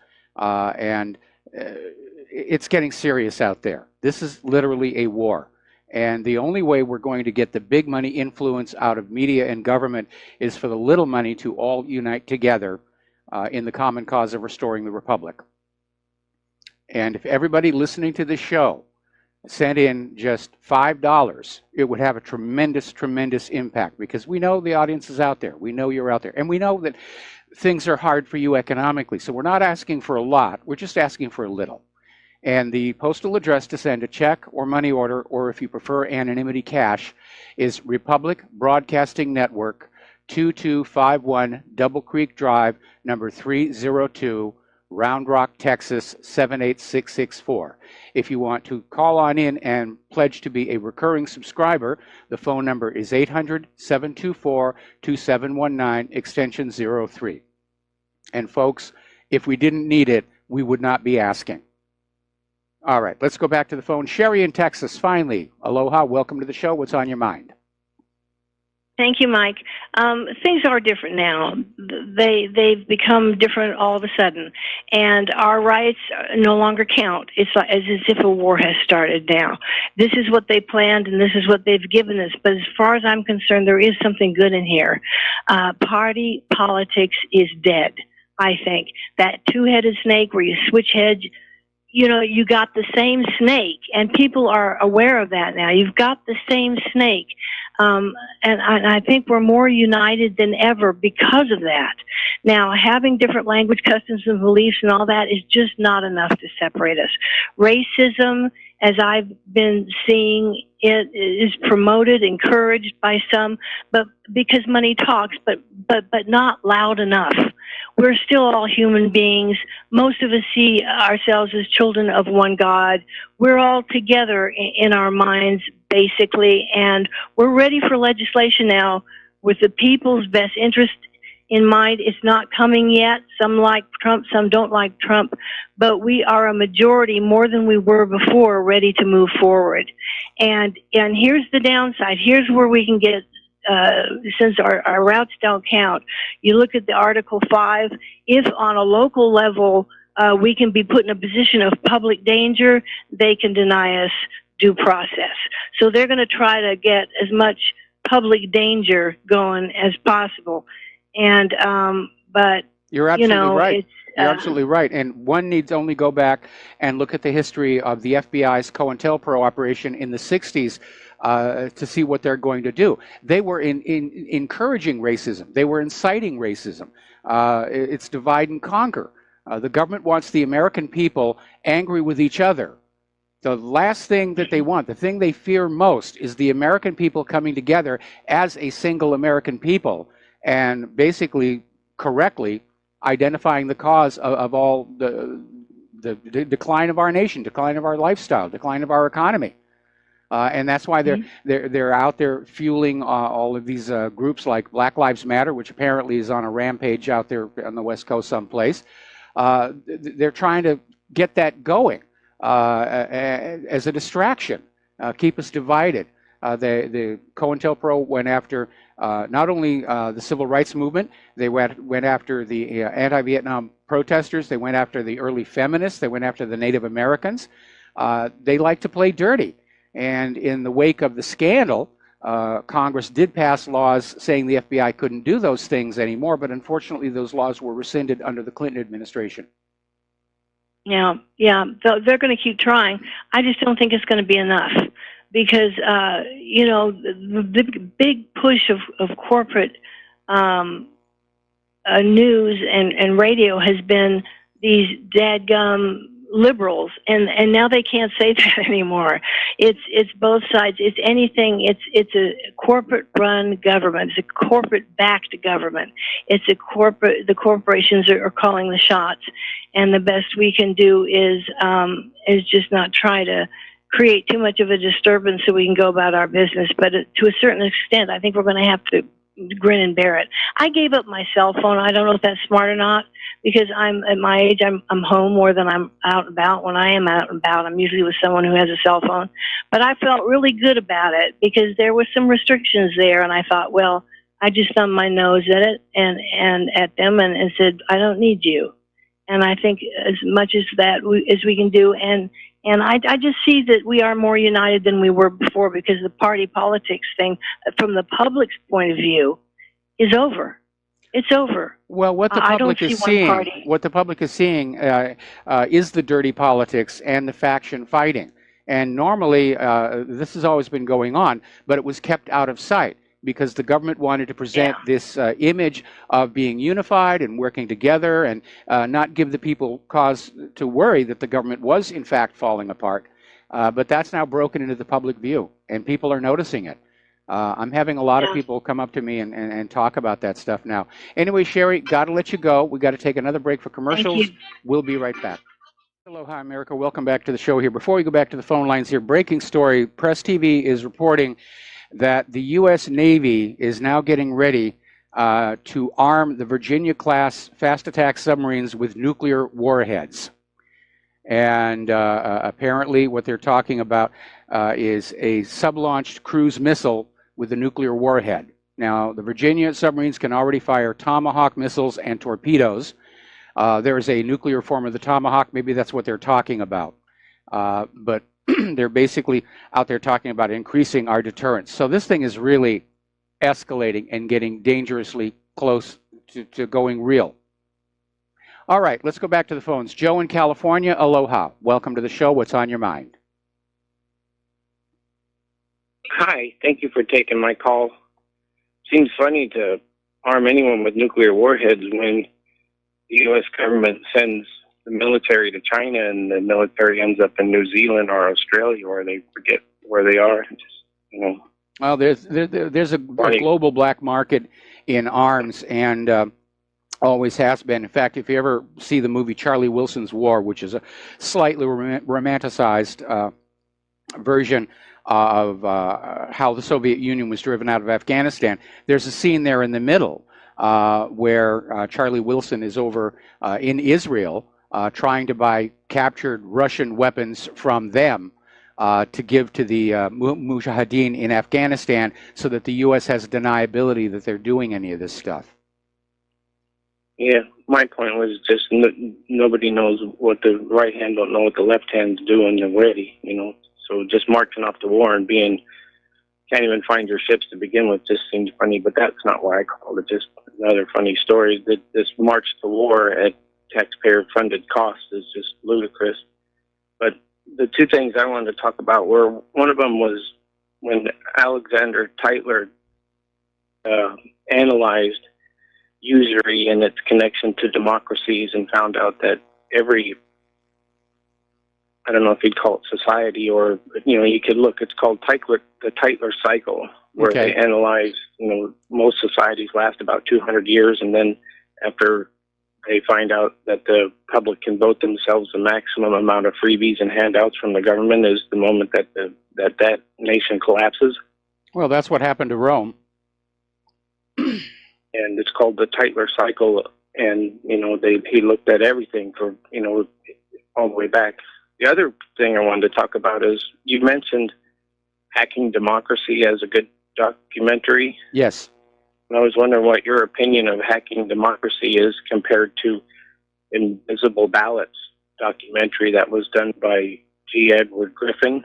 It's getting serious out there. This is literally a war. And the only way we're going to get the big money influence out of media and government is for the little money to all unite together in the common cause of restoring the Republic. And if everybody listening to this show sent in just $5, it would have a tremendous, tremendous impact, because we know the audience is out there. We know you're out there. And we know that things are hard for you economically. So we're not asking for a lot. We're just asking for a little. And the postal address to send a check or money order, or if you prefer anonymity cash, is Republic Broadcasting Network, 2251 Double Creek Drive, number 302, Round Rock, Texas, 78664. If you want to call on in and pledge to be a recurring subscriber, the phone number is 800-724-2719, extension 03. And folks, if we didn't need it, we would not be asking. All right, let's go back to the phone. Sherry in Texas, finally. Aloha, welcome to the show. What's on your mind? Thank you, Mike. Things are different now. They've become different all of a sudden, and our rights no longer count. It's as if a war has started now. This is what they planned, and this is what they've given us. But as far as I'm concerned, there is something good in here. Party politics is dead. I think. That two-headed snake where you switch heads, you know, you got the same snake, and people are aware of that now. You've got the same snake. And I think we're more united than ever because of that. Now, having different language, customs, and beliefs and all that is just not enough to separate us. Racism, as I've been seeing, it is promoted, encouraged by some, but because money talks, but not loud enough. We're still all human beings. Most of us see ourselves as children of one God. We're all together in our minds, basically, and we're ready for legislation now with the people's best interest in mind. It's not coming yet. Some like Trump, some don't like Trump, but we are a majority, more than we were before, ready to move forward. And here's the downside. Here's where we can get, since our routes don't count. You look at the Article 5, if on a local level we can be put in a position of public danger, they can deny us due process. So they're going to try to get as much public danger going as possible. And but you're absolutely right. You're Uh, absolutely right. And one needs only go back and look at the history of the FBI's COINTELPRO operation in the 60s to see what they're going to do. They were encouraging racism. They were inciting racism. It's divide and conquer. The government wants the American people angry with each other. The last thing that they want, the thing they fear most, is the American people coming together as a single American people and basically correctly identifying the cause of all the decline of our nation, decline of our lifestyle, decline of our economy. And that's why they're out there fueling all of these groups like Black Lives Matter, which apparently is on a rampage out there on the West Coast someplace. They're trying to get that going as a distraction, keep us divided. The COINTELPRO went after not only the civil rights movement, they went after the anti-Vietnam protesters, they went after the early feminists, they went after the Native Americans. They like to play dirty. And in the wake of the scandal, Congress did pass laws saying the FBI couldn't do those things anymore, but unfortunately those laws were rescinded under the Clinton administration. Yeah, they're going to keep trying. I just don't think it's going to be enough because, you know, the big push of corporate news and radio has been these dadgum liberals, and now they can't say that anymore. It's both sides. It's anything. It's a corporate-run government. It's a corporate-backed government. It's a corporate. The corporations are calling the shots, and the best we can do is just not try to create too much of a disturbance so we can go about our business. But to a certain extent, I think we're going to have to grin and bear it. I gave up my cell phone. I don't know if that's smart or not, because I'm at my age, I'm home more than I'm out and about. When I am out and about, I'm usually with someone who has a cell phone. But I felt really good about it because there were some restrictions there, and I thought, well, I just thumbed my nose at it and at them and said, I don't need you. And I think as much as that as we can do, and I just see that we are more united than we were before, because the party politics thing, from the public's point of view, is over. It's over. Well, what the public is seeing, is the dirty politics and the faction fighting. And normally, this has always been going on, but it was kept out of sight because the government wanted to present this image of being unified and working together and not give the people cause to worry that the government was, in fact, falling apart. But that's now broken into the public view, and people are noticing it. I'm having a lot of people come up to me and talk about that stuff now. Anyway, Sherry, got to let you go. We got to take another break for commercials. We'll be right back. Aloha, America. Welcome back to the show here. Before we go back to the phone lines here, breaking story. Press TV is reporting that the U.S. Navy is now getting ready to arm the Virginia-class fast attack submarines with nuclear warheads. And apparently what they're talking about is a sub-launched cruise missile with a nuclear warhead. Now, the Virginia submarines can already fire Tomahawk missiles and torpedoes. There is a nuclear form of the Tomahawk. Maybe that's what they're talking about. But they're basically out there talking about increasing our deterrence. So this thing is really escalating and getting dangerously close to going real. All right, let's go back to the phones. Joe in California, aloha. Welcome to the show. What's on your mind? Hi, thank you for taking my call. Seems funny to arm anyone with nuclear warheads when the U.S. government sends the military to China and the military ends up in New Zealand or Australia, where they forget where they are. Just, Well, there's a global black market in arms, and always has been. In fact, if you ever see the movie Charlie Wilson's War, which is a slightly romanticized version of how the Soviet Union was driven out of Afghanistan, there's a scene there in the middle where Charlie Wilson is over in Israel trying to buy captured Russian weapons from them to give to the Mujahideen in Afghanistan, so that the U.S. has deniability that they're doing any of this stuff. Yeah, my point was just nobody knows what the right hand don't know what the left hand's doing already, So just marching off to war and can't even find your ships to begin with just seems funny, but that's not why I called it. Just another funny story. This march to war at taxpayer-funded cost is just ludicrous. But the two things I wanted to talk about were, one of them was when Alexander Tytler analyzed usury and its connection to democracies and found out that every, I don't know if you'd call it society or, you could look, it's called the Tytler cycle, where they analyze, most societies last about 200 years, and then after they find out that the public can vote themselves the maximum amount of freebies and handouts from the government is the moment that that nation collapses. Well, that's what happened to Rome. And it's called the Tytler cycle, and, he looked at everything for, all the way back. The other thing I wanted to talk about is, you mentioned Hacking Democracy as a good documentary. Yes. And I was wondering what your opinion of Hacking Democracy is compared to Invisible Ballots documentary that was done by G. Edward Griffin.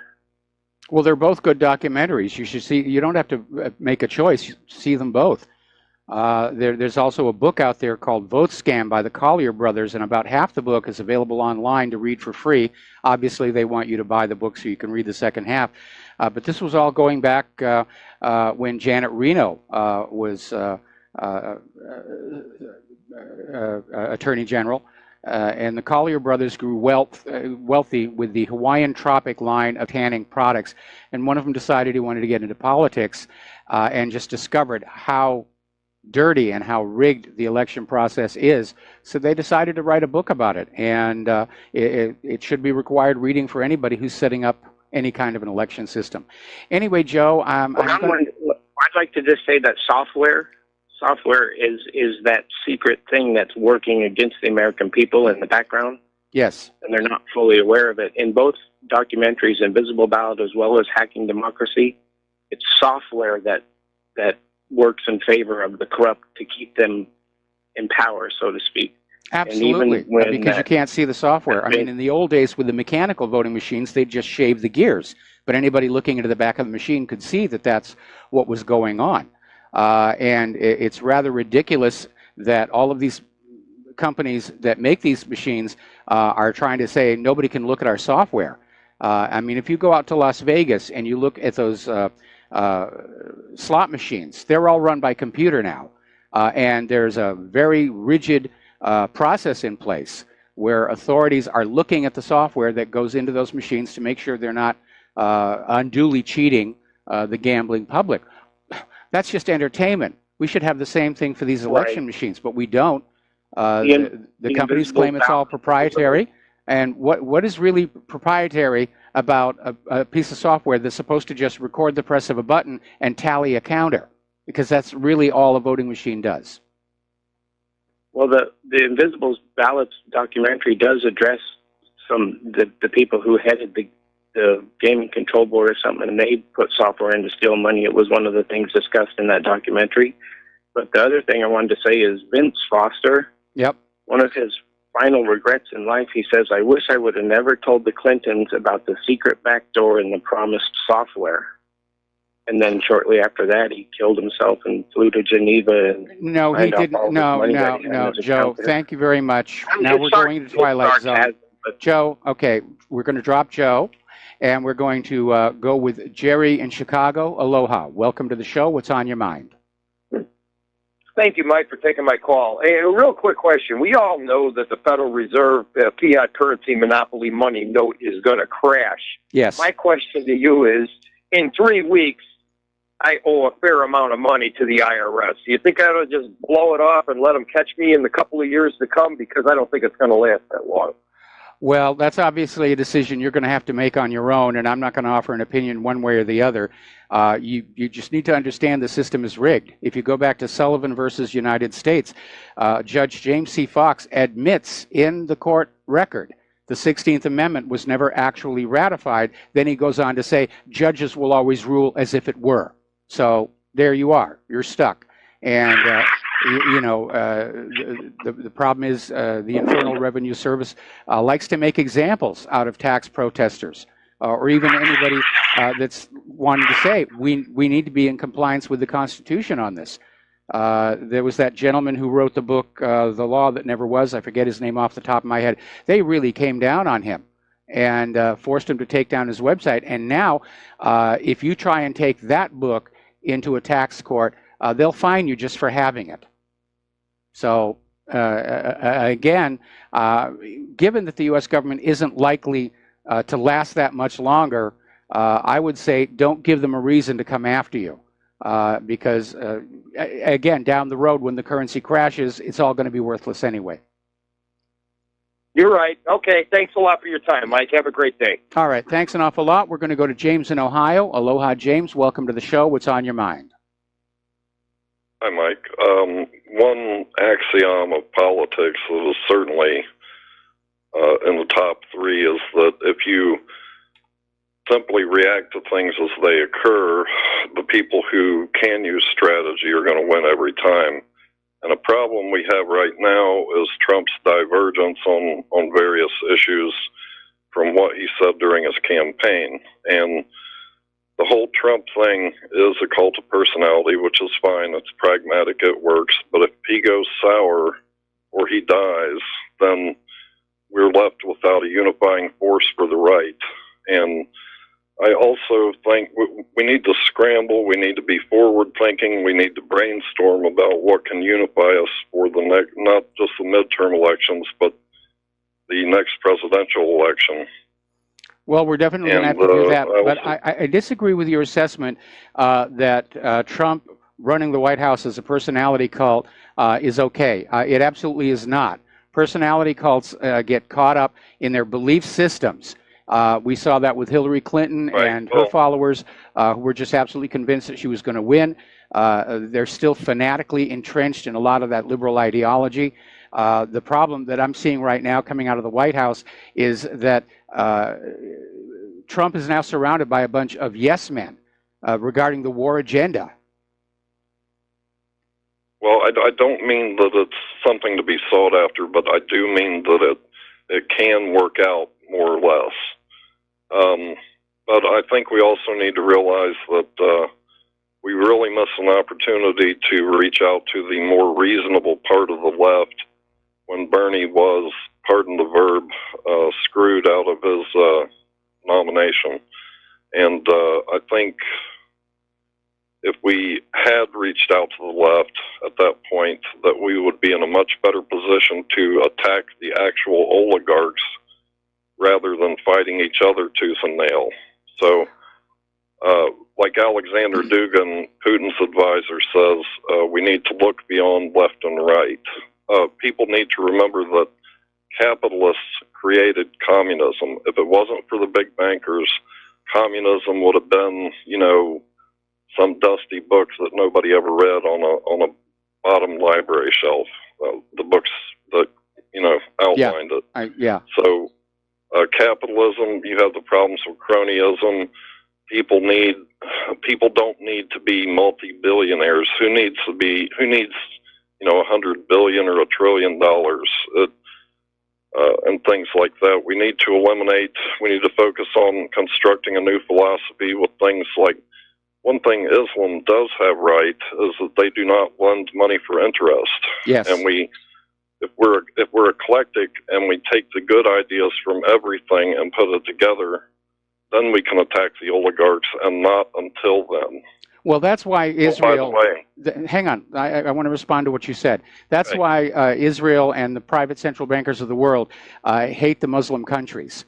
Well, they're both good documentaries. You should see. You don't have to make a choice. See them both. There's also a book out there called Vote Scam by the Collier brothers, and about half the book is available online to read for free. Obviously, they want you to buy the book so you can read the second half. But this was all going back when Janet Reno was Attorney General. And the Collier brothers grew wealthy with the Hawaiian Tropic line of tanning products. And one of them decided he wanted to get into politics and just discovered how dirty and how rigged the election process is. So they decided to write a book about it. And it should be required reading for anybody who's setting up any kind of an election system. Anyway, Joe, I'd like to just say that software is that secret thing that's working against the American people in the background. Yes. And they're not fully aware of it. In both documentaries, Invisible Ballot as well as Hacking Democracy, it's software that works in favor of the corrupt to keep them in power, so to speak. Absolutely, because you can't see the software. I mean, in the old days with the mechanical voting machines, they'd just shave the gears. But anybody looking into the back of the machine could see that that's what was going on. And it's rather ridiculous that all of these companies that make these machines are trying to say nobody can look at our software. I mean, if you go out to Las Vegas and you look at those slot machines, they're all run by computer now. And there's a very rigid process in place where authorities are looking at the software that goes into those machines to make sure they're not unduly cheating the gambling public. That's just entertainment. We should have the same thing for these election machines, but we don't. The companies claim it's all proprietary. And what is really proprietary about a piece of software that's supposed to just record the press of a button and tally a counter? Because that's really all a voting machine does. Well, the Invisible Ballots documentary does address the people who headed the gaming control board or something, and they put software in to steal money. It was one of the things discussed in that documentary. But the other thing I wanted to say is Vince Foster. Yep. One of his final regrets in life, he says, "I wish I would have never told the Clintons about the secret backdoor and the promised software." And then shortly after that, he killed himself and flew to Geneva. And No, he didn't. No, Joe. Thank you very much. Now we're going to Twilight Zone. Joe, okay, we're going to drop Joe, and we're going to go with Jerry in Chicago. Aloha. Welcome to the show. What's on your mind? Thank you, Mike, for taking my call. Hey, a real quick question. We all know that the Federal Reserve fiat currency monopoly money note is going to crash. Yes. My question to you is, in 3 weeks, I owe a fair amount of money to the IRS. Do you think I ought to just blow it off and let them catch me in the couple of years to come? Because I don't think it's going to last that long. Well, that's obviously a decision you're going to have to make on your own, and I'm not going to offer an opinion one way or the other. You just need to understand the system is rigged. If you go back to Sullivan versus United States, Judge James C. Fox admits in the court record the 16th Amendment was never actually ratified. Then he goes on to say judges will always rule as if it were. So there you are. You're stuck. And the problem is the Internal Revenue Service likes to make examples out of tax protesters or even anybody that's wanting to say we need to be in compliance with the Constitution on this. There was that gentleman who wrote the book, The Law That Never Was. I forget his name off the top of my head. They really came down on him and forced him to take down his website. And now if you try and take that book into a tax court, they'll fine you just for having it. So again, given that the U.S. government isn't likely to last that much longer, I would say don't give them a reason to come after you. Because, again, down the road when the currency crashes, it's all going to be worthless anyway. You're right. Okay, thanks a lot for your time, Mike. Have a great day. All right, thanks an awful lot. We're going to go to James in Ohio. Aloha, James. Welcome to the show. What's on your mind? Hi, Mike. One axiom of politics that is certainly in the top three is that if you simply react to things as they occur, the people who can use strategy are going to win every time. And a problem we have right now is Trump's divergence on various issues from what he said during his campaign. And the whole Trump thing is a cult of personality, which is fine. It's pragmatic. It works. But if he goes sour or he dies, then we're left without a unifying force for the right. And I also think we need to scramble. We need to be forward-thinking. We need to brainstorm about what can unify us for the next, not just the midterm elections, but the next presidential election. Well, we're definitely going to have to do that. But I disagree with your assessment that Trump running the White House as a personality cult is okay. It absolutely is not. Personality cults get caught up in their belief systems. We saw that with Hillary Clinton and her followers who were just absolutely convinced that she was going to win. They're still fanatically entrenched in a lot of that liberal ideology. The problem that I'm seeing right now coming out of the White House is that Trump is now surrounded by a bunch of yes men regarding the war agenda. Well, I don't mean that it's something to be sought after, but I do mean that it can work out more or less. But I think we also need to realize that we really miss an opportunity to reach out to the more reasonable part of the left when Bernie was, pardon the verb, screwed out of his nomination. And I think if we had reached out to the left at that point, that we would be in a much better position to attack the actual oligarchs rather than fighting each other tooth and nail. So, like Alexander Dugin, Putin's advisor, says, we need to look beyond left and right. People need to remember that capitalists created communism. If it wasn't for the big bankers, communism would have been, some dusty books that nobody ever read on a bottom library shelf. The books that outlined it. So capitalism, you have the problems with cronyism. People don't need to be multi-billionaires. Who needs $100 billion or $1 trillion? And things like that. We need to focus on constructing a new philosophy with things like one thing Islam does have right is that they do not lend money for interest. Yes. And if we're eclectic and we take the good ideas from everything and put it together, then we can attack the oligarchs, and not until then. Well, that's why Israel. By the way, Hang on, I want to respond to what you said. That's why Israel and the private central bankers of the world hate the Muslim countries,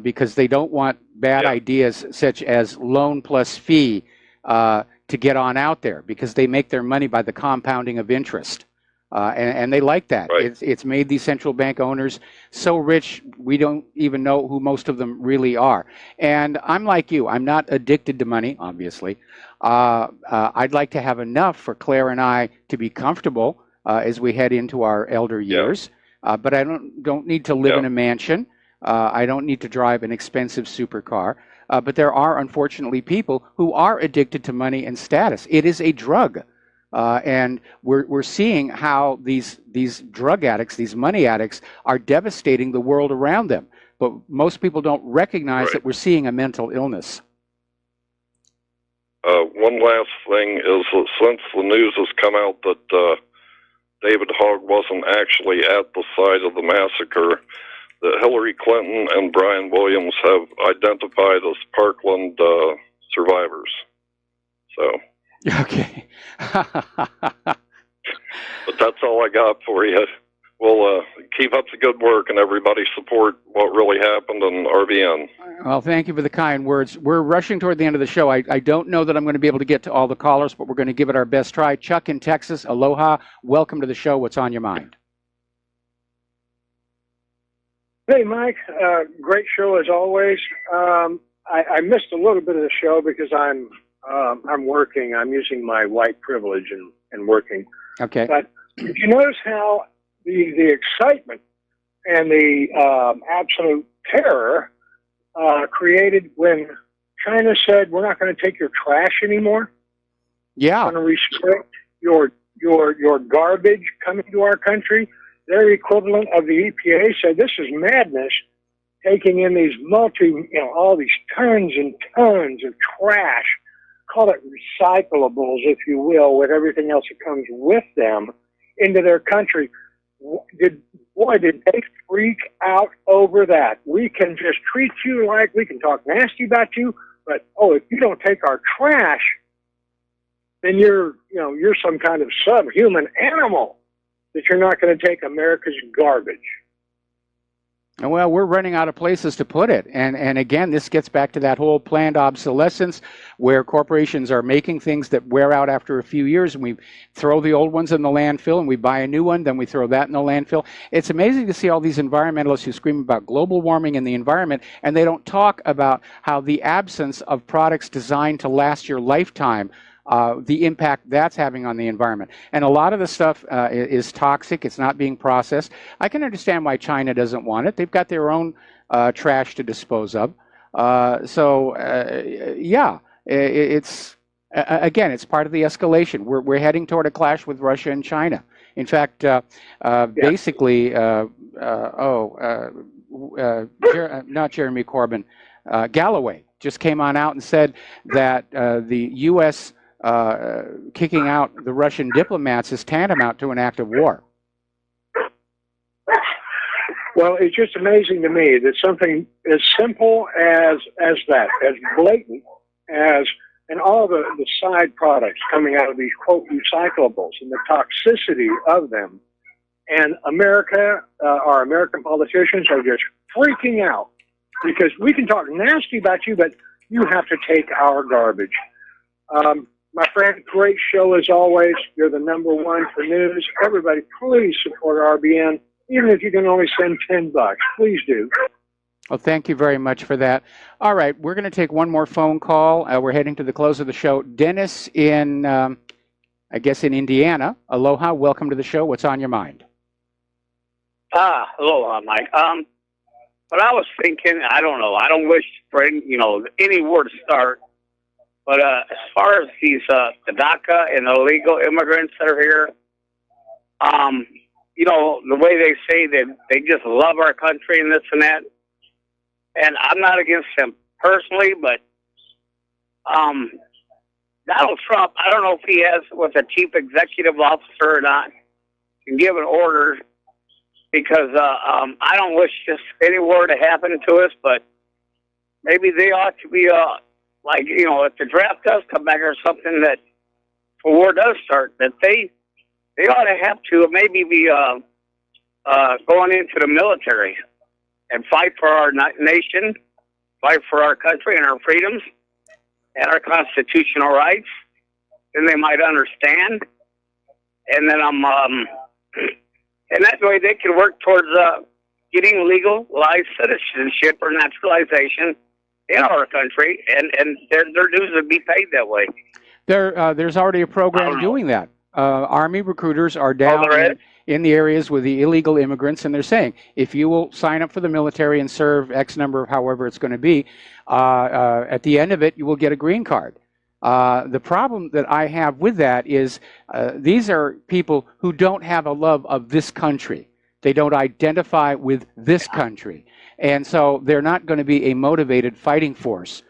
because they don't want bad ideas such as loan plus fee to get on out there, because they make their money by the compounding of interest. And they like that. Right. It's made these central bank owners so rich, we don't even know who most of them really are. And I'm like you. I'm not addicted to money, obviously. I'd like to have enough for Claire and I to be comfortable as we head into our elder years. But I don't need to live in a mansion. I don't need to drive an expensive supercar. But there are, unfortunately, people who are addicted to money and status. It is a drug. And we're seeing how these drug addicts, these money addicts, are devastating the world around them. But most people don't recognize that we're seeing a mental illness. One last thing is that since the news has come out that David Hogg wasn't actually at the site of the massacre, that Hillary Clinton and Brian Williams have identified as Parkland survivors. So. Okay. But that's all I got for you. Well, keep up the good work, and everybody support what really happened in RBN. Well, thank you for the kind words. We're rushing toward the end of the show. I don't know that I'm going to be able to get to all the callers, but we're going to give it our best try. Chuck in Texas, aloha. Welcome to the show. What's on your mind? Hey, Mike. Great show as always. I missed a little bit of the show because I'm working. I'm using my white privilege and working. Okay. But did you notice how the excitement and the absolute terror created when China said, we're not going to take your trash anymore? Yeah. We're going to restrict your garbage coming to our country. Their equivalent of the EPA said this is madness, taking in these all these tons and tons of trash, call it recyclables, if you will, with everything else that comes with them, into their country. Did they freak out over that? We can just treat you like, we can talk nasty about you, but if you don't take our trash, then you're some kind of subhuman animal, that you're not going to take America's garbage. Well, we're running out of places to put it. And again, this gets back to that whole planned obsolescence where corporations are making things that wear out after a few years, and we throw the old ones in the landfill and we buy a new one, then we throw that in the landfill. It's amazing to see all these environmentalists who scream about global warming and the environment, and they don't talk about how the absence of products designed to last your lifetime, the impact that's having on the environment. And a lot of the stuff is toxic. It's not being processed. I can understand why China doesn't want it. They've got their own trash to dispose of. It's again, it's part of the escalation. We're heading toward a clash with Russia and China. In fact, basically, not Jeremy Corbyn, Galloway just came on out and said that the U.S. Kicking out the Russian diplomats is tantamount to an act of war. Well, it's just amazing to me that something as simple as that, as blatant as, and all the side products coming out of these, quote, recyclables and the toxicity of them, and America, our American politicians are just freaking out because we can talk nasty about you, but you have to take our garbage. My friend, great show as always. You're the number one for news. Everybody, please support RBN. Even if you can only send $10, please do. Well, thank you very much for that. All right, we're going to take one more phone call. We're heading to the close of the show. Dennis in, I guess, in Indiana. Aloha, welcome to the show. What's on your mind? Aloha, Mike. But I was thinking, I don't know, I don't wish for anywhere to start. But as far as these the DACA and illegal immigrants that are here, the way they say that they just love our country and this and that, and I'm not against them personally, but Donald Trump, I don't know if he has, was a chief executive officer or not, can give an order, because I don't wish this any war to happen to us, but maybe they ought to be, like, you know, if the draft does come back or something, that if a war does start, that they ought to have to maybe be going into the military and fight for our nation, fight for our country and our freedoms and our constitutional rights. Then they might understand, and then and that way they can work towards getting legalized citizenship or naturalization in our country, and their dues would be paid that way. There's already a program doing that. Army recruiters are down in the areas with the illegal immigrants, and they're saying, if you will sign up for the military and serve X number of however it's going to be, at the end of it, you will get a green card. The problem that I have with that is these are people who don't have a love of this country. They don't identify with this country. And so they're not going to be a motivated fighting force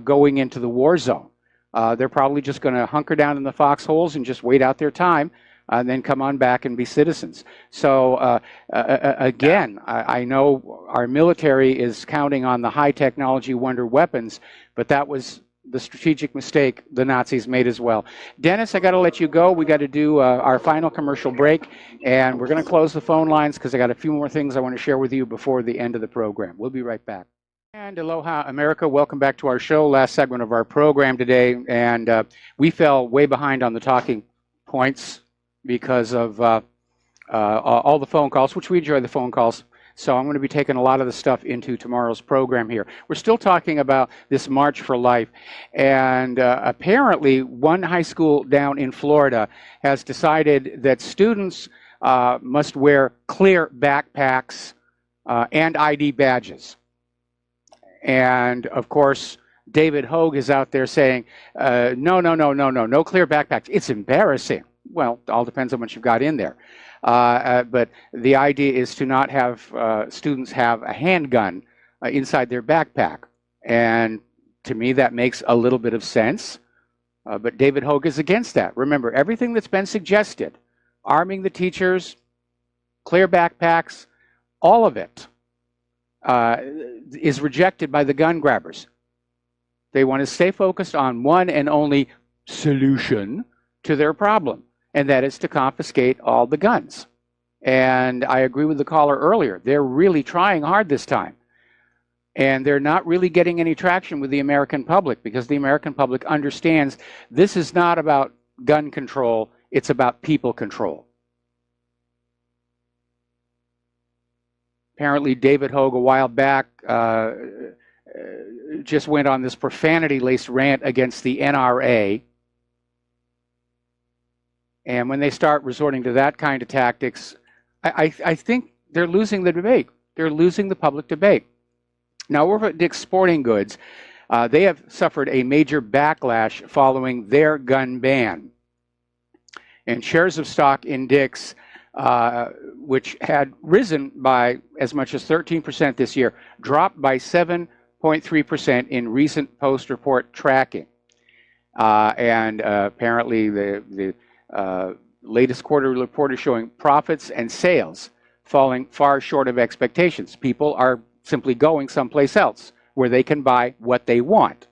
going into the war zone. They're probably just going to hunker down in the foxholes and just wait out their time and then come on back and be citizens. So again, I know our military is counting on the high technology wonder weapons, but that was the strategic mistake the Nazis made as well. Dennis, I got to let you go. We got to do our final commercial break, and we're going to close the phone lines because I got a few more things I want to share with you before the end of the program. We'll be right back. And aloha, America. Welcome back to our show. Last segment of our program today, and we fell way behind on the talking points because of all the phone calls, which we enjoy the phone calls. So I'm going to be taking a lot of the stuff into tomorrow's program here. We're still talking about this March for Life. And apparently, one high school down in Florida has decided that students must wear clear backpacks and ID badges. And, of course, David Hogue is out there saying, no clear backpacks. It's embarrassing. Well, it all depends on what you've got in there. But the idea is to not have students have a handgun inside their backpack. And to me, that makes a little bit of sense. But David Hogue is against that. Remember, everything that's been suggested, arming the teachers, clear backpacks, all of it is rejected by the gun grabbers. They want to stay focused on one and only solution to their problem, and that is to confiscate all the guns. And I agree with the caller earlier. They're really trying hard this time. And they're not really getting any traction with the American public because the American public understands this is not about gun control, it's about people control. Apparently, David Hogue, a while back, just went on this profanity-laced rant against the NRA. And when they start resorting to that kind of tactics, I think they're losing the debate. They're losing the public debate. Now, over at Dick's Sporting Goods, they have suffered a major backlash following their gun ban. And shares of stock in Dick's, which had risen by as much as 13% this year, dropped by 7.3% in recent post-report tracking. And apparently the latest quarterly report is showing profits and sales falling far short of expectations. People are simply going someplace else where they can buy what they want.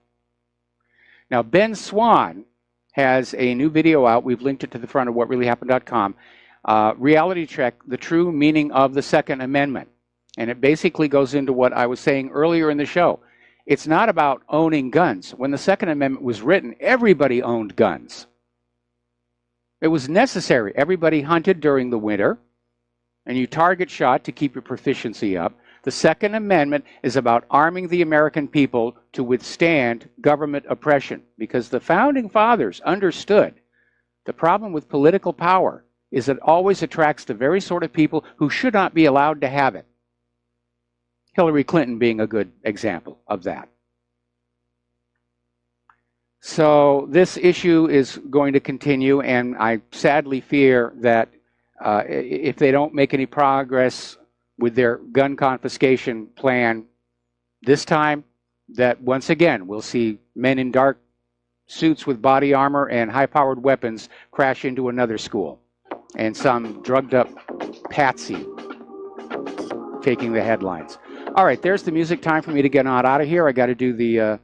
Now, Ben Swan has a new video out. We've linked it to the front of whatreallyhappened.com. Reality check, the true meaning of the Second Amendment. And it basically goes into what I was saying earlier in the show. It's not about owning guns. When the Second Amendment was written, everybody owned guns. It was necessary. Everybody hunted during the winter, and you target shot to keep your proficiency up. The Second Amendment is about arming the American people to withstand government oppression, because the Founding Fathers understood the problem with political power is it always attracts the very sort of people who should not be allowed to have it. Hillary Clinton being a good example of that. So this issue is going to continue, and I sadly fear that if they don't make any progress with their gun confiscation plan this time, that once again we'll see men in dark suits with body armor and high-powered weapons crash into another school. And some drugged-up patsy taking the headlines. All right, there's the music. Time for me to get on out of here. I got to do the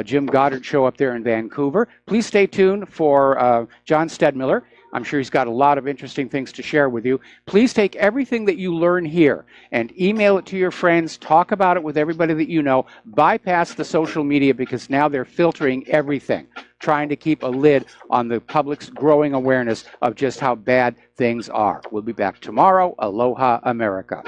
Jim Goddard show up there in Vancouver. Please stay tuned for John Stedmiller. I'm sure he's got a lot of interesting things to share with you. Please take everything that you learn here and email it to your friends. Talk about it with everybody that you know. Bypass the social media because now they're filtering everything, trying to keep a lid on the public's growing awareness of just how bad things are. We'll be back tomorrow. Aloha, America.